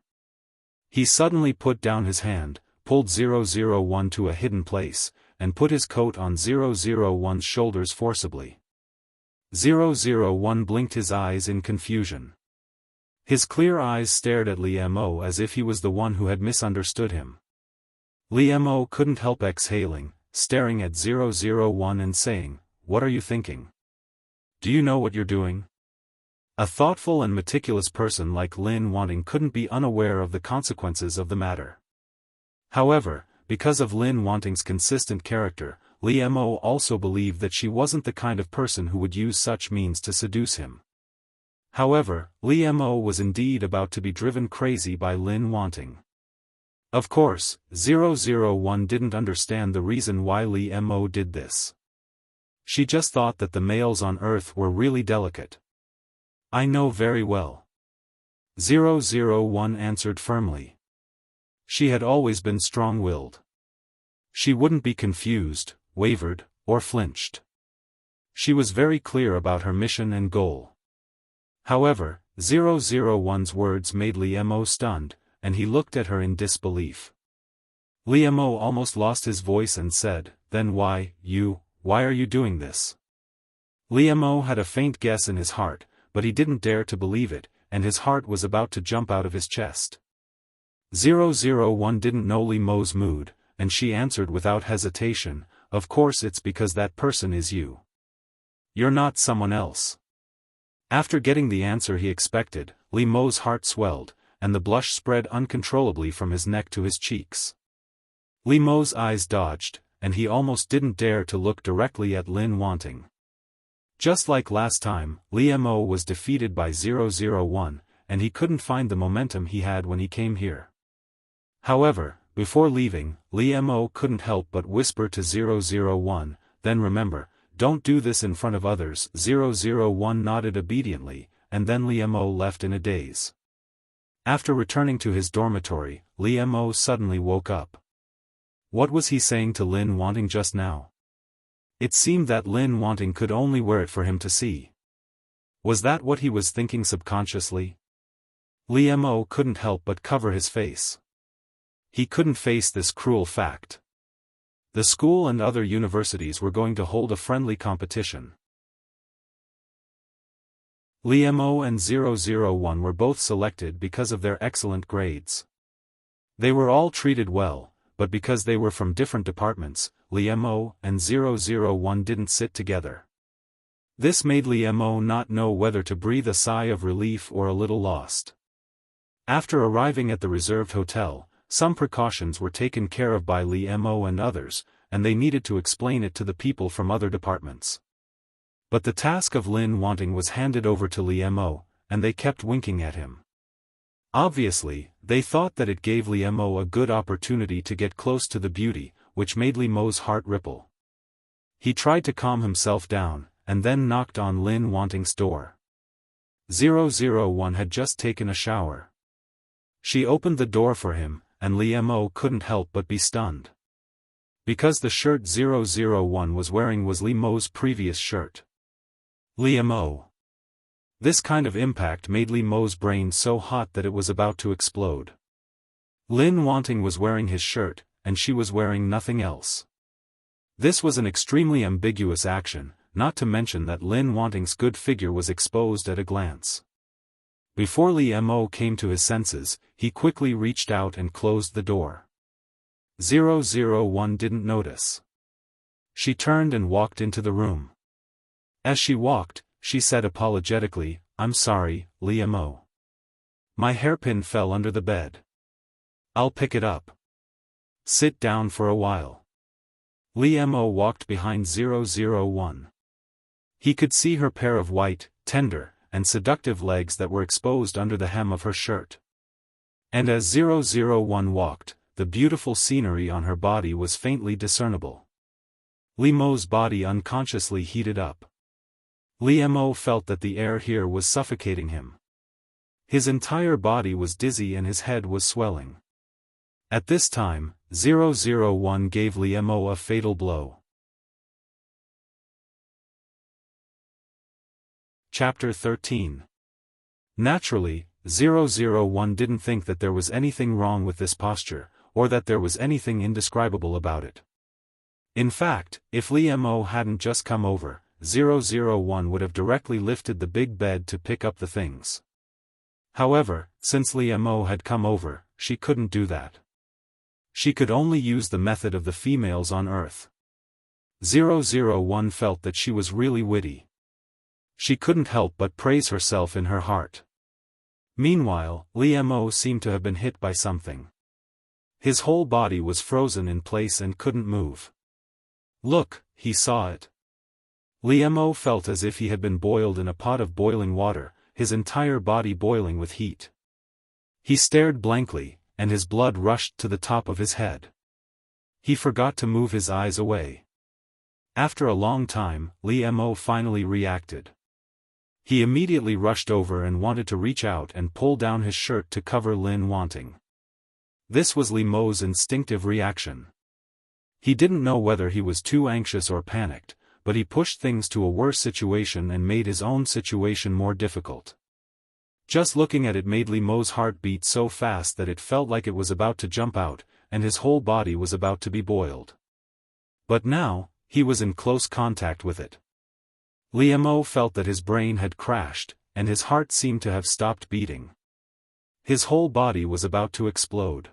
He suddenly put down his hand, pulled 001 to a hidden place, and put his coat on 001's shoulders forcibly. 001 blinked his eyes in confusion. His clear eyes stared at Liam as if he was the one who had misunderstood him. Liam couldn't help exhaling, staring at 001 and saying, "What are you thinking? Do you know what you're doing?" A thoughtful and meticulous person like Lin Wanting couldn't be unaware of the consequences of the matter. However, because of Lin Wanting's consistent character, Liam also believed that she wasn't the kind of person who would use such means to seduce him. However, Liam was indeed about to be driven crazy by Lin Wanting. Of course, 001 didn't understand the reason why Liam did this. She just thought that the males on Earth were really delicate. "I know very well." 001 answered firmly. She had always been strong-willed. She wouldn't be confused, wavered, or flinched. She was very clear about her mission and goal. However, 001's words made Liam stunned, and he looked at her in disbelief. Liam almost lost his voice and said, "Then why are you doing this?" Liam had a faint guess in his heart, but he didn't dare to believe it, and his heart was about to jump out of his chest. 001 didn't know Liam's mood, and she answered without hesitation, "Of course it's because that person is you. You're not someone else." After getting the answer he expected, Liam's heart swelled, and the blush spread uncontrollably from his neck to his cheeks. Liam's eyes dodged, and he almost didn't dare to look directly at Lin Wanting. Just like last time, Liam was defeated by 001, and he couldn't find the momentum he had when he came here. However, before leaving, Liam couldn't help but whisper to 001, "Then remember, don't do this in front of others." 001 nodded obediently, and then Liam left in a daze. After returning to his dormitory, Liam suddenly woke up. What was he saying to Lin Wanting just now? It seemed that Lin Wanting could only wear it for him to see. Was that what he was thinking subconsciously? Liam couldn't help but cover his face. He couldn't face this cruel fact. The school and other universities were going to hold a friendly competition. Liam and 001 were both selected because of their excellent grades. They were all treated well, but because they were from different departments, Liam and 001 didn't sit together. This made Liam not know whether to breathe a sigh of relief or a little lost. After arriving at the reserved hotel, some precautions were taken care of by Li Mo and others, and they needed to explain it to the people from other departments. But the task of Lin Wanting was handed over to Li Mo, and they kept winking at him. Obviously, they thought that it gave Li Mo a good opportunity to get close to the beauty, which made Li Mo's heart ripple. He tried to calm himself down, and then knocked on Lin Wanting's door. 001 had just taken a shower. She opened the door for him, and Li Mo couldn't help but be stunned. Because the shirt 001 was wearing was Li Mo's previous shirt. Li Mo. This kind of impact made Li Mo's brain so hot that it was about to explode. Lin Wanting was wearing his shirt, and she was wearing nothing else. This was an extremely ambiguous action, not to mention that Lin Wanting's good figure was exposed at a glance. Before Li Mo came to his senses, he quickly reached out and closed the door. 001 didn't notice. She turned and walked into the room. As she walked, she said apologetically, "I'm sorry, Li Mo. My hairpin fell under the bed. I'll pick it up. Sit down for a while." Li Mo walked behind 001. He could see her pair of white, tender, and seductive legs that were exposed under the hem of her shirt. And as 001 walked, the beautiful scenery on her body was faintly discernible. Li Mo's body unconsciously heated up. Li Mo felt that the air here was suffocating him. His entire body was dizzy and his head was swelling. At this time, 001 gave Li Mo a fatal blow. Chapter 13. Naturally, 001 didn't think that there was anything wrong with this posture, or that there was anything indescribable about it. In fact, if Li Mo hadn't just come over, 001 would have directly lifted the big bed to pick up the things. However, since Li Mo had come over, she couldn't do that. She could only use the method of the females on Earth. 001 felt that she was really witty. She couldn't help but praise herself in her heart. Meanwhile, Li Mo seemed to have been hit by something. His whole body was frozen in place and couldn't move. Look, he saw it. Li Mo felt as if he had been boiled in a pot of boiling water, his entire body boiling with heat. He stared blankly, and his blood rushed to the top of his head. He forgot to move his eyes away. After a long time, Li Mo finally reacted. He immediately rushed over and wanted to reach out and pull down his shirt to cover Lin Wanting. This was Li Mo's instinctive reaction. He didn't know whether he was too anxious or panicked, but he pushed things to a worse situation and made his own situation more difficult. Just looking at it made Li Mo's heart beat so fast that it felt like it was about to jump out, and his whole body was about to be boiled. But now, he was in close contact with it. Li Mo felt that his brain had crashed, and his heart seemed to have stopped beating. His whole body was about to explode.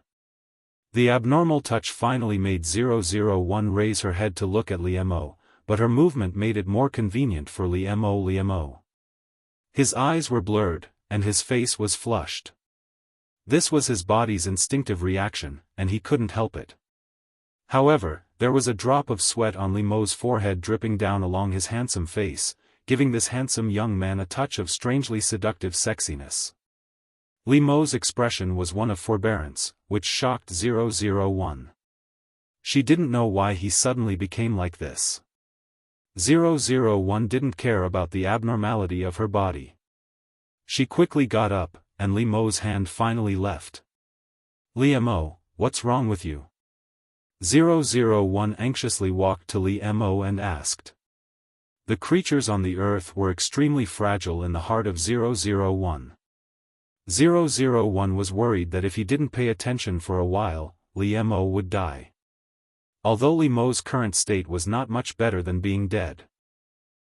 The abnormal touch finally made 001 raise her head to look at Li Mo, but her movement made it more convenient for Li Mo. His eyes were blurred, and his face was flushed. This was his body's instinctive reaction, and he couldn't help it. However, there was a drop of sweat on Li Mo's forehead dripping down along his handsome face, giving this handsome young man a touch of strangely seductive sexiness. Li Mo's expression was one of forbearance, which shocked 001. She didn't know why he suddenly became like this. 001 didn't care about the abnormality of her body. She quickly got up, and Li Mo's hand finally left. Li Mo, what's wrong with you? 001 anxiously walked to Li Mo and asked. The creatures on the earth were extremely fragile in the heart of 001. 001 was worried that if he didn't pay attention for a while, Li Mo would die. Although Li Mo's current state was not much better than being dead.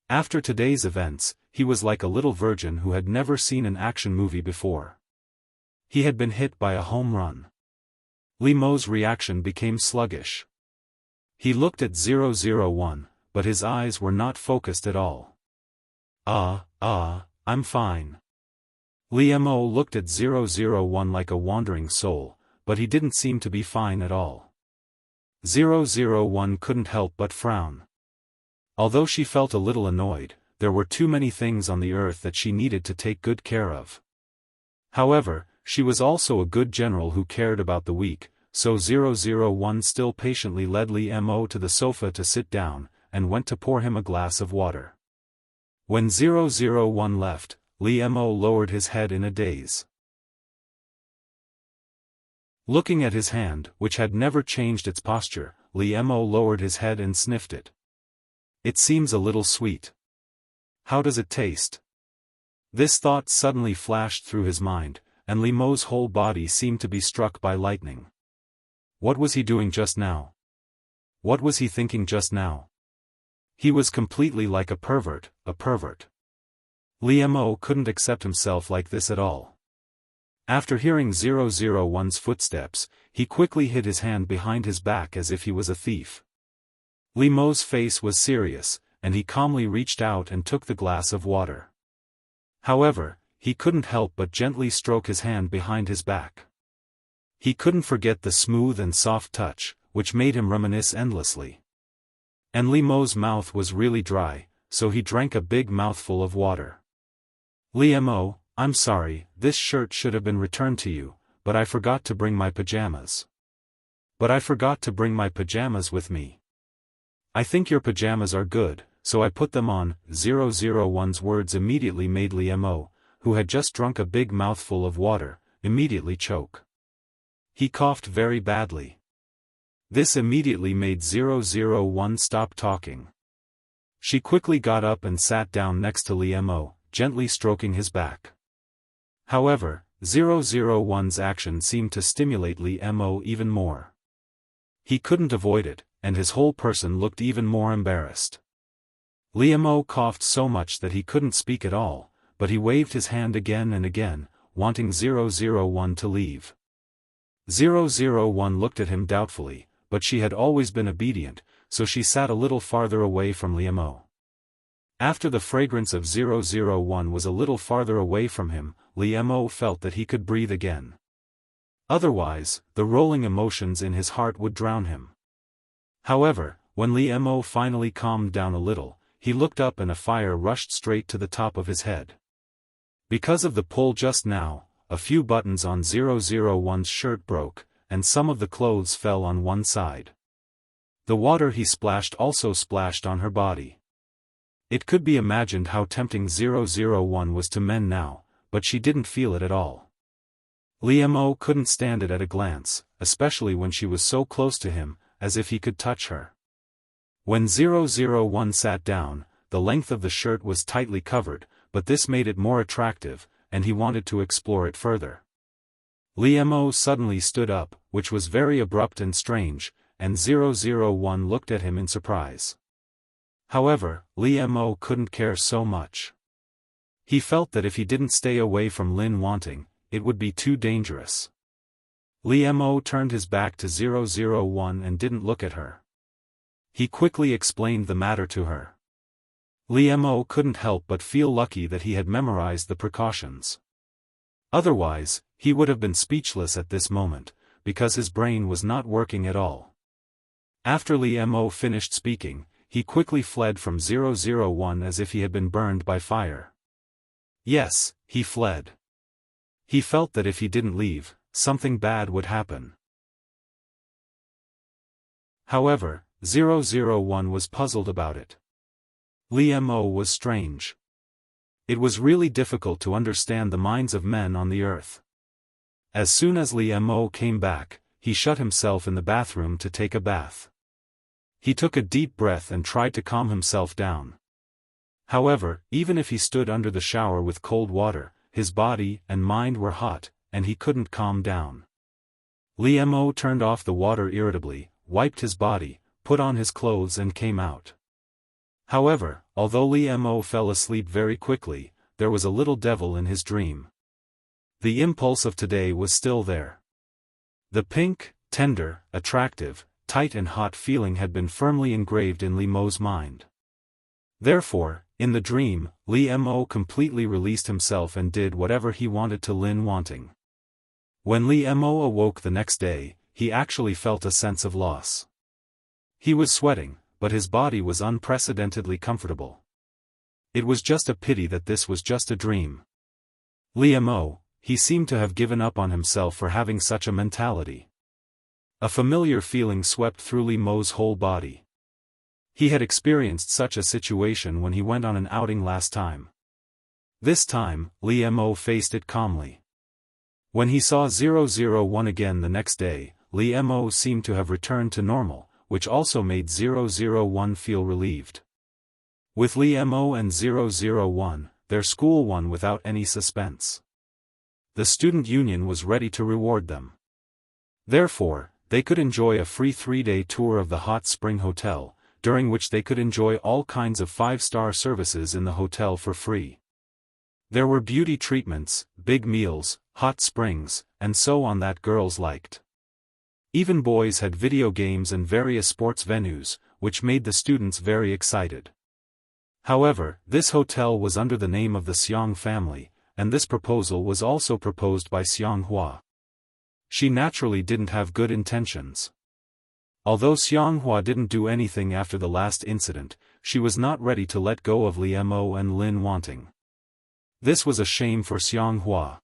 After today's events, he was like a little virgin who had never seen an action movie before. He had been hit by a home run. Li Mo's reaction became sluggish. He looked at 001, but his eyes were not focused at all. I'm fine. Li Mo looked at 001 like a wandering soul, but he didn't seem to be fine at all. 001 couldn't help but frown. Although she felt a little annoyed, there were too many things on the earth that she needed to take good care of. However, she was also a good general who cared about the weak, so 001 still patiently led Li Mo to the sofa to sit down, and went to pour him a glass of water. When 001 left, Li Mo lowered his head in a daze. Looking at his hand, which had never changed its posture, Li Mo lowered his head and sniffed it. It seems a little sweet. How does it taste? This thought suddenly flashed through his mind, and Li Mo's whole body seemed to be struck by lightning. What was he doing just now? What was he thinking just now? He was completely like a pervert, a pervert. Li Mo couldn't accept himself like this at all. After hearing 001's footsteps, he quickly hid his hand behind his back as if he was a thief. Li Mo's face was serious, and he calmly reached out and took the glass of water. However, he couldn't help but gently stroke his hand behind his back. He couldn't forget the smooth and soft touch, which made him reminisce endlessly. And Li Mo's mouth was really dry, so he drank a big mouthful of water. Li Mo, I'm sorry, this shirt should have been returned to you, but I forgot to bring my pajamas. But I forgot to bring my pajamas with me. I think your pajamas are good, so I put them on. 001's words immediately made Li Mo, who had just drunk a big mouthful of water, immediately choke. He coughed very badly. This immediately made 001 stop talking. She quickly got up and sat down next to Li Mo, gently stroking his back. However, 001's action seemed to stimulate Li Mo even more. He couldn't avoid it, and his whole person looked even more embarrassed. Li Mo coughed so much that he couldn't speak at all, but he waved his hand again and again, wanting 001 to leave. 001 looked at him doubtfully, but she had always been obedient, so she sat a little farther away from Li Mo. After the fragrance of 001 was a little farther away from him, Li Mo felt that he could breathe again. Otherwise, the rolling emotions in his heart would drown him. However, when Li Mo finally calmed down a little, he looked up and a fire rushed straight to the top of his head. Because of the pull just now, a few buttons on 001's shirt broke, and some of the clothes fell on one side. The water he splashed also splashed on her body. It could be imagined how tempting 001 was to men now, but she didn't feel it at all. Li Mo couldn't stand it at a glance, especially when she was so close to him, as if he could touch her. When 001 sat down, the length of the shirt was tightly covered, but this made it more attractive, and he wanted to explore it further. Li Mo suddenly stood up, which was very abrupt and strange, and 001 looked at him in surprise. However, Li Mo couldn't care so much. He felt that if he didn't stay away from Lin Wanting, it would be too dangerous. Li Mo turned his back to 001 and didn't look at her. He quickly explained the matter to her. Li Mo couldn't help but feel lucky that he had memorized the precautions. Otherwise, he would have been speechless at this moment, because his brain was not working at all. After Li Mo finished speaking, he quickly fled from 001 as if he had been burned by fire. Yes, he fled. He felt that if he didn't leave, something bad would happen. However, 001 was puzzled about it. Li Mo was strange. It was really difficult to understand the minds of men on the earth. As soon as Li Mo came back, he shut himself in the bathroom to take a bath. He took a deep breath and tried to calm himself down. However, even if he stood under the shower with cold water, his body and mind were hot, and he couldn't calm down. Li Mo turned off the water irritably, wiped his body, put on his clothes and came out. However, although Li Mo fell asleep very quickly, there was a little devil in his dream. The impulse of today was still there. The pink, tender, attractive, tight and hot feeling had been firmly engraved in Li Mo's mind. Therefore, In the dream, Li Mo completely released himself and did whatever he wanted to Lin wanting. When Li Mo awoke the next day, he actually felt a sense of loss. He was sweating, but his body was unprecedentedly comfortable. It was just a pity that this was just a dream. Li Mo, he seemed to have given up on himself for having such a mentality. A familiar feeling swept through Li Mo's whole body. He had experienced such a situation when he went on an outing last time. This time, Li Mo faced it calmly. When he saw 001 again the next day, Li Mo seemed to have returned to normal, which also made 001 feel relieved. With Li Mo and 001, their school won without any suspense. The student union was ready to reward them. Therefore, they could enjoy a free 3-day tour of the hot spring hotel, during which they could enjoy all kinds of 5-star services in the hotel for free. There were beauty treatments, big meals, hot springs, and so on that girls liked. Even boys had video games and various sports venues, which made the students very excited. However, this hotel was under the name of the Xiang family, and this proposal was also proposed by Xiang Hua. She naturally didn't have good intentions. Although Xiang Hua didn't do anything after the last incident, she was not ready to let go of Li Mo and Lin wanting. This was a shame for Xiang Hua.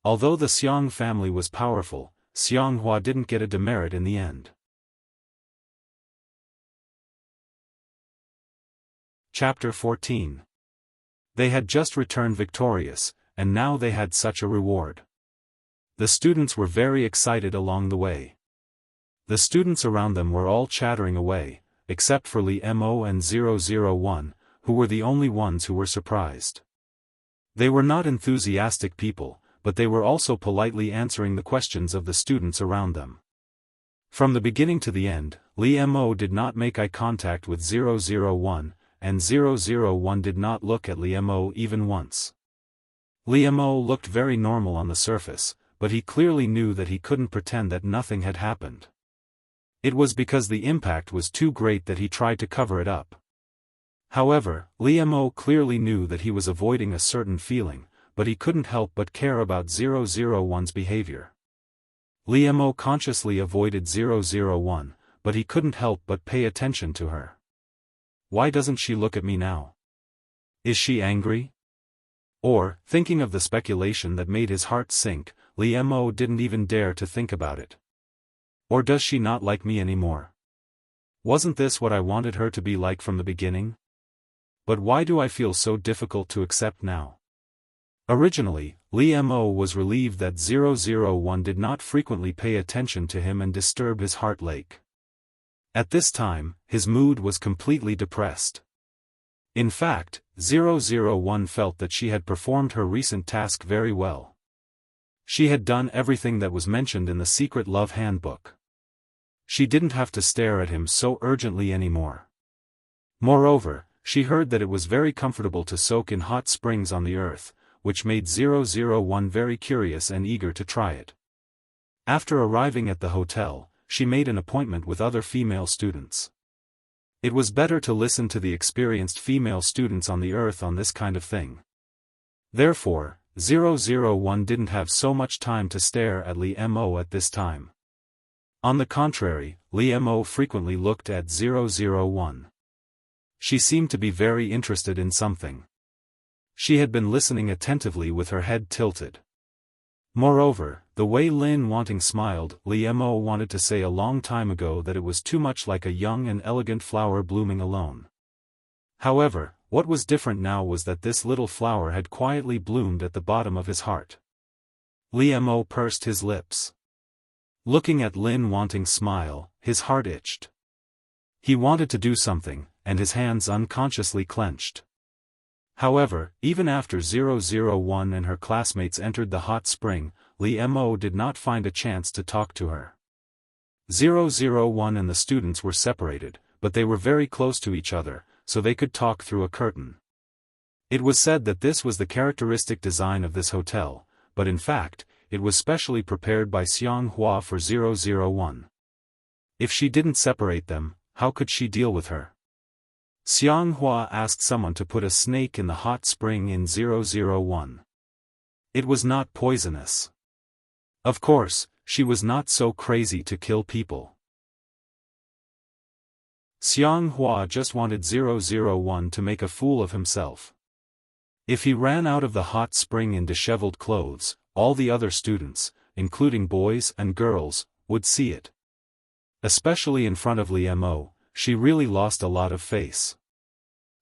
Although the Xiang family was powerful, Xiang Hua didn't get a demerit in the end. Chapter 14. They had just returned victorious, and now they had such a reward. The students were very excited along the way. The students around them were all chattering away, except for Li Mo and 001, who were the only ones who were surprised. They were not enthusiastic people, but they were also politely answering the questions of the students around them. From the beginning to the end, Li Mo did not make eye contact with 001, and 001 did not look at Li Mo even once. Li Mo looked very normal on the surface, but he clearly knew that he couldn't pretend that nothing had happened. It was because the impact was too great that he tried to cover it up. However, Li Mo clearly knew that he was avoiding a certain feeling, but he couldn't help but care about 001's behavior. Li Mo consciously avoided 001, but he couldn't help but pay attention to her. Why doesn't she look at me now? Is she angry? Or, thinking of the speculation that made his heart sink, Li Mo didn't even dare to think about it. Or does she not like me anymore? Wasn't this what I wanted her to be like from the beginning? But why do I feel so difficult to accept now? Originally, Li Mo was relieved that 001 did not frequently pay attention to him and disturb his heart lake. At this time, his mood was completely depressed. In fact, 001 felt that she had performed her recent task very well. She had done everything that was mentioned in the secret love handbook. She didn't have to stare at him so urgently anymore. Moreover, she heard that it was very comfortable to soak in hot springs on the earth, which made 001 very curious and eager to try it. After arriving at the hotel, she made an appointment with other female students. It was better to listen to the experienced female students on the earth on this kind of thing. Therefore, 001 didn't have so much time to stare at Li Mo at this time. On the contrary, Li Mo frequently looked at 001. She seemed to be very interested in something. She had been listening attentively with her head tilted. Moreover, the way Lin wanting smiled, Li Mo wanted to say a long time ago that it was too much like a young and elegant flower blooming alone. However, what was different now was that this little flower had quietly bloomed at the bottom of his heart. Li Mo pursed his lips. Looking at Lin wanting's smile, his heart itched. He wanted to do something, and his hands unconsciously clenched. However, even after 001 and her classmates entered the hot spring, Li Mo did not find a chance to talk to her. 001 and the students were separated, but they were very close to each other, so they could talk through a curtain. It was said that this was the characteristic design of this hotel, but in fact, it was specially prepared by Xiang Hua for 001. If she didn't separate them, how could she deal with her? Xianghua asked someone to put a snake in the hot spring in 001. It was not poisonous. Of course, she was not so crazy to kill people. Xianghua just wanted 001 to make a fool of himself. If he ran out of the hot spring in disheveled clothes, all the other students, including boys and girls, would see it. Especially in front of Liemo, she really lost a lot of face.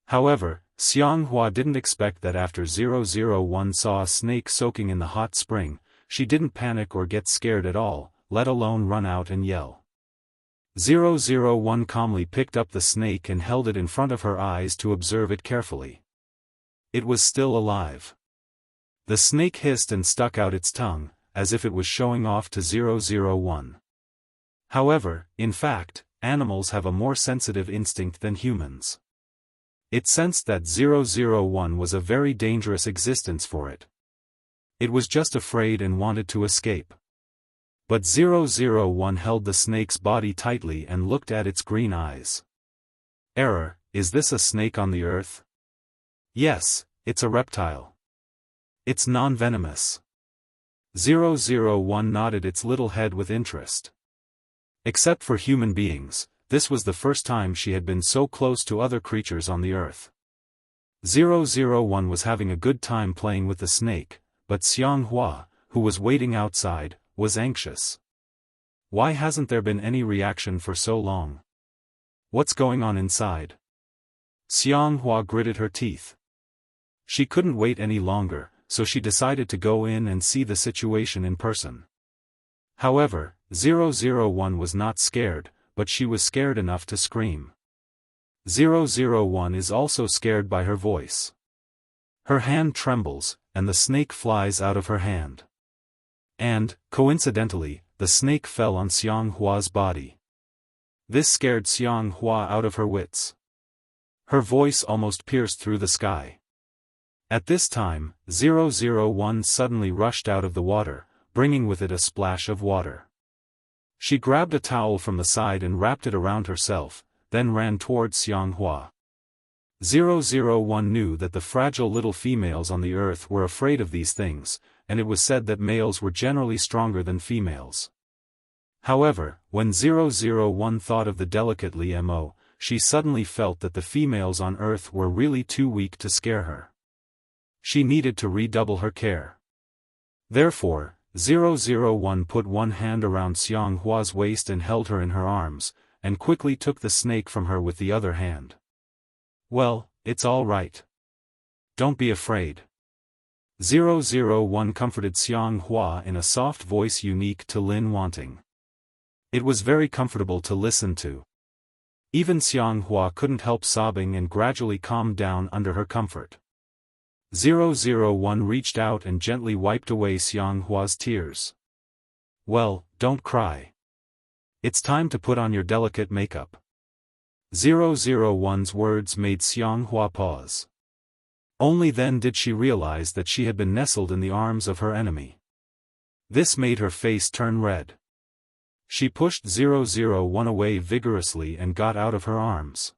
However, Xianghua didn't expect that after 001 saw a snake soaking in the hot spring, she didn't panic or get scared at all, let alone run out and yell. 001 calmly picked up the snake and held it in front of her eyes to observe it carefully. It was still alive. The snake hissed and stuck out its tongue, as if it was showing off to 001. However, in fact, animals have a more sensitive instinct than humans. It sensed that 001 was a very dangerous existence for it. It was just afraid and wanted to escape. But 001 held the snake's body tightly and looked at its green eyes. Error, is this a snake on the earth? Yes, it's a reptile. It's non-venomous. 001 nodded its little head with interest. Except for human beings, this was the first time she had been so close to other creatures on the earth. 001 was having a good time playing with the snake, but Xianghua, who was waiting outside, was anxious. Why hasn't there been any reaction for so long? What's going on inside? Xianghua gritted her teeth. She couldn't wait any longer, so she decided to go in and see the situation in person. However, 001 was not scared, but she was scared enough to scream. 001 is also scared by her voice. Her hand trembles, and the snake flies out of her hand. And, coincidentally, the snake fell on Xianghua's body. This scared Xianghua out of her wits. Her voice almost pierced through the sky. At this time, 001 suddenly rushed out of the water, bringing with it a splash of water. She grabbed a towel from the side and wrapped it around herself, then ran towards Xianghua. 001 knew that the fragile little females on the earth were afraid of these things, and it was said that males were generally stronger than females. However, when 001 thought of the delicate Liemo, she suddenly felt that the females on earth were really too weak to scare her. She needed to redouble her care. Therefore, 001 put one hand around Xianghua's waist and held her in her arms, and quickly took the snake from her with the other hand. Well, it's all right. Don't be afraid. 001 comforted Xianghua in a soft voice unique to Lin Wanting. It was very comfortable to listen to. Even Xianghua couldn't help sobbing and gradually calmed down under her comfort. 001 reached out and gently wiped away Xianghua's tears. Well, don't cry. It's time to put on your delicate makeup. 001's words made Xianghua pause. Only then did she realize that she had been nestled in the arms of her enemy. This made her face turn red. She pushed 001 away vigorously and got out of her arms.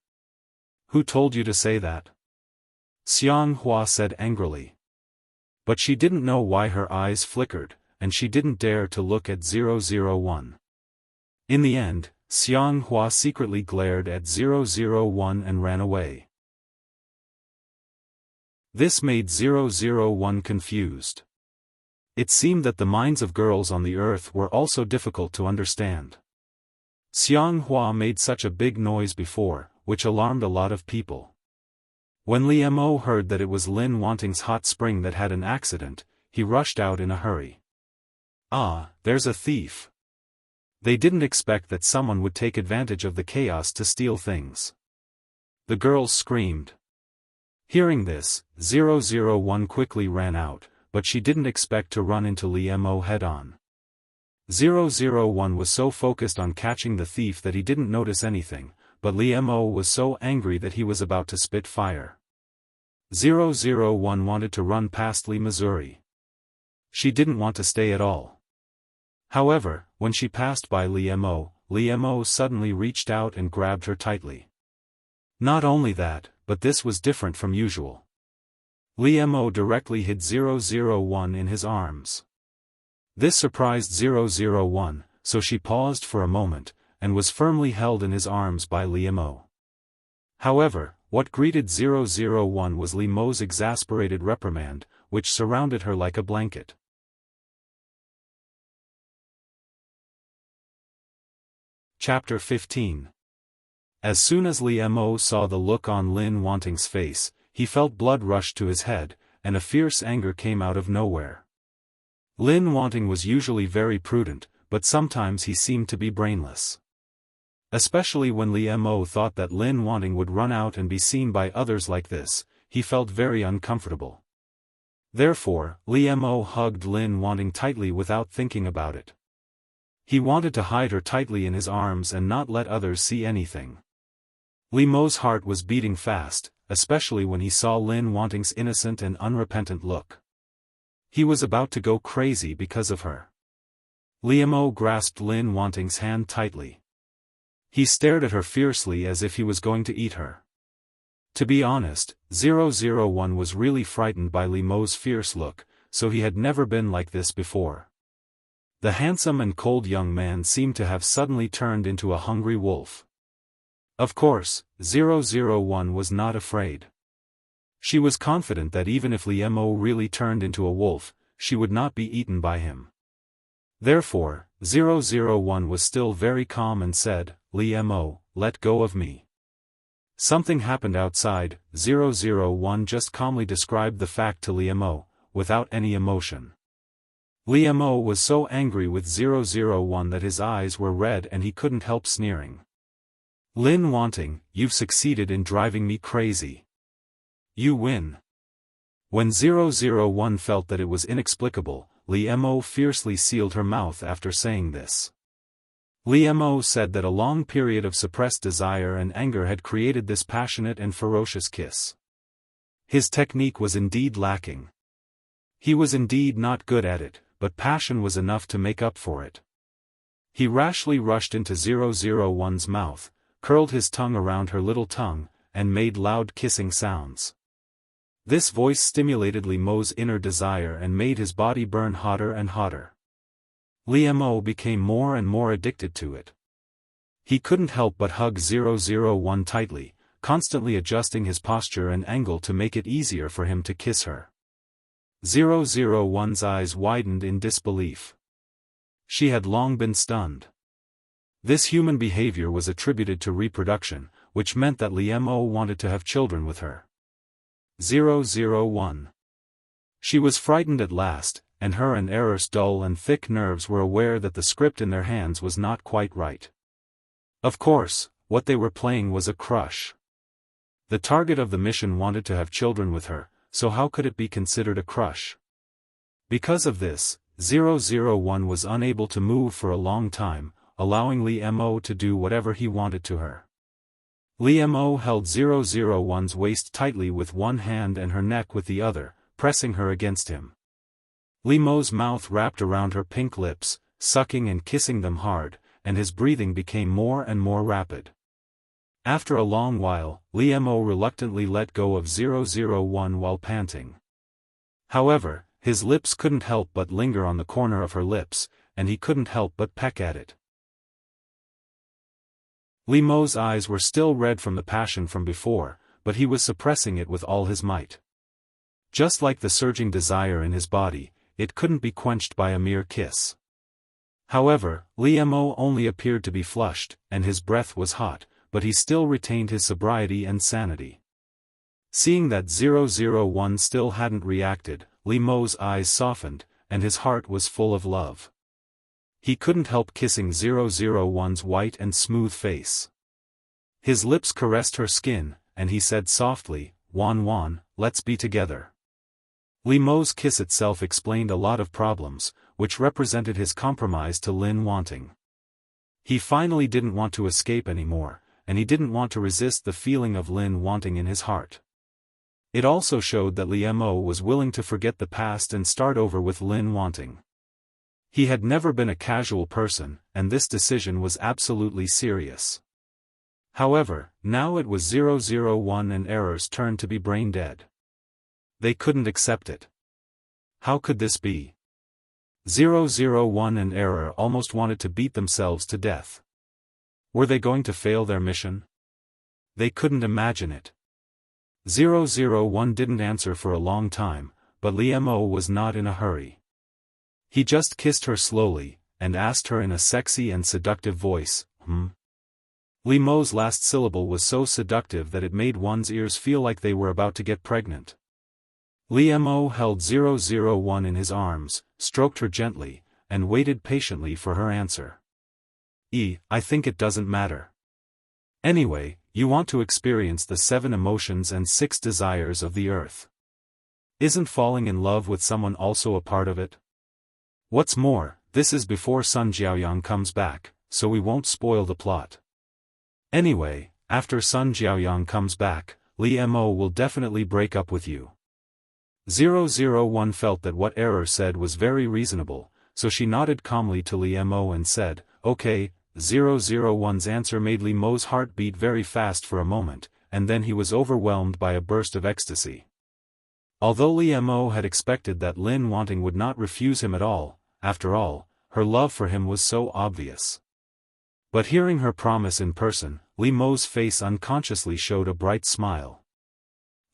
Who told you to say that? Xianghua said angrily. But she didn't know why her eyes flickered, and she didn't dare to look at 001. In the end, Xianghua secretly glared at 001 and ran away. This made 001 confused. It seemed that the minds of girls on the earth were also difficult to understand. Xianghua made such a big noise before, which alarmed a lot of people. When Liemo heard that it was Lin Wanting's hot spring that had an accident, he rushed out in a hurry. Ah, there's a thief. They didn't expect that someone would take advantage of the chaos to steal things. The girls screamed. Hearing this, 001 quickly ran out, but she didn't expect to run into Liemo head-on. 001 was so focused on catching the thief that he didn't notice anything, but Liemo was so angry that he was about to spit fire. 001 wanted to run past Li Missouri. She didn't want to stay at all. However, when she passed by Liemo, Liemo suddenly reached out and grabbed her tightly. Not only that, but this was different from usual. Li Mo directly hid 001 in his arms. This surprised 001, so she paused for a moment, and was firmly held in his arms by Li Mo. However, what greeted 001 was Li Mo's exasperated reprimand, which surrounded her like a blanket. Chapter 15. As soon as Li Mo saw the look on Lin Wanting's face, he felt blood rush to his head, and a fierce anger came out of nowhere. Lin Wanting was usually very prudent, but sometimes he seemed to be brainless. Especially when Li Mo thought that Lin Wanting would run out and be seen by others like this, he felt very uncomfortable. Therefore, Li Mo hugged Lin Wanting tightly without thinking about it. He wanted to hide her tightly in his arms and not let others see anything. Li Mo's heart was beating fast, especially when he saw Lin Wanting's innocent and unrepentant look. He was about to go crazy because of her. Li Mo grasped Lin Wanting's hand tightly. He stared at her fiercely as if he was going to eat her. To be honest, 001 was really frightened by Li Mo's fierce look, so he had never been like this before. The handsome and cold young man seemed to have suddenly turned into a hungry wolf. Of course, 001 was not afraid. She was confident that even if Li Mo really turned into a wolf, she would not be eaten by him. Therefore, 001 was still very calm and said, "Li Mo, let go of me." Something happened outside. 001 just calmly described the fact to Li Mo, without any emotion. Li Mo was so angry with 001 that his eyes were red and he couldn't help sneering. "Lin Wanting, you've succeeded in driving me crazy. You win." When 001 felt that it was inexplicable, Li Mo fiercely sealed her mouth after saying this. Li Mo said that a long period of suppressed desire and anger had created this passionate and ferocious kiss. His technique was indeed lacking. He was indeed not good at it, but passion was enough to make up for it. He rashly rushed into 001's mouth, curled his tongue around her little tongue, and made loud kissing sounds. This voice stimulated Li Mo's inner desire and made his body burn hotter and hotter. Li Mo became more and more addicted to it. He couldn't help but hug 001 tightly, constantly adjusting his posture and angle to make it easier for him to kiss her. 001's eyes widened in disbelief. She had long been stunned. This human behavior was attributed to reproduction, which meant that Li Mo wanted to have children with her. 001. She was frightened at last, and her and Error's dull and thick nerves were aware that the script in their hands was not quite right. Of course, what they were playing was a crush. The target of the mission wanted to have children with her, so how could it be considered a crush? Because of this, 001 was unable to move for a long time, allowing Li Mo to do whatever he wanted to her. Li Mo held 001's waist tightly with one hand and her neck with the other, pressing her against him. Li Mo's mouth wrapped around her pink lips, sucking and kissing them hard, and his breathing became more and more rapid. After a long while, Li Mo reluctantly let go of 001 while panting. However, his lips couldn't help but linger on the corner of her lips, and he couldn't help but peck at it. Li Mo's eyes were still red from the passion from before, but he was suppressing it with all his might. Just like the surging desire in his body, it couldn't be quenched by a mere kiss. However, Li Mo only appeared to be flushed, and his breath was hot, but he still retained his sobriety and sanity. Seeing that 001 still hadn't reacted, Li Mo's eyes softened, and his heart was full of love. He couldn't help kissing 001's white and smooth face. His lips caressed her skin, and he said softly, "Wan Wan, let's be together." Li Mo's kiss itself explained a lot of problems, which represented his compromise to Lin Wanting. He finally didn't want to escape anymore, and he didn't want to resist the feeling of Lin Wanting in his heart. It also showed that Li Mo was willing to forget the past and start over with Lin Wanting. He had never been a casual person, and this decision was absolutely serious. However, now it was 001 and Error's turn to be brain dead. They couldn't accept it. How could this be? 001 and Error almost wanted to beat themselves to death. Were they going to fail their mission? They couldn't imagine it. 001 didn't answer for a long time, but Li Mo was not in a hurry. He just kissed her slowly, and asked her in a sexy and seductive voice, Li Mo's last syllable was so seductive that it made one's ears feel like they were about to get pregnant. Li Mo held 001 in his arms, stroked her gently, and waited patiently for her answer. I think it doesn't matter. Anyway, you want to experience the 7 emotions and 6 desires of the earth. Isn't falling in love with someone also a part of it? What's more, this is before Sun Jiaoyang comes back, so we won't spoil the plot. Anyway, after Sun Jiaoyang comes back, Li Mo will definitely break up with you. 001 felt that what Error said was very reasonable, so she nodded calmly to Li Mo and said, okay. 001's answer made Li Mo's heart beat very fast for a moment, and then he was overwhelmed by a burst of ecstasy. Although Li Mo had expected that Lin Wanting would not refuse him at all, after all, her love for him was so obvious. But hearing her promise in person, Li Mo's face unconsciously showed a bright smile.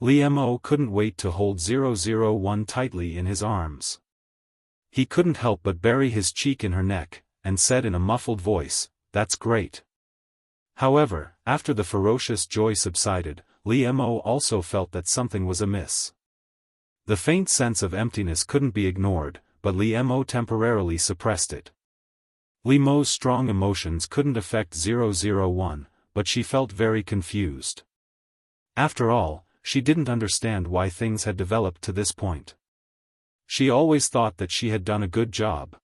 Li Mo couldn't wait to hold 001 tightly in his arms. He couldn't help but bury his cheek in her neck, and said in a muffled voice, "That's great." However, after the ferocious joy subsided, Li Mo also felt that something was amiss. The faint sense of emptiness couldn't be ignored, but Li Mo temporarily suppressed it. Li Mo's strong emotions couldn't affect 001, but she felt very confused. After all, she didn't understand why things had developed to this point. She always thought that she had done a good job.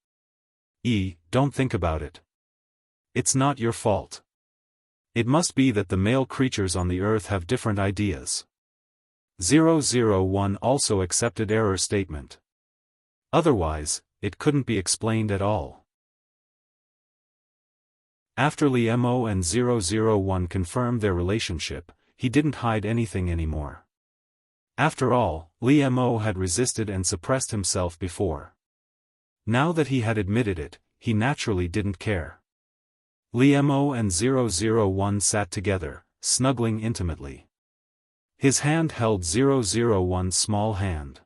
Don't think about it. It's not your fault. It must be that the male creatures on the earth have different ideas. 001 also accepted Error's statement. Otherwise, it couldn't be explained at all. After Li Mo and 001 confirmed their relationship, he didn't hide anything anymore. After all, Li Mo had resisted and suppressed himself before. Now that he had admitted it, he naturally didn't care. Li Mo and 001 sat together, snuggling intimately. His hand held 001's small hand.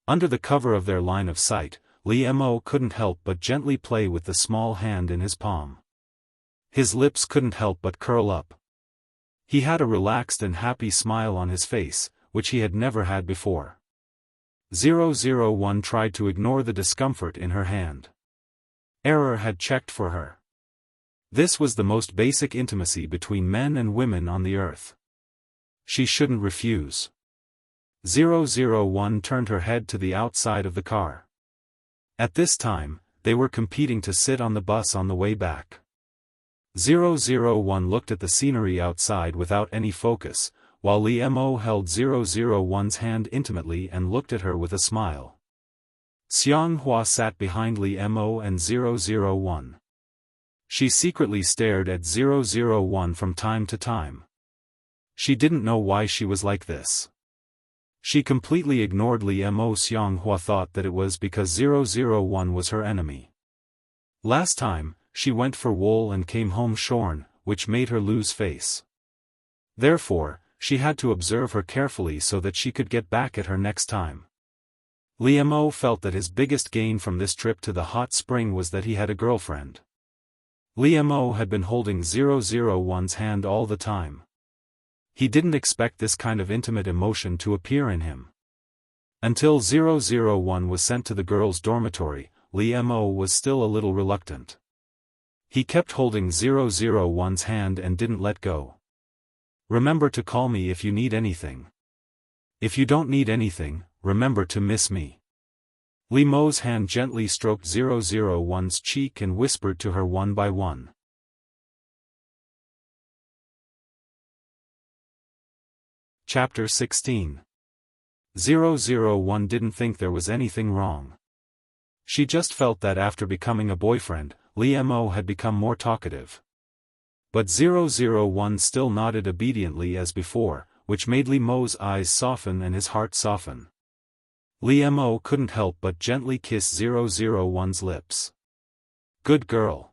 Under the cover of their line of sight, Li Mo couldn't help but gently play with the small hand in his palm. His lips couldn't help but curl up. He had a relaxed and happy smile on his face, which he had never had before. 001 tried to ignore the discomfort in her hand. Error had checked for her. This was the most basic intimacy between men and women on the earth. She shouldn't refuse. 001 turned her head to the outside of the car. At this time, they were competing to sit on the bus on the way back. 001 looked at the scenery outside without any focus, while Li Mo held 001's hand intimately and looked at her with a smile. Xiang Hua sat behind Li Mo and 001. She secretly stared at 001 from time to time. She didn't know why she was like this. She completely ignored Li Mo. Xiang Hua thought that it was because 001 was her enemy. Last time, she went for wool and came home shorn, which made her lose face. Therefore, she had to observe her carefully so that she could get back at her next time. Li Mo felt that his biggest gain from this trip to the hot spring was that he had a girlfriend. Li Mo had been holding 001's hand all the time. He didn't expect this kind of intimate emotion to appear in him. Until 001 was sent to the girls' dormitory, Li Mo was still a little reluctant. He kept holding 001's hand and didn't let go. "Remember to call me if you need anything. If you don't need anything, remember to miss me." Li Mo's hand gently stroked 001's cheek and whispered to her one by one. Chapter 16. 001 didn't think there was anything wrong. She just felt that after becoming a boyfriend, Li Mo had become more talkative. But 001 still nodded obediently as before, which made Li Mo's eyes soften and his heart soften. Li Mo couldn't help but gently kiss 001's lips. Good girl.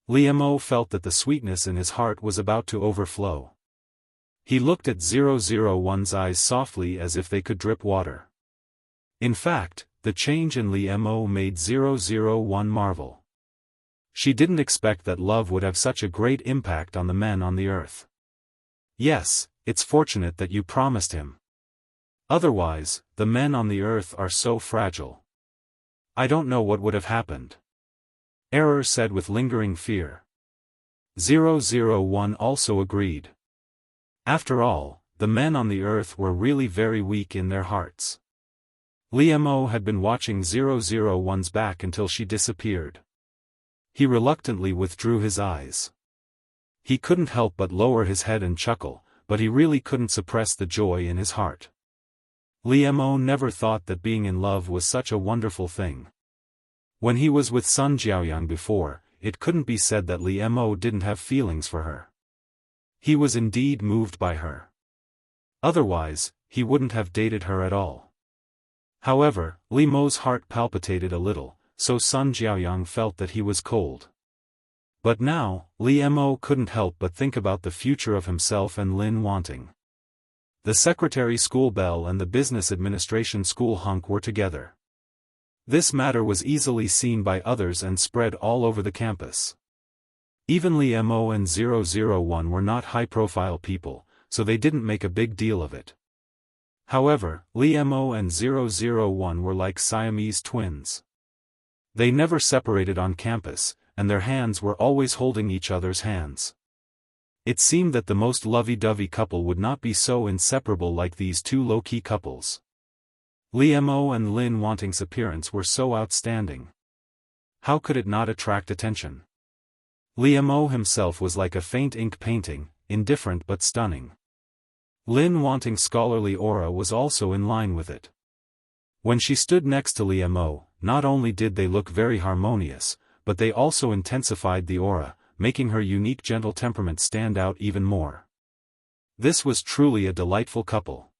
Li Mo felt that the sweetness in his heart was about to overflow. He looked at 001's eyes softly as if they could drip water. In fact, the change in Li Mo made 001 marvel. She didn't expect that love would have such a great impact on the men on the earth. Yes, it's fortunate that you promised him. Otherwise, the men on the earth are so fragile. I don't know what would have happened. Error said with lingering fear. 001 also agreed. After all, the men on the earth were really very weak in their hearts. Li Mo had been watching 001's back until she disappeared. He reluctantly withdrew his eyes. He couldn't help but lower his head and chuckle, but he really couldn't suppress the joy in his heart. Li Mo never thought that being in love was such a wonderful thing. When he was with Sun Jiaoyang before, it couldn't be said that Li Mo didn't have feelings for her. He was indeed moved by her. Otherwise, he wouldn't have dated her at all. However, Li Mo's heart palpitated a little, so Sun Jiaoyang felt that he was cold. But now, Li Mo couldn't help but think about the future of himself and Lin Wanting. The secretary school bell and the business administration school hunk were together. This matter was easily seen by others and spread all over the campus. Even Li Mo and 001 were not high-profile people, so they didn't make a big deal of it. However, Li Mo and 001 were like Siamese twins. They never separated on campus, and their hands were always holding each other's hands. It seemed that the most lovey-dovey couple would not be so inseparable like these two low-key couples. Li Mo and Lin Wanting's appearance were so outstanding. How could it not attract attention? Li Mo himself was like a faint ink painting, indifferent but stunning. Lin Wanting's scholarly aura was also in line with it. When she stood next to Li Mo, not only did they look very harmonious, but they also intensified the aura, making her unique gentle temperament stand out even more. This was truly a delightful couple.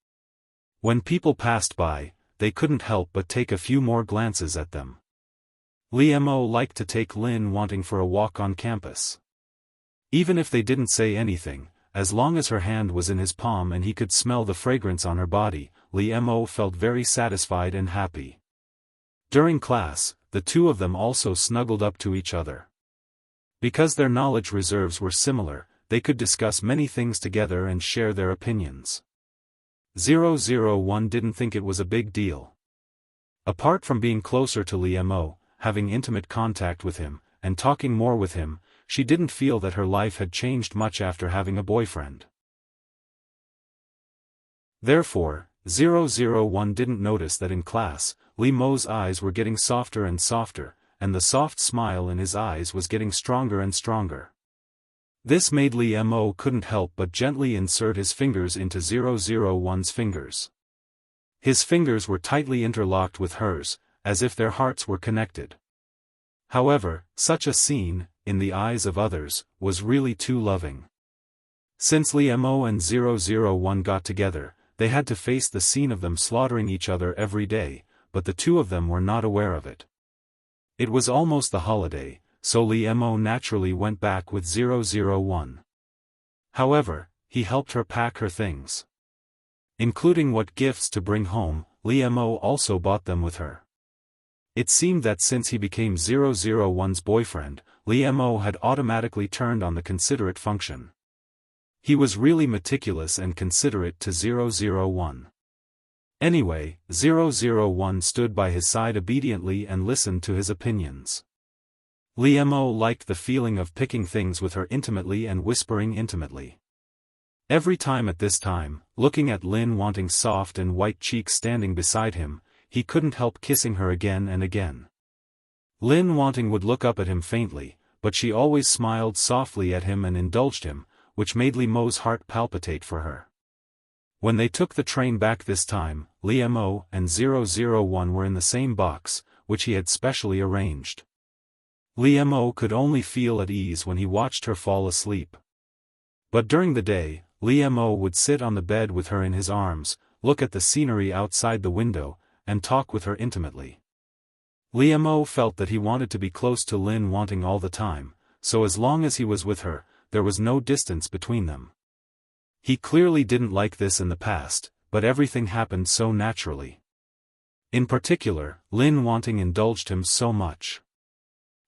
When people passed by, they couldn't help but take a few more glances at them. Li Mo liked to take Lin Wanting for a walk on campus. Even if they didn't say anything, as long as her hand was in his palm and he could smell the fragrance on her body, Li Mo felt very satisfied and happy. During class, the two of them also snuggled up to each other. Because their knowledge reserves were similar, they could discuss many things together and share their opinions. 001 didn't think it was a big deal. Apart from being closer to Li Mo, having intimate contact with him, and talking more with him, she didn't feel that her life had changed much after having a boyfriend. Therefore, 001 didn't notice that in class, Li Mo's eyes were getting softer and softer, and the soft smile in his eyes was getting stronger and stronger. This made Li Mo couldn't help but gently insert his fingers into 001's fingers. His fingers were tightly interlocked with hers, as if their hearts were connected. However, such a scene, in the eyes of others, was really too loving. Since Li Mo and 001 got together, they had to face the scene of them slaughtering each other every day, but the two of them were not aware of it. It was almost the holiday, so Li Mo naturally went back with 001. However, he helped her pack her things. Including what gifts to bring home, Li Mo also bought them with her. It seemed that since he became 001's boyfriend, Li Mo had automatically turned on the considerate function. He was really meticulous and considerate to 001. Anyway, 001 stood by his side obediently and listened to his opinions. Li Mo liked the feeling of picking things with her intimately and whispering intimately. Every time at this time, looking at Lin Wanting's soft and white cheeks standing beside him, he couldn't help kissing her again and again. Lin Wanting would look up at him faintly, but she always smiled softly at him and indulged him, which made Li Mo's heart palpitate for her. When they took the train back this time, Li Mo and 001 were in the same box, which he had specially arranged. Li Mo could only feel at ease when he watched her fall asleep. But during the day, Li Mo would sit on the bed with her in his arms, look at the scenery outside the window, and talk with her intimately. Li Mo felt that he wanted to be close to Lin Wanting all the time, so as long as he was with her, there was no distance between them. He clearly didn't like this in the past, but everything happened so naturally. In particular, Lin Wanting indulged him so much.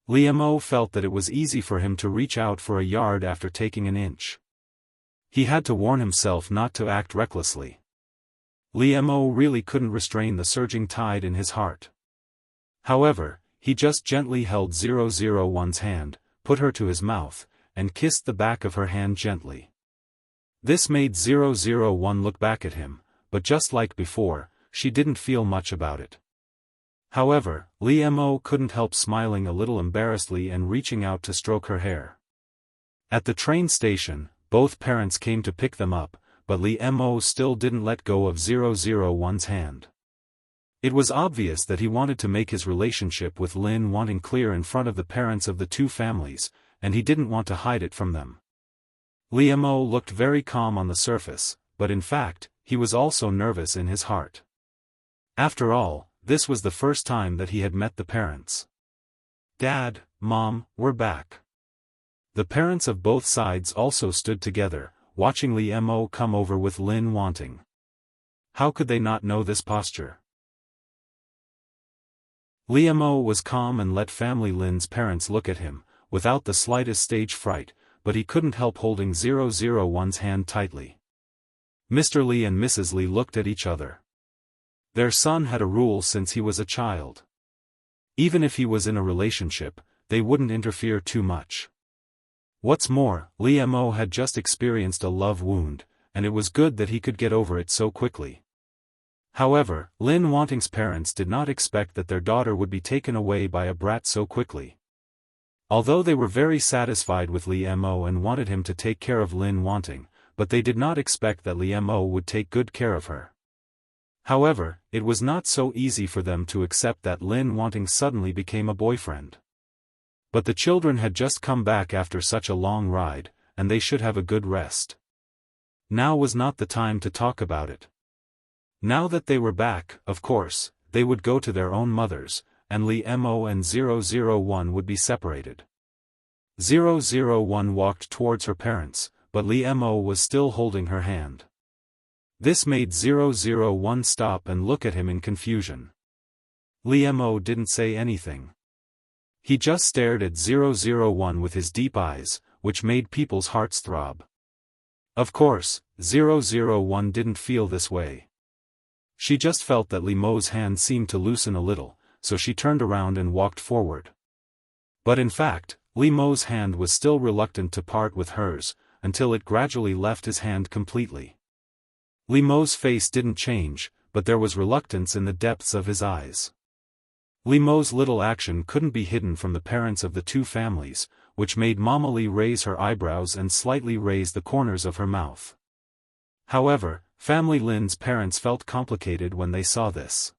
Li Mo felt that it was easy for him to reach out for a yard after taking an inch. He had to warn himself not to act recklessly. Li Mo really couldn't restrain the surging tide in his heart. However, he just gently held 001's hand, put her to his mouth, and kissed the back of her hand gently. This made 001 look back at him, but just like before, she didn't feel much about it. However, Li Mo couldn't help smiling a little embarrassedly and reaching out to stroke her hair. At the train station, both parents came to pick them up, but Li Mo still didn't let go of 001's hand. It was obvious that he wanted to make his relationship with Lin Wanting clear in front of the parents of the two families, and he didn't want to hide it from them. Li Mo looked very calm on the surface, but in fact, he was also nervous in his heart. After all, this was the first time that he had met the parents. "Dad, Mom, we're back." The parents of both sides also stood together, watching Li Mo come over with Lin Wanting. How could they not know this posture? Li Mo was calm and let family Lin's parents look at him, without the slightest stage fright, but he couldn't help holding 001's hand tightly. Mr. Li and Mrs. Li looked at each other. Their son had a rule since he was a child. Even if he was in a relationship, they wouldn't interfere too much. What's more, Li Mo had just experienced a love wound, and it was good that he could get over it so quickly. However, Lin Wanting's parents did not expect that their daughter would be taken away by a brat so quickly. Although they were very satisfied with Li Mo and wanted him to take care of Lin Wanting, but they did not expect that Li Mo would take good care of her. However, it was not so easy for them to accept that Lin Wanting suddenly became a boyfriend. But the children had just come back after such a long ride, and they should have a good rest. Now was not the time to talk about it. Now that they were back, of course, they would go to their own mothers, and Li Mo and 001 would be separated. 001 walked towards her parents, but Li Mo was still holding her hand. This made 001 stop and look at him in confusion. Li Mo didn't say anything. He just stared at 001 with his deep eyes, which made people's hearts throb. Of course, 001 didn't feel this way. She just felt that Li Mo's hand seemed to loosen a little, so she turned around and walked forward. But in fact, Li Mo's hand was still reluctant to part with hers, until it gradually left his hand completely. Li Mo's face didn't change, but there was reluctance in the depths of his eyes. Li Mo's little action couldn't be hidden from the parents of the two families, which made Mama Li raise her eyebrows and slightly raise the corners of her mouth. However, Family Lin's parents felt complicated when they saw this.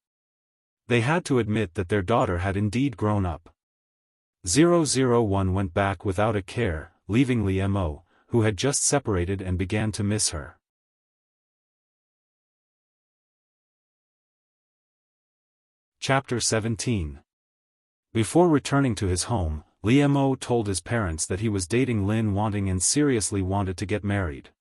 They had to admit that their daughter had indeed grown up. 001 went back without a care, leaving Li Mo, who had just separated and began to miss her. Chapter 17. Before returning to his home, Li Mo told his parents that he was dating Lin Wanting and seriously wanted to get married.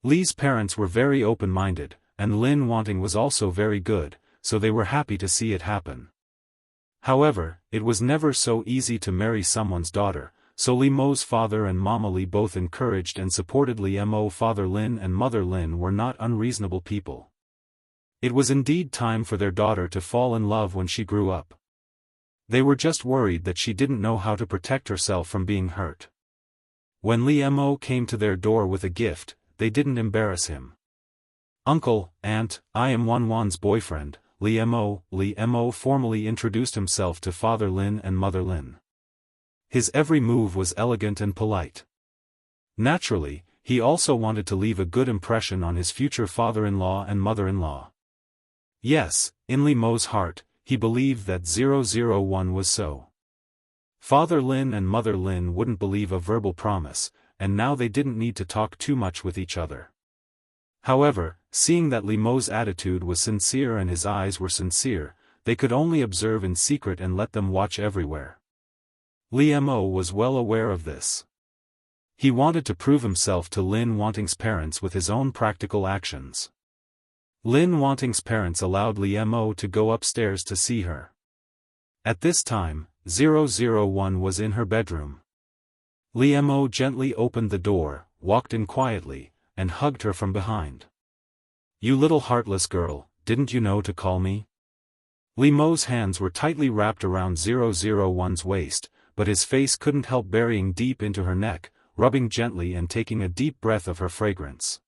Li's parents were very open-minded, and Lin Wanting was also very good, so they were happy to see it happen. However, it was never so easy to marry someone's daughter, so Li Mo's father and Mama Li both encouraged and supported Li Mo. Father Lin and Mother Lin were not unreasonable people. It was indeed time for their daughter to fall in love when she grew up. They were just worried that she didn't know how to protect herself from being hurt. When Li Mo came to their door with a gift, they didn't embarrass him. "Uncle, Aunt, I am Wanwan's boyfriend, Li Mo." Li Mo formally introduced himself to Father Lin and Mother Lin. His every move was elegant and polite. Naturally, he also wanted to leave a good impression on his future father-in-law and mother-in-law. Yes, in Li Mo's heart, he believed that 001 was so. Father Lin and Mother Lin wouldn't believe a verbal promise, and now they didn't need to talk too much with each other. However, seeing that Li Mo's attitude was sincere and his eyes were sincere, they could only observe in secret and let them watch everywhere. Li Mo was well aware of this. He wanted to prove himself to Lin Wanting's parents with his own practical actions. Lin Wanting's parents allowed Li Mo to go upstairs to see her. At this time, 001 was in her bedroom. Li Mo gently opened the door, walked in quietly, and hugged her from behind. "You little heartless girl, didn't you know to call me?" Li Mo's hands were tightly wrapped around 001's waist, but his face couldn't help burying deep into her neck, rubbing gently and taking a deep breath of her fragrance.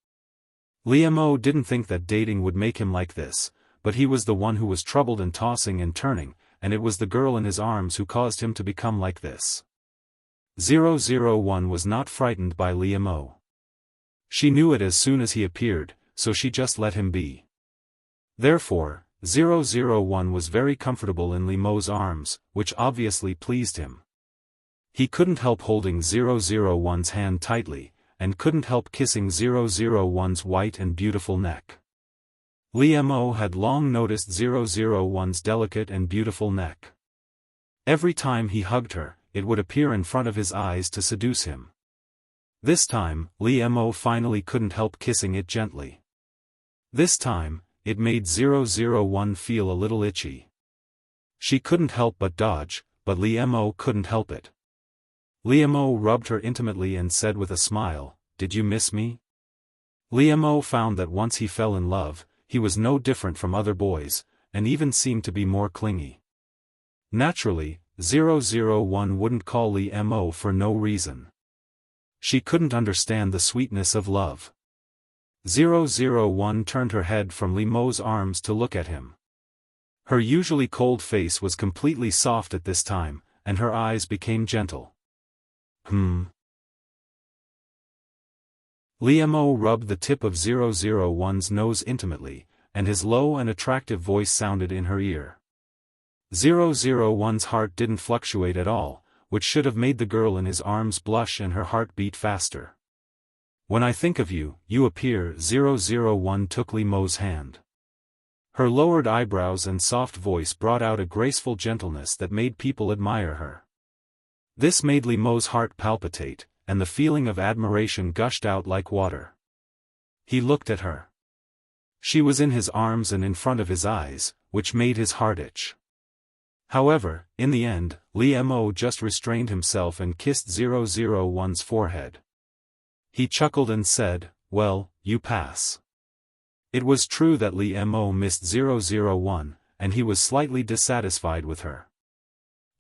Li Mo didn't think that dating would make him like this, but he was the one who was troubled and tossing and turning, and it was the girl in his arms who caused him to become like this. 001 was not frightened by Li Mo. She knew it as soon as he appeared, so she just let him be. Therefore, 001 was very comfortable in Li Mo's arms, which obviously pleased him. He couldn't help holding 001's hand tightly, and couldn't help kissing 001's white and beautiful neck. Li Mo had long noticed 001's delicate and beautiful neck. Every time he hugged her, it would appear in front of his eyes to seduce him. This time, Li Mo finally couldn't help kissing it gently. This time, it made 001 feel a little itchy. She couldn't help but dodge, but Li Mo couldn't help it. Li Mo rubbed her intimately and said with a smile, "Did you miss me?" Li Mo found that once he fell in love, he was no different from other boys, and even seemed to be more clingy. Naturally, 001 wouldn't call Li Mo for no reason. She couldn't understand the sweetness of love. 001 turned her head from Li Mo's arms to look at him. Her usually cold face was completely soft at this time, and her eyes became gentle. Li Mo rubbed the tip of 001's nose intimately, and his low and attractive voice sounded in her ear. 001's heart didn't fluctuate at all, which should have made the girl in his arms blush and her heart beat faster. "When I think of you, you appear." 001 took Li Mo's hand. Her lowered eyebrows and soft voice brought out a graceful gentleness that made people admire her. This made Li Mo's heart palpitate, and the feeling of admiration gushed out like water. He looked at her. She was in his arms and in front of his eyes, which made his heart itch. However, in the end, Li Mo just restrained himself and kissed 001's forehead. He chuckled and said, "Well, you pass." It was true that Li Mo missed 001, and he was slightly dissatisfied with her.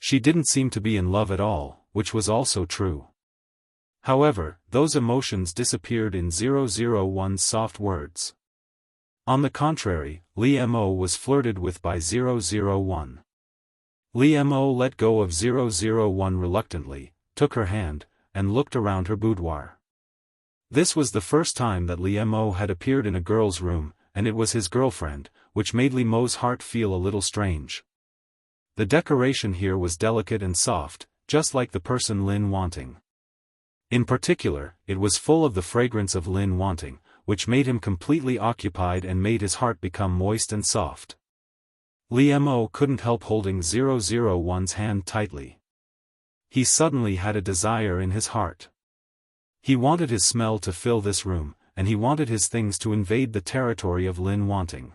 She didn't seem to be in love at all, which was also true. However, those emotions disappeared in 001's soft words. On the contrary, Li Mo was flirted with by 001. Li Mo let go of 001 reluctantly, took her hand, and looked around her boudoir. This was the first time that Li Mo had appeared in a girl's room, and it was his girlfriend, which made Li Mo's heart feel a little strange. The decoration here was delicate and soft, just like the person Lin Wanting. In particular, it was full of the fragrance of Lin Wanting, which made him completely occupied and made his heart become moist and soft. Li Mo couldn't help holding 001's hand tightly. He suddenly had a desire in his heart. He wanted his smell to fill this room, and he wanted his things to invade the territory of Lin Wanting.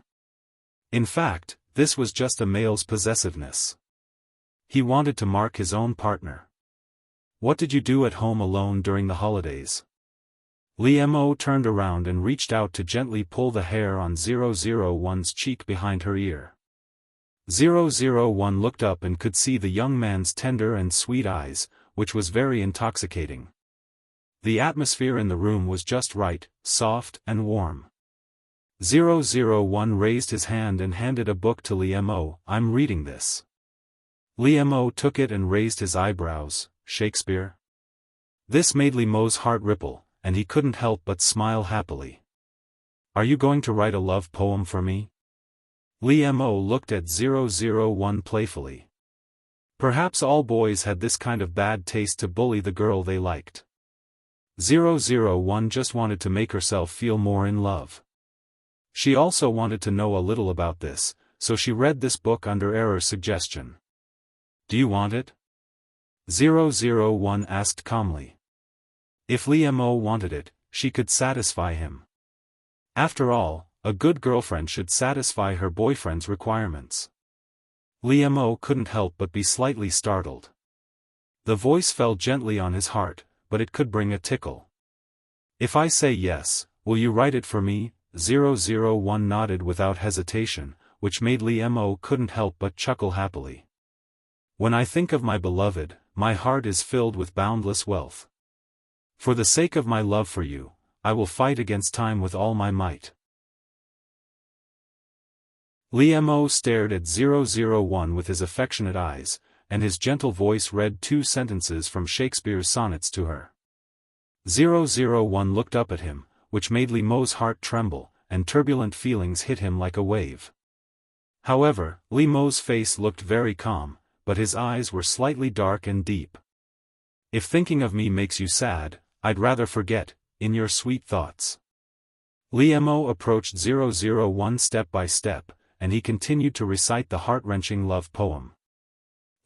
In fact, this was just a male's possessiveness. He wanted to mark his own partner. "What did you do at home alone during the holidays?" Li Mo turned around and reached out to gently pull the hair on 001's cheek behind her ear. 001 looked up and could see the young man's tender and sweet eyes, which was very intoxicating. The atmosphere in the room was just right, soft and warm. 001 raised his hand and handed a book to Li Mo. "I'm reading this." Li Mo took it and raised his eyebrows. "Shakespeare?" This made Li Mo's heart ripple, and he couldn't help but smile happily. "Are you going to write a love poem for me?" Li Mo looked at 001 playfully. Perhaps all boys had this kind of bad taste to bully the girl they liked. 001 just wanted to make herself feel more in love. She also wanted to know a little about this, so she read this book under Error's suggestion. Do you want it? 001 asked calmly. If Li Mo wanted it, she could satisfy him. After all, a good girlfriend should satisfy her boyfriend's requirements. Li Mo couldn't help but be slightly startled. The voice fell gently on his heart, but it could bring a tickle. If I say yes, will you write it for me? 001 nodded without hesitation, which made Li Mo couldn't help but chuckle happily. When I think of my beloved, my heart is filled with boundless wealth. For the sake of my love for you, I will fight against time with all my might. Li Mo stared at 001 with his affectionate eyes, and his gentle voice read 2 sentences from Shakespeare's sonnets to her. 001 looked up at him, which made Li Mo's heart tremble, and turbulent feelings hit him like a wave. However, Li Mo's face looked very calm, but his eyes were slightly dark and deep. If thinking of me makes you sad, I'd rather forget, in your sweet thoughts. Li Mo approached 001 step by step, and he continued to recite the heart-wrenching love poem.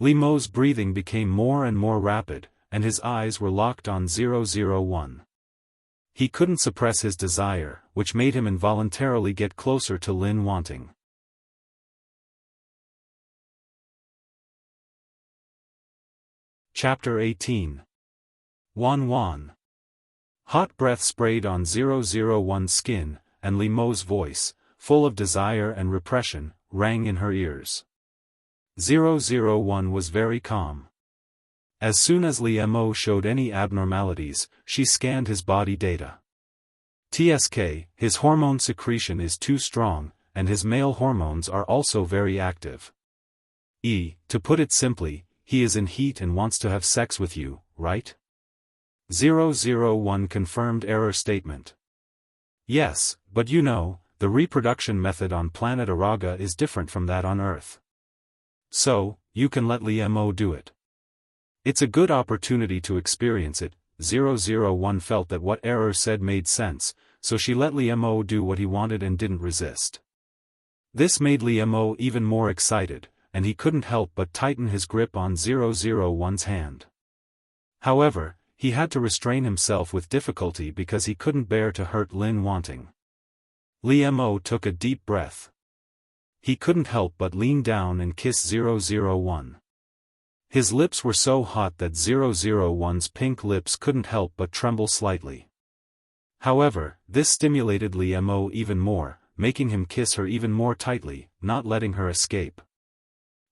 Li Mo's breathing became more and more rapid, and his eyes were locked on 001. He couldn't suppress his desire, which made him involuntarily get closer to Lin Wanting. Chapter 18. Wan Wan. Hot breath sprayed on 001's skin, and Li Mo's voice, full of desire and repression, rang in her ears. 001 was very calm. As soon as Li Mo showed any abnormalities, she scanned his body data. TSK, his hormone secretion is too strong, and his male hormones are also very active. To put it simply, he is in heat and wants to have sex with you, right? 001 confirmed Error's statement. Yes, but you know, the reproduction method on planet Araga is different from that on Earth. So, you can let Li Mo do it. It's a good opportunity to experience it. 001 felt that what Error said made sense, so she let Li Mo do what he wanted and didn't resist. This made Li Mo even more excited, and he couldn't help but tighten his grip on 001's hand. However, he had to restrain himself with difficulty because he couldn't bear to hurt Lin Wanting. Li Mo took a deep breath. He couldn't help but lean down and kiss 001. His lips were so hot that 001's pink lips couldn't help but tremble slightly. However, this stimulated Li Mo even more, making him kiss her even more tightly, not letting her escape.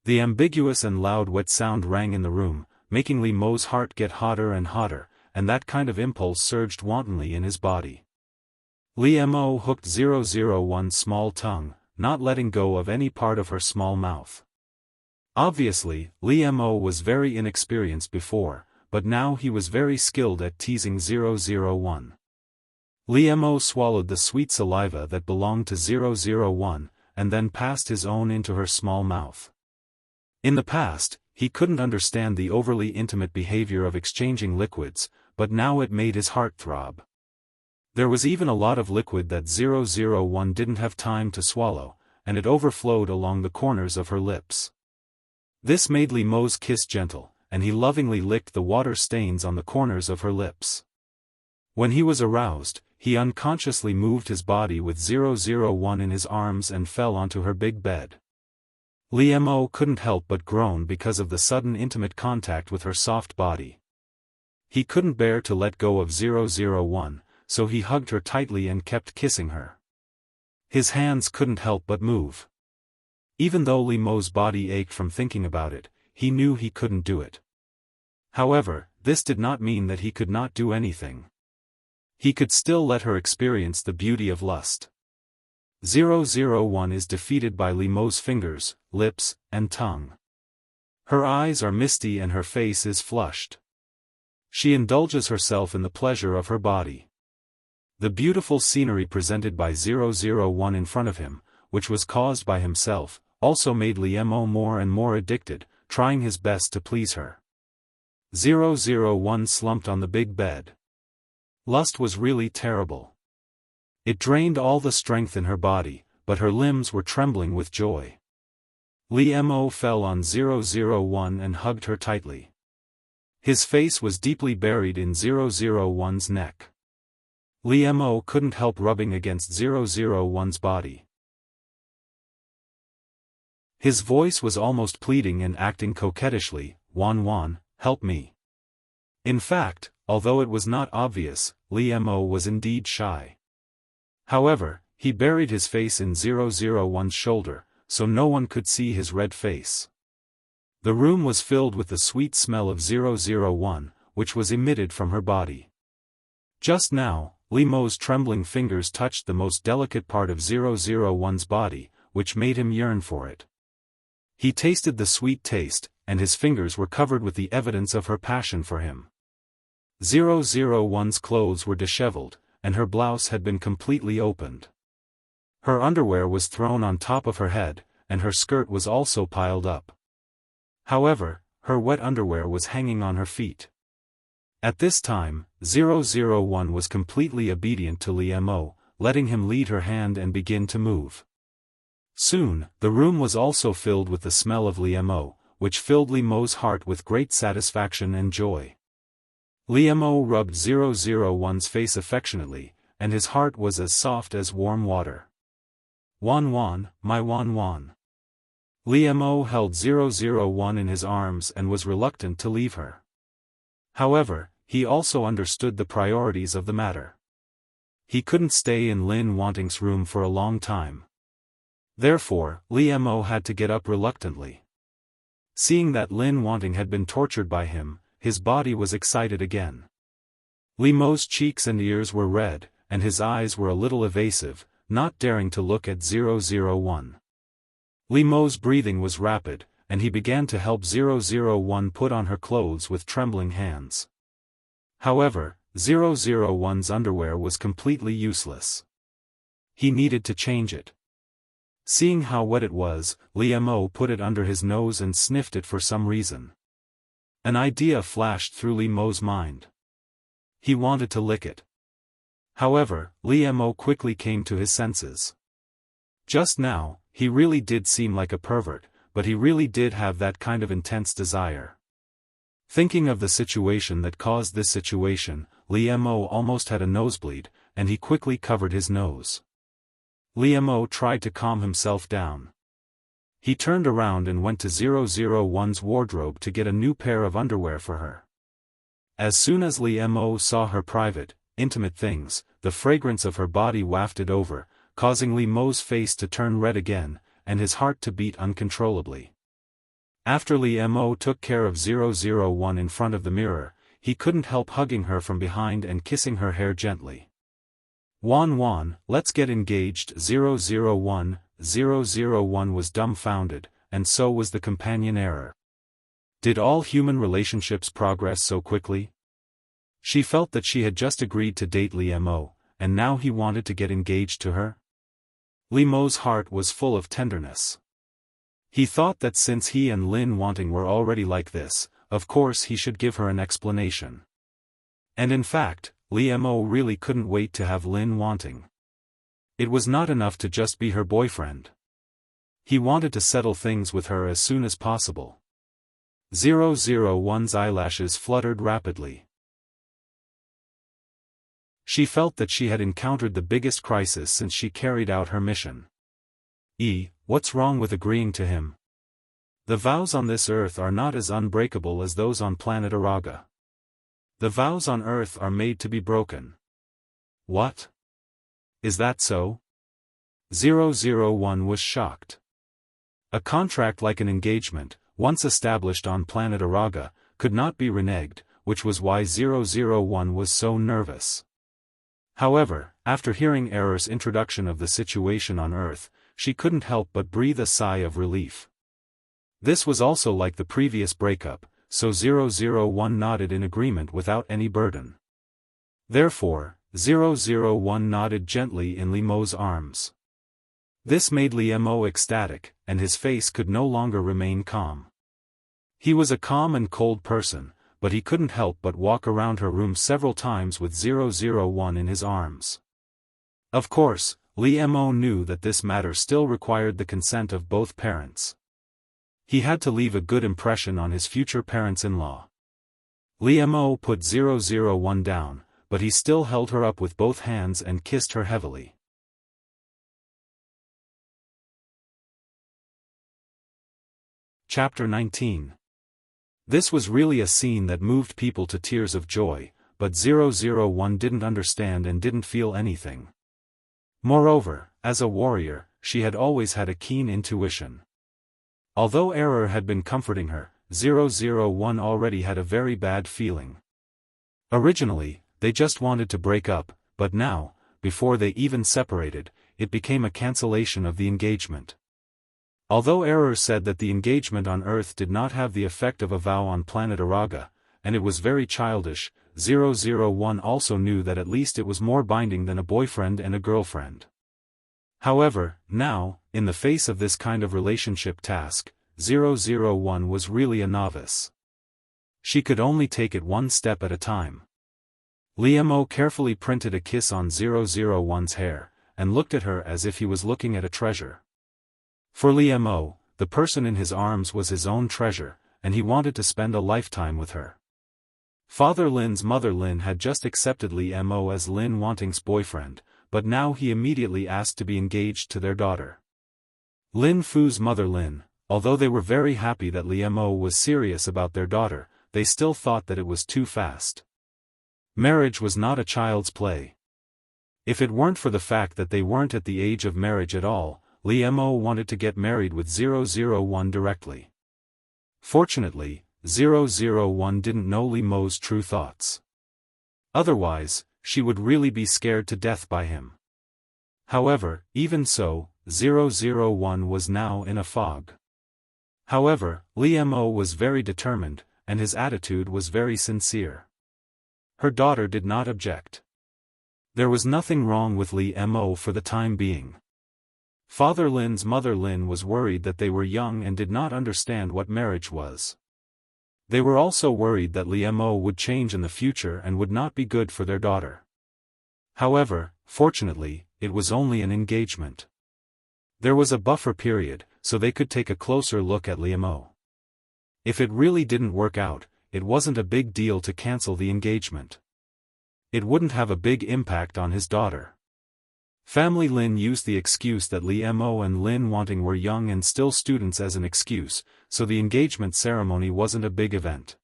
The ambiguous and loud wet sound rang in the room, making Li Mo's heart get hotter and hotter, and that kind of impulse surged wantonly in his body. Li Mo hooked 001's small tongue, not letting go of any part of her small mouth. Obviously, Li Mo was very inexperienced before, but now he was very skilled at teasing 001. Li Mo swallowed the sweet saliva that belonged to 001, and then passed his own into her small mouth. In the past, he couldn't understand the overly intimate behavior of exchanging liquids, but now it made his heart throb. There was even a lot of liquid that 001 didn't have time to swallow, and it overflowed along the corners of her lips. This made Li Mo's kiss gentle, and he lovingly licked the water stains on the corners of her lips. When he was aroused, he unconsciously moved his body with 001 in his arms and fell onto her big bed. Li Mo couldn't help but groan because of the sudden intimate contact with her soft body. He couldn't bear to let go of 001, so he hugged her tightly and kept kissing her. His hands couldn't help but move. Even though Li Mo's body ached from thinking about it, he knew he couldn't do it. However, this did not mean that he could not do anything. He could still let her experience the beauty of lust. 001 is defeated by Li Mo's fingers, lips, and tongue. Her eyes are misty and her face is flushed. She indulges herself in the pleasure of her body. The beautiful scenery presented by 001 in front of him, which was caused by himself, also made Li Mo more and more addicted, trying his best to please her. 001 slumped on the big bed. Lust was really terrible. It drained all the strength in her body, but her limbs were trembling with joy. Li Mo fell on 001 and hugged her tightly. His face was deeply buried in 001's neck. Li Mo couldn't help rubbing against 001's body. His voice was almost pleading and acting coquettishly, "Wan Wan, help me." In fact, although it was not obvious, Li Mo was indeed shy. However, he buried his face in 001's shoulder, so no one could see his red face. The room was filled with the sweet smell of 001, which was emitted from her body. Just now, Li Mo's trembling fingers touched the most delicate part of 001's body, which made him yearn for it. He tasted the sweet taste, and his fingers were covered with the evidence of her passion for him. 001's clothes were disheveled, and her blouse had been completely opened. Her underwear was thrown on top of her head, and her skirt was also piled up. However, her wet underwear was hanging on her feet. At this time, 001 was completely obedient to Li Mo, letting him lead her hand and begin to move. Soon, the room was also filled with the smell of Li Mo, which filled Li Mo's heart with great satisfaction and joy. Li Mo rubbed 001's face affectionately, and his heart was as soft as warm water. "Wan Wan, my Wan Wan." Li Mo held 001 in his arms and was reluctant to leave her. However, he also understood the priorities of the matter. He couldn't stay in Lin Wanting's room for a long time. Therefore, Li Mo had to get up reluctantly. Seeing that Lin Wanting had been tortured by him, his body was excited again. Li Mo's cheeks and ears were red, and his eyes were a little evasive, not daring to look at 001. Li Mo's breathing was rapid, and he began to help 001 put on her clothes with trembling hands. However, 001's underwear was completely useless. He needed to change it. Seeing how wet it was, Li Mo put it under his nose and sniffed it for some reason. An idea flashed through Li Mo's mind. He wanted to lick it. However, Li Mo quickly came to his senses. Just now, he really did seem like a pervert, but he really did have that kind of intense desire. Thinking of the situation that caused this situation, Li Mo almost had a nosebleed, and he quickly covered his nose. Li Mo tried to calm himself down. He turned around and went to 001's wardrobe to get a new pair of underwear for her. As soon as Li Mo saw her private, intimate things, the fragrance of her body wafted over, causing Li Mo's face to turn red again, and his heart to beat uncontrollably. After Li Mo took care of 001 in front of the mirror, he couldn't help hugging her from behind and kissing her hair gently. "Wan Wan, let's get engaged." 001 was dumbfounded, and so was the companion error. Did all human relationships progress so quickly? She felt that she had just agreed to date Li Mo, and now he wanted to get engaged to her? Li Mo's heart was full of tenderness. He thought that since he and Lin Wanting were already like this, of course he should give her an explanation. And in fact, Li Mo really couldn't wait to have Lin Wanting. It was not enough to just be her boyfriend. He wanted to settle things with her as soon as possible. 001's eyelashes fluttered rapidly. She felt that she had encountered the biggest crisis since she carried out her mission. What's wrong with agreeing to him? The vows on this earth are not as unbreakable as those on planet Araga. The vows on earth are made to be broken. What? Is that so? 001 was shocked. A contract like an engagement, once established on planet Araga, could not be reneged, which was why 001 was so nervous. However, after hearing Error's introduction of the situation on Earth, she couldn't help but breathe a sigh of relief. This was also like the previous breakup, so 001 nodded in agreement without any burden. Therefore, 001 nodded gently in Li Mo's arms. This made Li Mo ecstatic, and his face could no longer remain calm. He was a calm and cold person, but he couldn't help but walk around her room several times with 001 in his arms. Of course, Li Mo knew that this matter still required the consent of both parents. He had to leave a good impression on his future parents-in-law. Li Mo put 001 down, but he still held her up with both hands and kissed her heavily. Chapter 19. This was really a scene that moved people to tears of joy, but 001 didn't understand and didn't feel anything. Moreover, as a warrior, she had always had a keen intuition. Although error had been comforting her, 001 already had a very bad feeling. Originally, they just wanted to break up, but now, before they even separated, it became a cancellation of the engagement. Although error said that the engagement on Earth did not have the effect of a vow on planet Araga, and it was very childish, 001 also knew that at least it was more binding than a boyfriend and a girlfriend. However, now, in the face of this kind of relationship task, 001 was really a novice. She could only take it one step at a time. Li Mo carefully printed a kiss on 001's hair, and looked at her as if he was looking at a treasure. For Li Mo, the person in his arms was his own treasure, and he wanted to spend a lifetime with her. Father Lin's mother Lin had just accepted Li Mo as Lin Wanting's boyfriend, but now he immediately asked to be engaged to their daughter. Lin Fu's mother Lin, although they were very happy that Li Mo was serious about their daughter, they still thought that it was too fast. Marriage was not a child's play. If it weren't for the fact that they weren't at the age of marriage at all, Li Mo wanted to get married with 001 directly. Fortunately, 001 didn't know Li Mo's true thoughts. Otherwise, she would really be scared to death by him. However, even so, 001 was now in a fog. However, Li Mo was very determined, and his attitude was very sincere. Her daughter did not object. There was nothing wrong with Li Mo for the time being. Father Lin's mother Lin was worried that they were young and did not understand what marriage was. They were also worried that Li Mo would change in the future and would not be good for their daughter. However, fortunately, it was only an engagement. There was a buffer period, so they could take a closer look at Li Mo. If it really didn't work out, it wasn't a big deal to cancel the engagement. It wouldn't have a big impact on his daughter. Family Lin used the excuse that Li Mo and Lin Wanting were young and still students as an excuse, so the engagement ceremony wasn't a big event.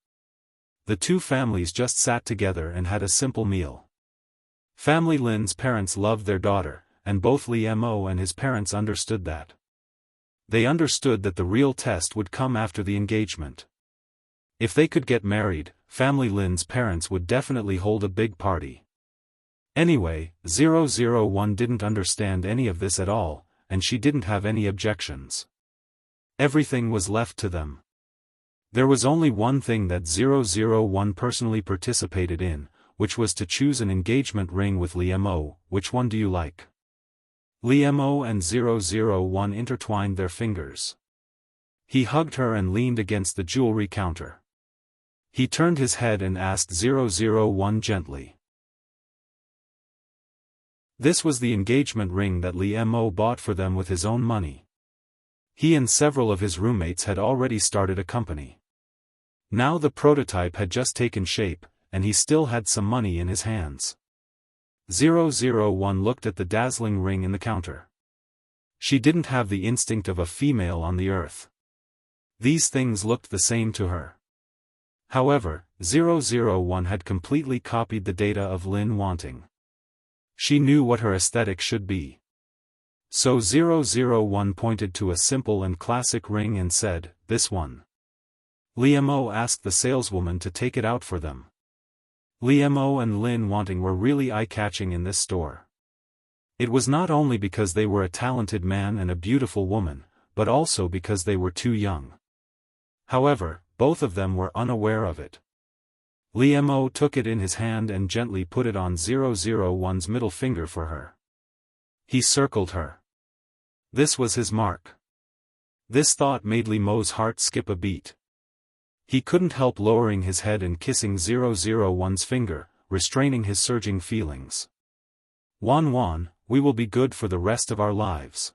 The two families just sat together and had a simple meal. Family Lin's parents loved their daughter, and both Li Mo and his parents understood that. They understood that the real test would come after the engagement. If they could get married, Family Lin's parents would definitely hold a big party. Anyway, 001 didn't understand any of this at all, and she didn't have any objections. Everything was left to them. There was only one thing that 001 personally participated in, which was to choose an engagement ring with Li Mo. Which one do you like? Li Mo and 001 intertwined their fingers. He hugged her and leaned against the jewelry counter. He turned his head and asked 001 gently. This was the engagement ring that Li Mo bought for them with his own money. He and several of his roommates had already started a company. Now the prototype had just taken shape, and he still had some money in his hands. 001 looked at the dazzling ring in the counter. She didn't have the instinct of a female on the earth. These things looked the same to her. However, 001 had completely copied the data of Lin Wanting. She knew what her aesthetic should be. So 001 pointed to a simple and classic ring and said, "This one." Li Mo asked the saleswoman to take it out for them. Li Mo and Lin Wanting were really eye-catching in this store. It was not only because they were a talented man and a beautiful woman, but also because they were too young. However, both of them were unaware of it. Li Mo took it in his hand and gently put it on 001's middle finger for her. He circled her. This was his mark. This thought made Li Mo's heart skip a beat. He couldn't help lowering his head and kissing 001's finger, restraining his surging feelings. Wan, we will be good for the rest of our lives.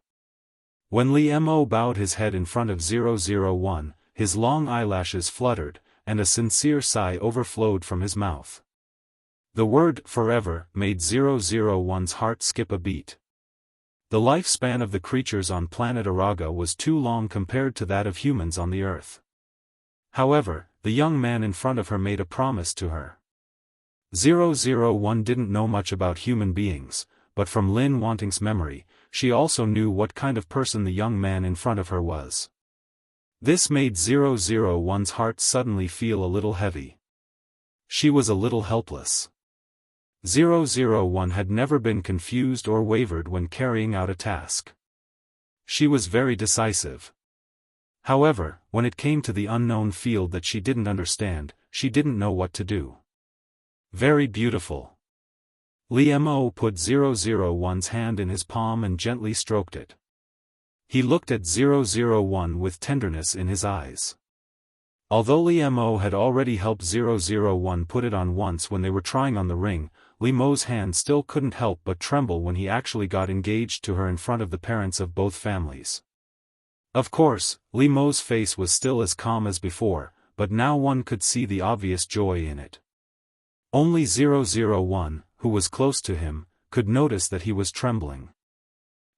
When Li Mo bowed his head in front of 001, his long eyelashes fluttered, and a sincere sigh overflowed from his mouth. The word forever made 001's heart skip a beat. The lifespan of the creatures on planet Araga was too long compared to that of humans on the Earth. However, the young man in front of her made a promise to her. 001 didn't know much about human beings, but from Lin Wanting's memory, she also knew what kind of person the young man in front of her was. This made 001's heart suddenly feel a little heavy. She was a little helpless. 001 had never been confused or wavered when carrying out a task. She was very decisive. However, when it came to the unknown field that she didn't understand, she didn't know what to do. Very beautiful. Li Mo put 001's hand in his palm and gently stroked it. He looked at 001 with tenderness in his eyes. Although Li Mo had already helped 001 put it on once when they were trying on the ring, Li Mo's hand still couldn't help but tremble when he actually got engaged to her in front of the parents of both families. Of course, Li Mo's face was still as calm as before, but now one could see the obvious joy in it. Only 001, who was close to him, could notice that he was trembling.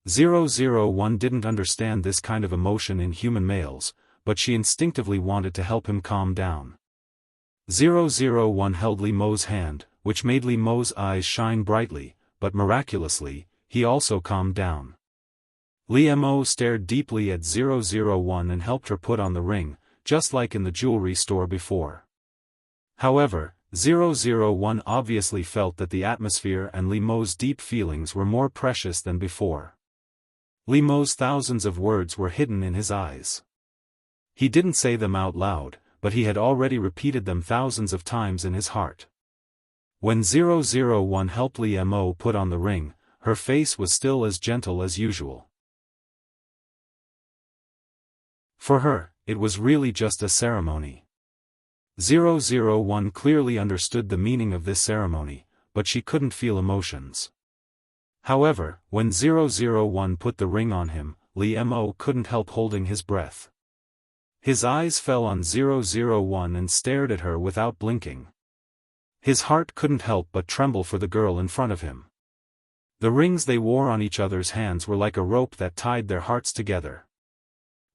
001 didn't understand this kind of emotion in human males, but she instinctively wanted to help him calm down. 001 held Li Mo's hand, which made Li Mo's eyes shine brightly, but miraculously, he also calmed down. Li Mo stared deeply at 001 and helped her put on the ring, just like in the jewelry store before. However, 001 obviously felt that the atmosphere and Li Mo's deep feelings were more precious than before. Li Mo's thousands of words were hidden in his eyes. He didn't say them out loud, but he had already repeated them thousands of times in his heart. When 001 helped Li Mo put on the ring, her face was still as gentle as usual. For her, it was really just a ceremony. 001 clearly understood the meaning of this ceremony, but she couldn't feel emotions. However, when 001 put the ring on him, Li Mo couldn't help holding his breath. His eyes fell on 001 and stared at her without blinking. His heart couldn't help but tremble for the girl in front of him. The rings they wore on each other's hands were like a rope that tied their hearts together.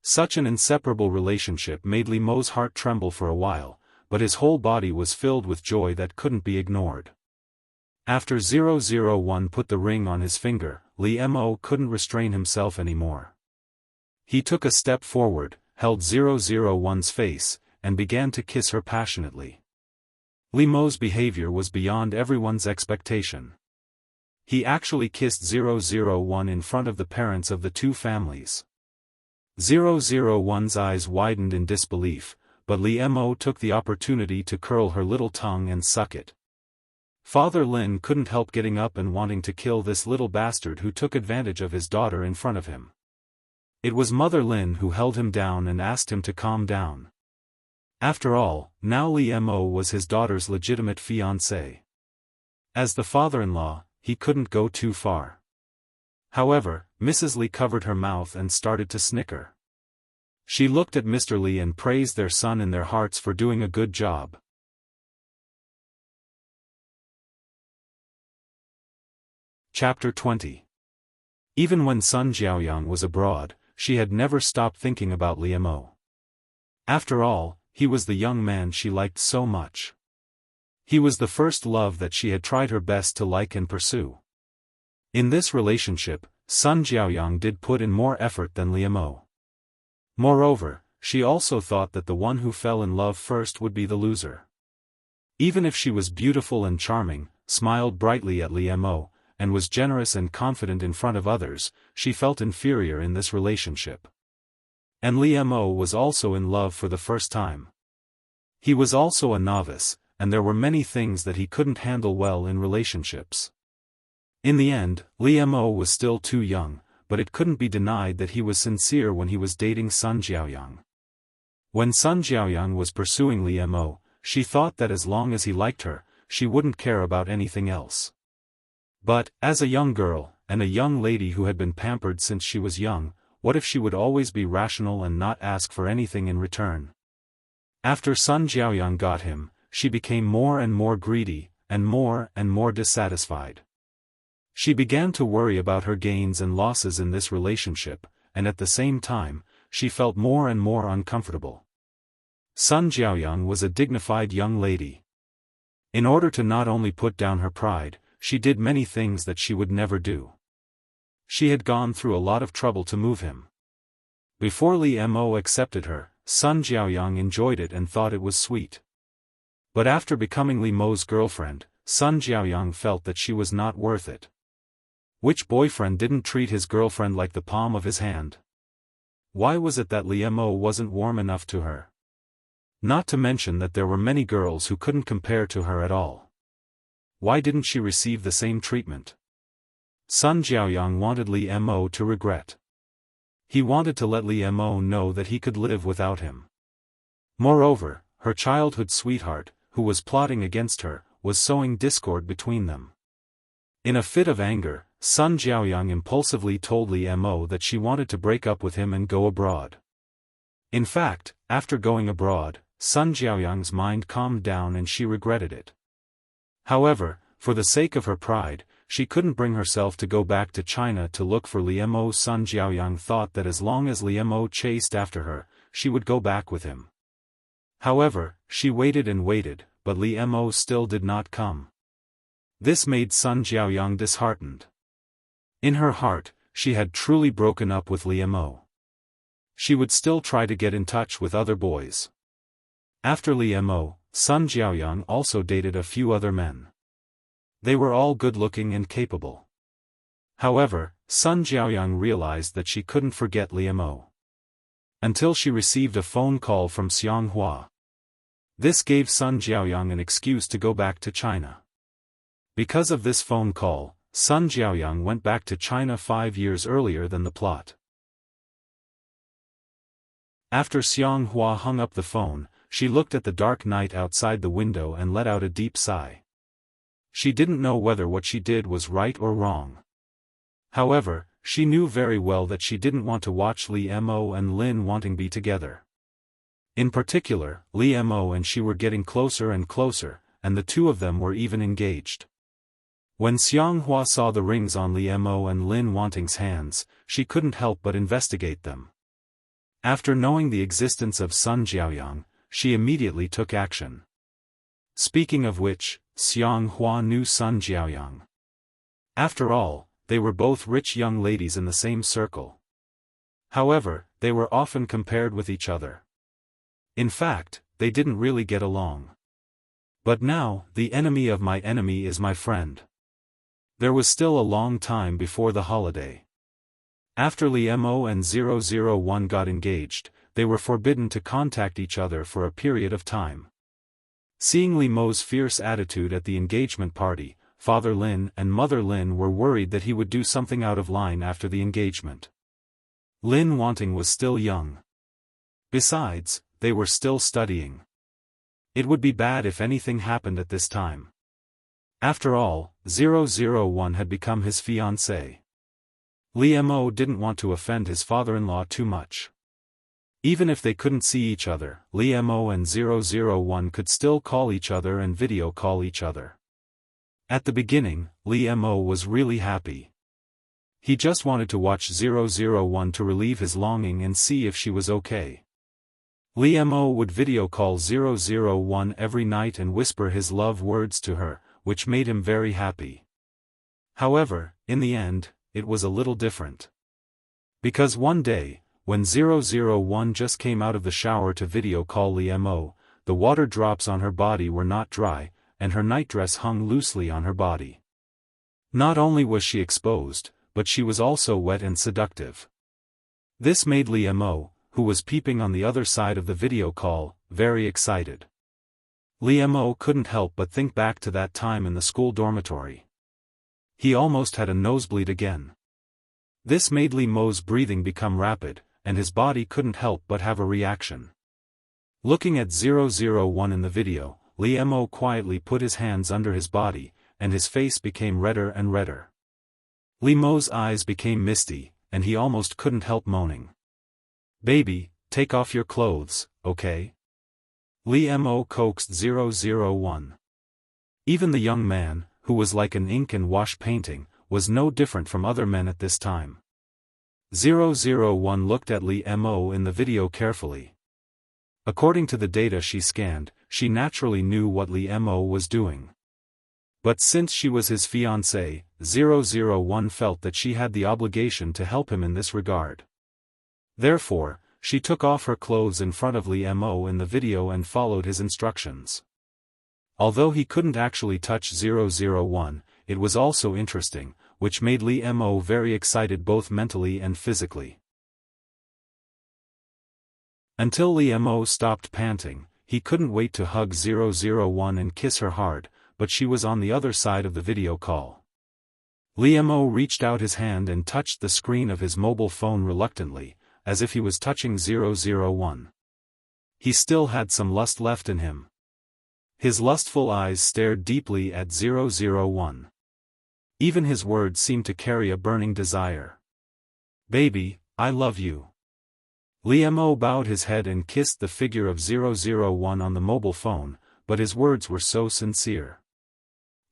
Such an inseparable relationship made Li Mo's heart tremble for a while, but his whole body was filled with joy that couldn't be ignored. After 001 put the ring on his finger, Li Mo couldn't restrain himself anymore. He took a step forward, held 001's face, and began to kiss her passionately. Li Mo's behavior was beyond everyone's expectation. He actually kissed 001 in front of the parents of the two families. 001's eyes widened in disbelief, but Li Mo took the opportunity to curl her little tongue and suck it. Father Lin couldn't help getting up and wanting to kill this little bastard who took advantage of his daughter in front of him. It was Mother Lin who held him down and asked him to calm down. After all, now Li Mo was his daughter's legitimate fiancé. As the father-in-law, he couldn't go too far. However, Mrs. Li covered her mouth and started to snicker. She looked at Mr. Li and praised their son in their hearts for doing a good job. Chapter 20. Even when Sun Jiaoyang was abroad, she had never stopped thinking about Li Mo. After all, he was the young man she liked so much. He was the first love that she had tried her best to like and pursue. In this relationship, Sun Jiaoyang did put in more effort than Li Mo. Moreover, she also thought that the one who fell in love first would be the loser. Even if she was beautiful and charming, smiled brightly at Li Mo, and was generous and confident in front of others, she felt inferior in this relationship. And Li Mo was also in love for the first time. He was also a novice, and there were many things that he couldn't handle well in relationships. In the end, Li Mo was still too young, but it couldn't be denied that he was sincere when he was dating Sun Jiaoyang. When Sun Jiaoyang was pursuing Li Mo, she thought that as long as he liked her, she wouldn't care about anything else. But, as a young girl, and a young lady who had been pampered since she was young, what if she would always be rational and not ask for anything in return? After Sun Jiaoyang got him, she became more and more greedy, and more dissatisfied. She began to worry about her gains and losses in this relationship, and at the same time, she felt more and more uncomfortable. Sun Jiaoyang was a dignified young lady. In order to not only put down her pride, she did many things that she would never do. She had gone through a lot of trouble to move him. Before Li Mo accepted her, Sun Jiaoyang enjoyed it and thought it was sweet. But after becoming Li Mo's girlfriend, Sun Jiaoyang felt that she was not worth it. Which boyfriend didn't treat his girlfriend like the palm of his hand? Why was it that Li Mo wasn't warm enough to her? Not to mention that there were many girls who couldn't compare to her at all. Why didn't she receive the same treatment? Sun Jiaoyang wanted Li Mo to regret. He wanted to let Li Mo know that he could live without him. Moreover, her childhood sweetheart, who was plotting against her, was sowing discord between them. In a fit of anger, Sun Jiaoyang impulsively told Li Mo that she wanted to break up with him and go abroad. In fact, after going abroad, Sun Jiaoyang's mind calmed down and she regretted it. However, for the sake of her pride, she couldn't bring herself to go back to China to look for Li Mo. Sun Jiaoyang thought that as long as Li Mo chased after her, she would go back with him. However, she waited and waited, but Li Mo still did not come. This made Sun Jiaoyang disheartened. In her heart, she had truly broken up with Li Mo. She would still try to get in touch with other boys. After Li Mo, Sun Jiaoyang also dated a few other men. They were all good-looking and capable. However, Sun Jiaoyang realized that she couldn't forget Li Mo. Until she received a phone call from Xiaofan. This gave Sun Jiaoyang an excuse to go back to China. Because of this phone call, Sun Jiaoyang went back to China 5 years earlier than the plot. After Xiaofan hung up the phone, she looked at the dark night outside the window and let out a deep sigh. She didn't know whether what she did was right or wrong. However, she knew very well that she didn't want to watch Li Mo and Lin Wanting be together. In particular, Li Mo and she were getting closer and closer, and the two of them were even engaged. When Xiaofan saw the rings on Li Mo and Lin Wanting's hands, she couldn't help but investigate them. After knowing the existence of Sun Jiaoyang, she immediately took action. Speaking of which, Xiaofan knew Sun Jiaoyang. After all, they were both rich young ladies in the same circle. However, they were often compared with each other. In fact, they didn't really get along. But now, the enemy of my enemy is my friend. There was still a long time before the holiday. After Li Mo and 001 got engaged, they were forbidden to contact each other for a period of time. Seeing Li Mo's fierce attitude at the engagement party, Father Lin and Mother Lin were worried that he would do something out of line after the engagement. Lin Wanting was still young. Besides, they were still studying. It would be bad if anything happened at this time. After all, 001 had become his fiancé. Li Mo didn't want to offend his father-in-law too much. Even if they couldn't see each other, Li Mo and 001 could still call each other and video call each other. At the beginning, Li Mo was really happy. He just wanted to watch 001 to relieve his longing and see if she was okay. Li Mo would video call 001 every night and whisper his love words to her, which made him very happy. However, in the end, it was a little different. Because one day, when 001 just came out of the shower to video call Li Mo, the water drops on her body were not dry, and her nightdress hung loosely on her body. Not only was she exposed, but she was also wet and seductive. This made Li Mo, who was peeping on the other side of the video call, very excited. Li Mo couldn't help but think back to that time in the school dormitory. He almost had a nosebleed again. This made Li Mo's breathing become rapid, and his body couldn't help but have a reaction. Looking at 001 in the video, Li Mo quietly put his hands under his body, and his face became redder and redder. Li Mo's eyes became misty, and he almost couldn't help moaning. "Baby, take off your clothes, okay?" Li Mo coaxed 001. Even the young man, who was like an ink and wash painting, was no different from other men at this time. 001 looked at Li Mo in the video carefully. According to the data she scanned, she naturally knew what Li Mo was doing. But since she was his fiancée, 001 felt that she had the obligation to help him in this regard. Therefore, she took off her clothes in front of Li Mo in the video and followed his instructions. Although he couldn't actually touch 001, it was also interesting, which made Li Mo very excited both mentally and physically. Until Li Mo stopped panting, he couldn't wait to hug 001 and kiss her hard, but she was on the other side of the video call. Li Mo reached out his hand and touched the screen of his mobile phone reluctantly, as if he was touching 001. He still had some lust left in him. His lustful eyes stared deeply at 001. Even his words seemed to carry a burning desire. "Baby, I love you." Li Mo bowed his head and kissed the figure of 001 on the mobile phone, but his words were so sincere.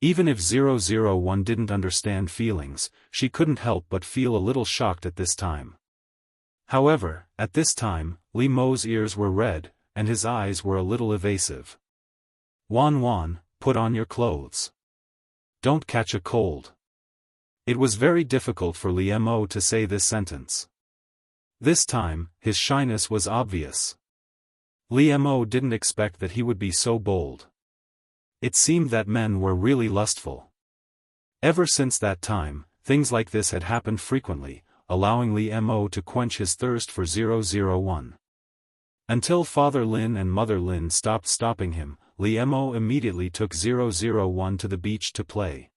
Even if 001 didn't understand feelings, she couldn't help but feel a little shocked at this time. However, at this time, Li Mo's ears were red, and his eyes were a little evasive. "Wan, put on your clothes. Don't catch a cold." It was very difficult for Li Mo to say this sentence. This time, his shyness was obvious. Li Mo didn't expect that he would be so bold. It seemed that men were really lustful. Ever since that time, things like this had happened frequently, allowing Li Mo to quench his thirst for 001. Until Father Lin and Mother Lin stopped stopping him, Li Mo immediately took 001 to the beach to play.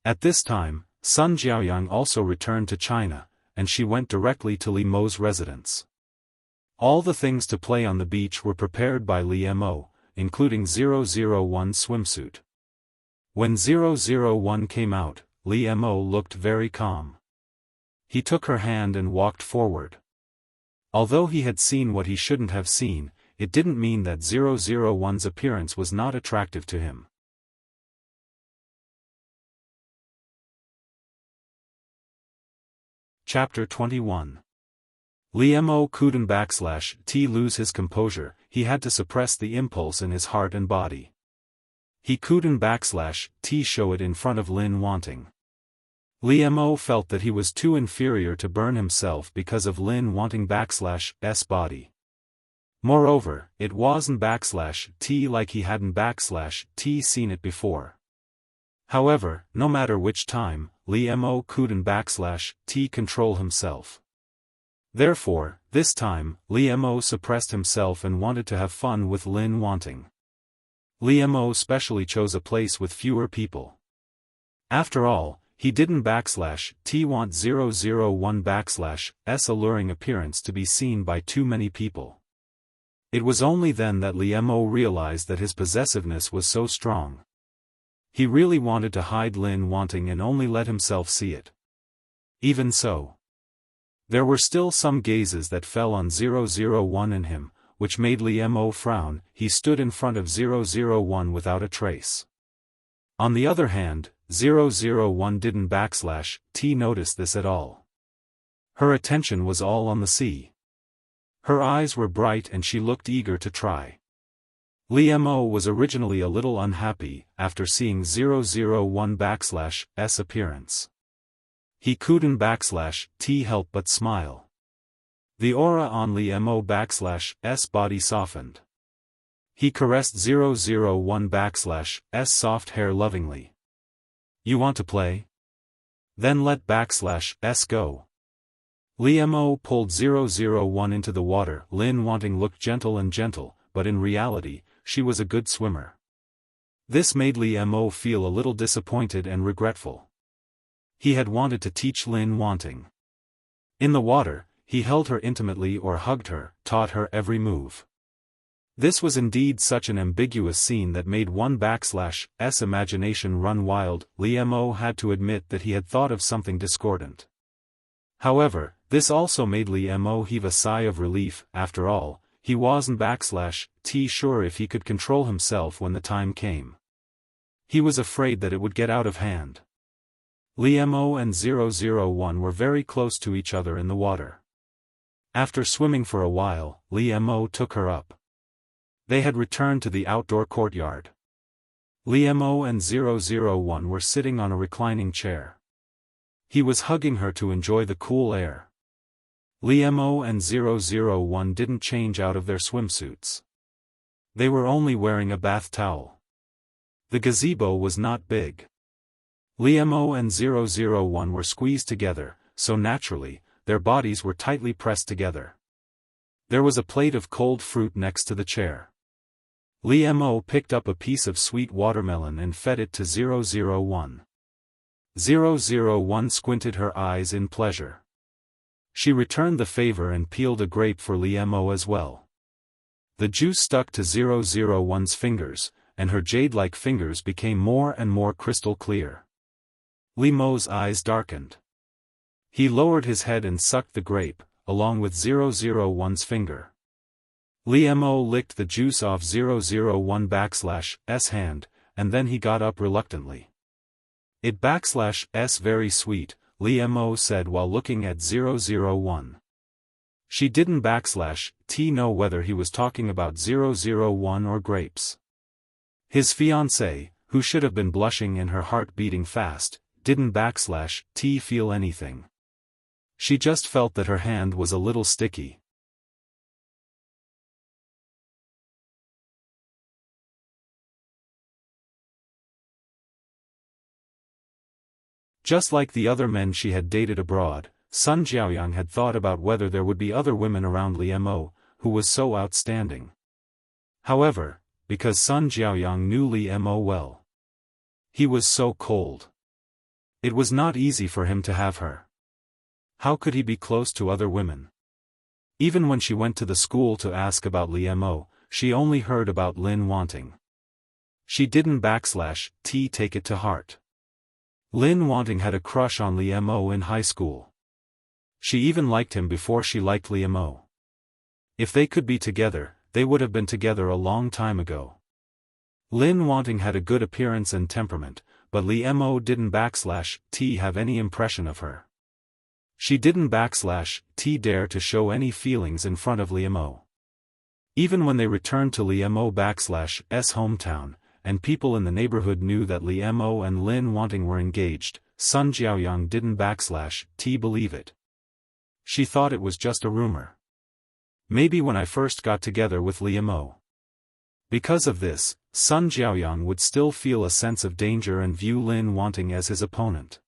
At this time, Sun Jiaoyang also returned to China, and she went directly to Li Mo's residence. All the things to play on the beach were prepared by Li Mo, including 001's swimsuit. When 001 came out, Li Mo looked very calm. He took her hand and walked forward. Although he had seen what he shouldn't have seen, it didn't mean that 001's appearance was not attractive to him. Chapter 21. Li Mo couldn't lose his composure. He had to suppress the impulse in his heart and body. He couldn't show it in front of Lin Wanting. Li Mo felt that he was too inferior to burn himself because of Lin Wanting s body. Moreover, it wasn't like he hadn't seen it before. However, no matter which time, Li Mo couldn't control himself. Therefore, this time, Li Mo suppressed himself and wanted to have fun with Lin Wanting. Li Mo specially chose a place with fewer people. After all, he didn't want 001's alluring appearance to be seen by too many people. It was only then that Li Mo realized that his possessiveness was so strong. He really wanted to hide Lin Wanting and only let himself see it. Even so, there were still some gazes that fell on 001 and him, which made Li Mo frown. He stood in front of 001 without a trace. On the other hand, 001 didn't notice this at all. Her attention was all on the sea. Her eyes were bright and she looked eager to try. Li Mo was originally a little unhappy after seeing 001's appearance. He couldn't help but smile. The aura on Li Mo's body softened. He caressed 001's soft hair lovingly. "You want to play? Then let s go." Li Mo pulled 001 into the water. Lin Wanting looked gentle, but in reality, she was a good swimmer. This made Li Mo feel a little disappointed and regretful. He had wanted to teach Lin Wanting. In the water, he held her intimately or hugged her, taught her every move. This was indeed such an ambiguous scene that made one's imagination run wild. Li Mo had to admit that he had thought of something discordant. However, this also made Li Mo heave a sigh of relief. After all, he wasn't sure if he could control himself when the time came. He was afraid that it would get out of hand. Li Mo and 001 were very close to each other in the water. After swimming for a while, Li Mo took her up. They had returned to the outdoor courtyard. Li Mo and 001 were sitting on a reclining chair. He was hugging her to enjoy the cool air. Li Mo and 001 didn't change out of their swimsuits. They were only wearing a bath towel. The gazebo was not big. Li Mo and 001 were squeezed together, so naturally, their bodies were tightly pressed together. There was a plate of cold fruit next to the chair. Li Mo picked up a piece of sweet watermelon and fed it to 001. 001 squinted her eyes in pleasure. She returned the favor and peeled a grape for Li Mo as well. The juice stuck to 001's fingers, and her jade-like fingers became more and more crystal clear. Li Mo's eyes darkened. He lowered his head and sucked the grape, along with 001's finger. Li Mo licked the juice off 001's hand, and then he got up reluctantly. It's very sweet, Li Mo said while looking at 001. She didn't know whether he was talking about 001 or grapes. His fiancée, who should have been blushing and her heart beating fast, didn't feel anything. She just felt that her hand was a little sticky. Just like the other men she had dated abroad, Sun Jiaoyang had thought about whether there would be other women around Li Mo, who was so outstanding. However, because Sun Jiaoyang knew Li Mo well, he was so cold. It was not easy for him to have her. How could he be close to other women? Even when she went to the school to ask about Li Mo, she only heard about Lin Wanting. She didn't take it to heart. Lin Wanting had a crush on Li Mo in high school. She even liked him before she liked Li Mo. If they could be together, they would have been together a long time ago. Lin Wanting had a good appearance and temperament, but Li Mo didn't have any impression of her. She didn't dare to show any feelings in front of Li Mo. Even when they returned to Li Mo hometown, and people in the neighborhood knew that Li Mo and Lin Wanting were engaged, Sun Jiaoyang didn't believe it. She thought it was just a rumor. Maybe when I first got together with Li Mo. Because of this, Sun Jiaoyang would still feel a sense of danger and view Lin Wanting as his opponent.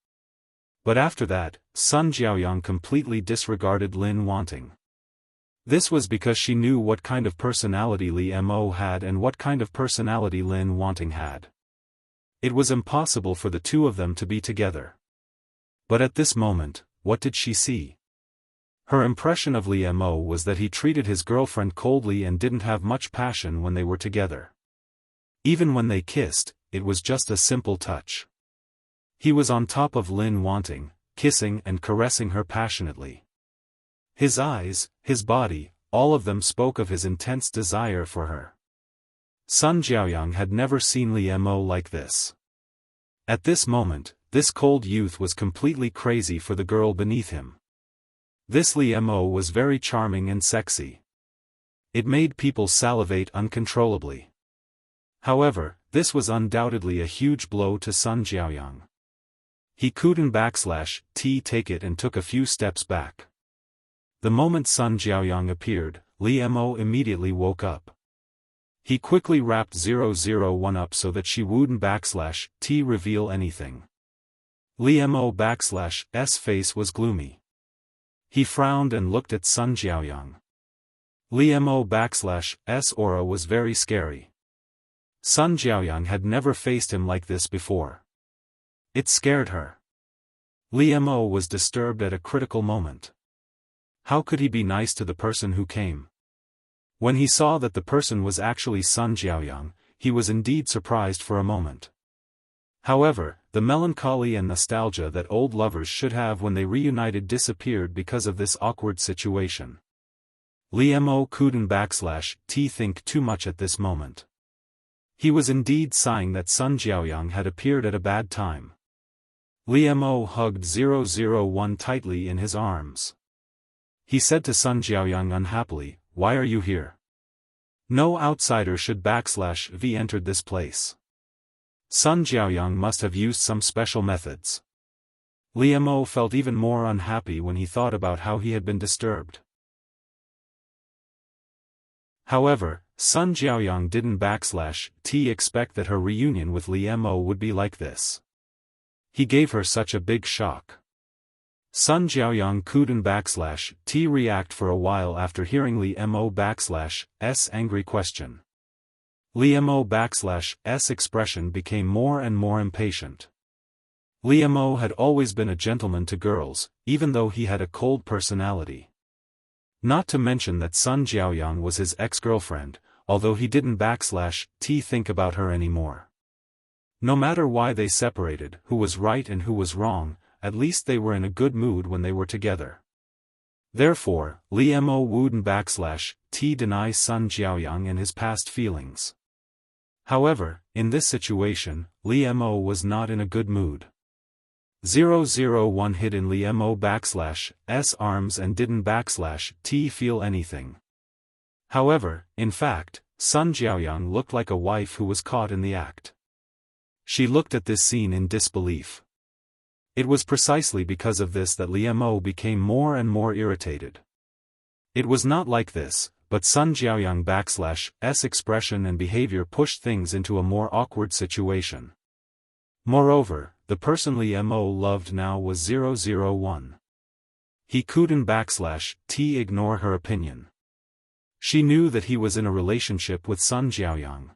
But after that, Sun Jiaoyang completely disregarded Lin Wanting. This was because she knew what kind of personality Li Mo had and what kind of personality Lin Wanting had. It was impossible for the two of them to be together. But at this moment, what did she see? Her impression of Li Mo was that he treated his girlfriend coldly and didn't have much passion when they were together. Even when they kissed, it was just a simple touch. He was on top of Lin Wanting, kissing and caressing her passionately. His eyes, his body, all of them spoke of his intense desire for her. Sun Jiaoyang had never seen Li Mo like this. At this moment, this cold youth was completely crazy for the girl beneath him. This Li Mo was very charming and sexy. It made people salivate uncontrollably. However, this was undoubtedly a huge blow to Sun Jiaoyang. He couldn't take it and took a few steps back. The moment Sun Jiaoyang appeared, Li Mo immediately woke up. He quickly wrapped 001 up so that she wouldn't reveal anything. Li Mo's face was gloomy. He frowned and looked at Sun Jiaoyang. Li Mo's aura was very scary. Sun Jiaoyang had never faced him like this before. It scared her. Li Mo was disturbed at a critical moment. How could he be nice to the person who came? When he saw that the person was actually Sun Jiaoyang, he was indeed surprised for a moment. However, the melancholy and nostalgia that old lovers should have when they reunited disappeared because of this awkward situation. Li Mo couldn't think too much at this moment. He was indeed sighing that Sun Jiaoyang had appeared at a bad time. Li Mo hugged 001 tightly in his arms. He said to Sun Jiaoyang unhappily, "Why are you here? No outsider should /v entered this place." Sun Jiaoyang must have used some special methods. Li Mo felt even more unhappy when he thought about how he had been disturbed. However, Sun Jiaoyang didn't expect that her reunion with Li Mo would be like this. He gave her such a big shock. Sun Jiaoyang couldn't react for a while after hearing Li Mo_'s angry question. Li Mo_'s expression became more and more impatient. Li Mo had always been a gentleman to girls, even though he had a cold personality. Not to mention that Sun Jiaoyang was his ex-girlfriend, although he didn't think about her anymore. No matter why they separated, who was right and who was wrong, at least they were in a good mood when they were together. Therefore, Li Mo wouldn't deny Sun Jiaoyang and his past feelings. However, in this situation, Li Mo was not in a good mood. 001 hid in Li Mo_'s arms and didn't feel anything. However, in fact, Sun Jiaoyang looked like a wife who was caught in the act. She looked at this scene in disbelief. It was precisely because of this that Li Mo became more and more irritated. It was not like this, but Sun Jiaoyang_'s expression and behavior pushed things into a more awkward situation. Moreover, the person Li Mo loved now was 001. He couldn't ignore her opinion. She knew that he was in a relationship with Sun Jiaoyang.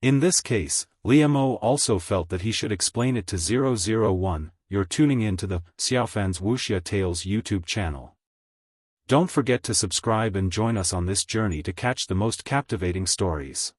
In this case, Li Mo also felt that he should explain it to 001. You're tuning in to the Xiaofan's Wuxia Tales YouTube channel. Don't forget to subscribe and join us on this journey to catch the most captivating stories.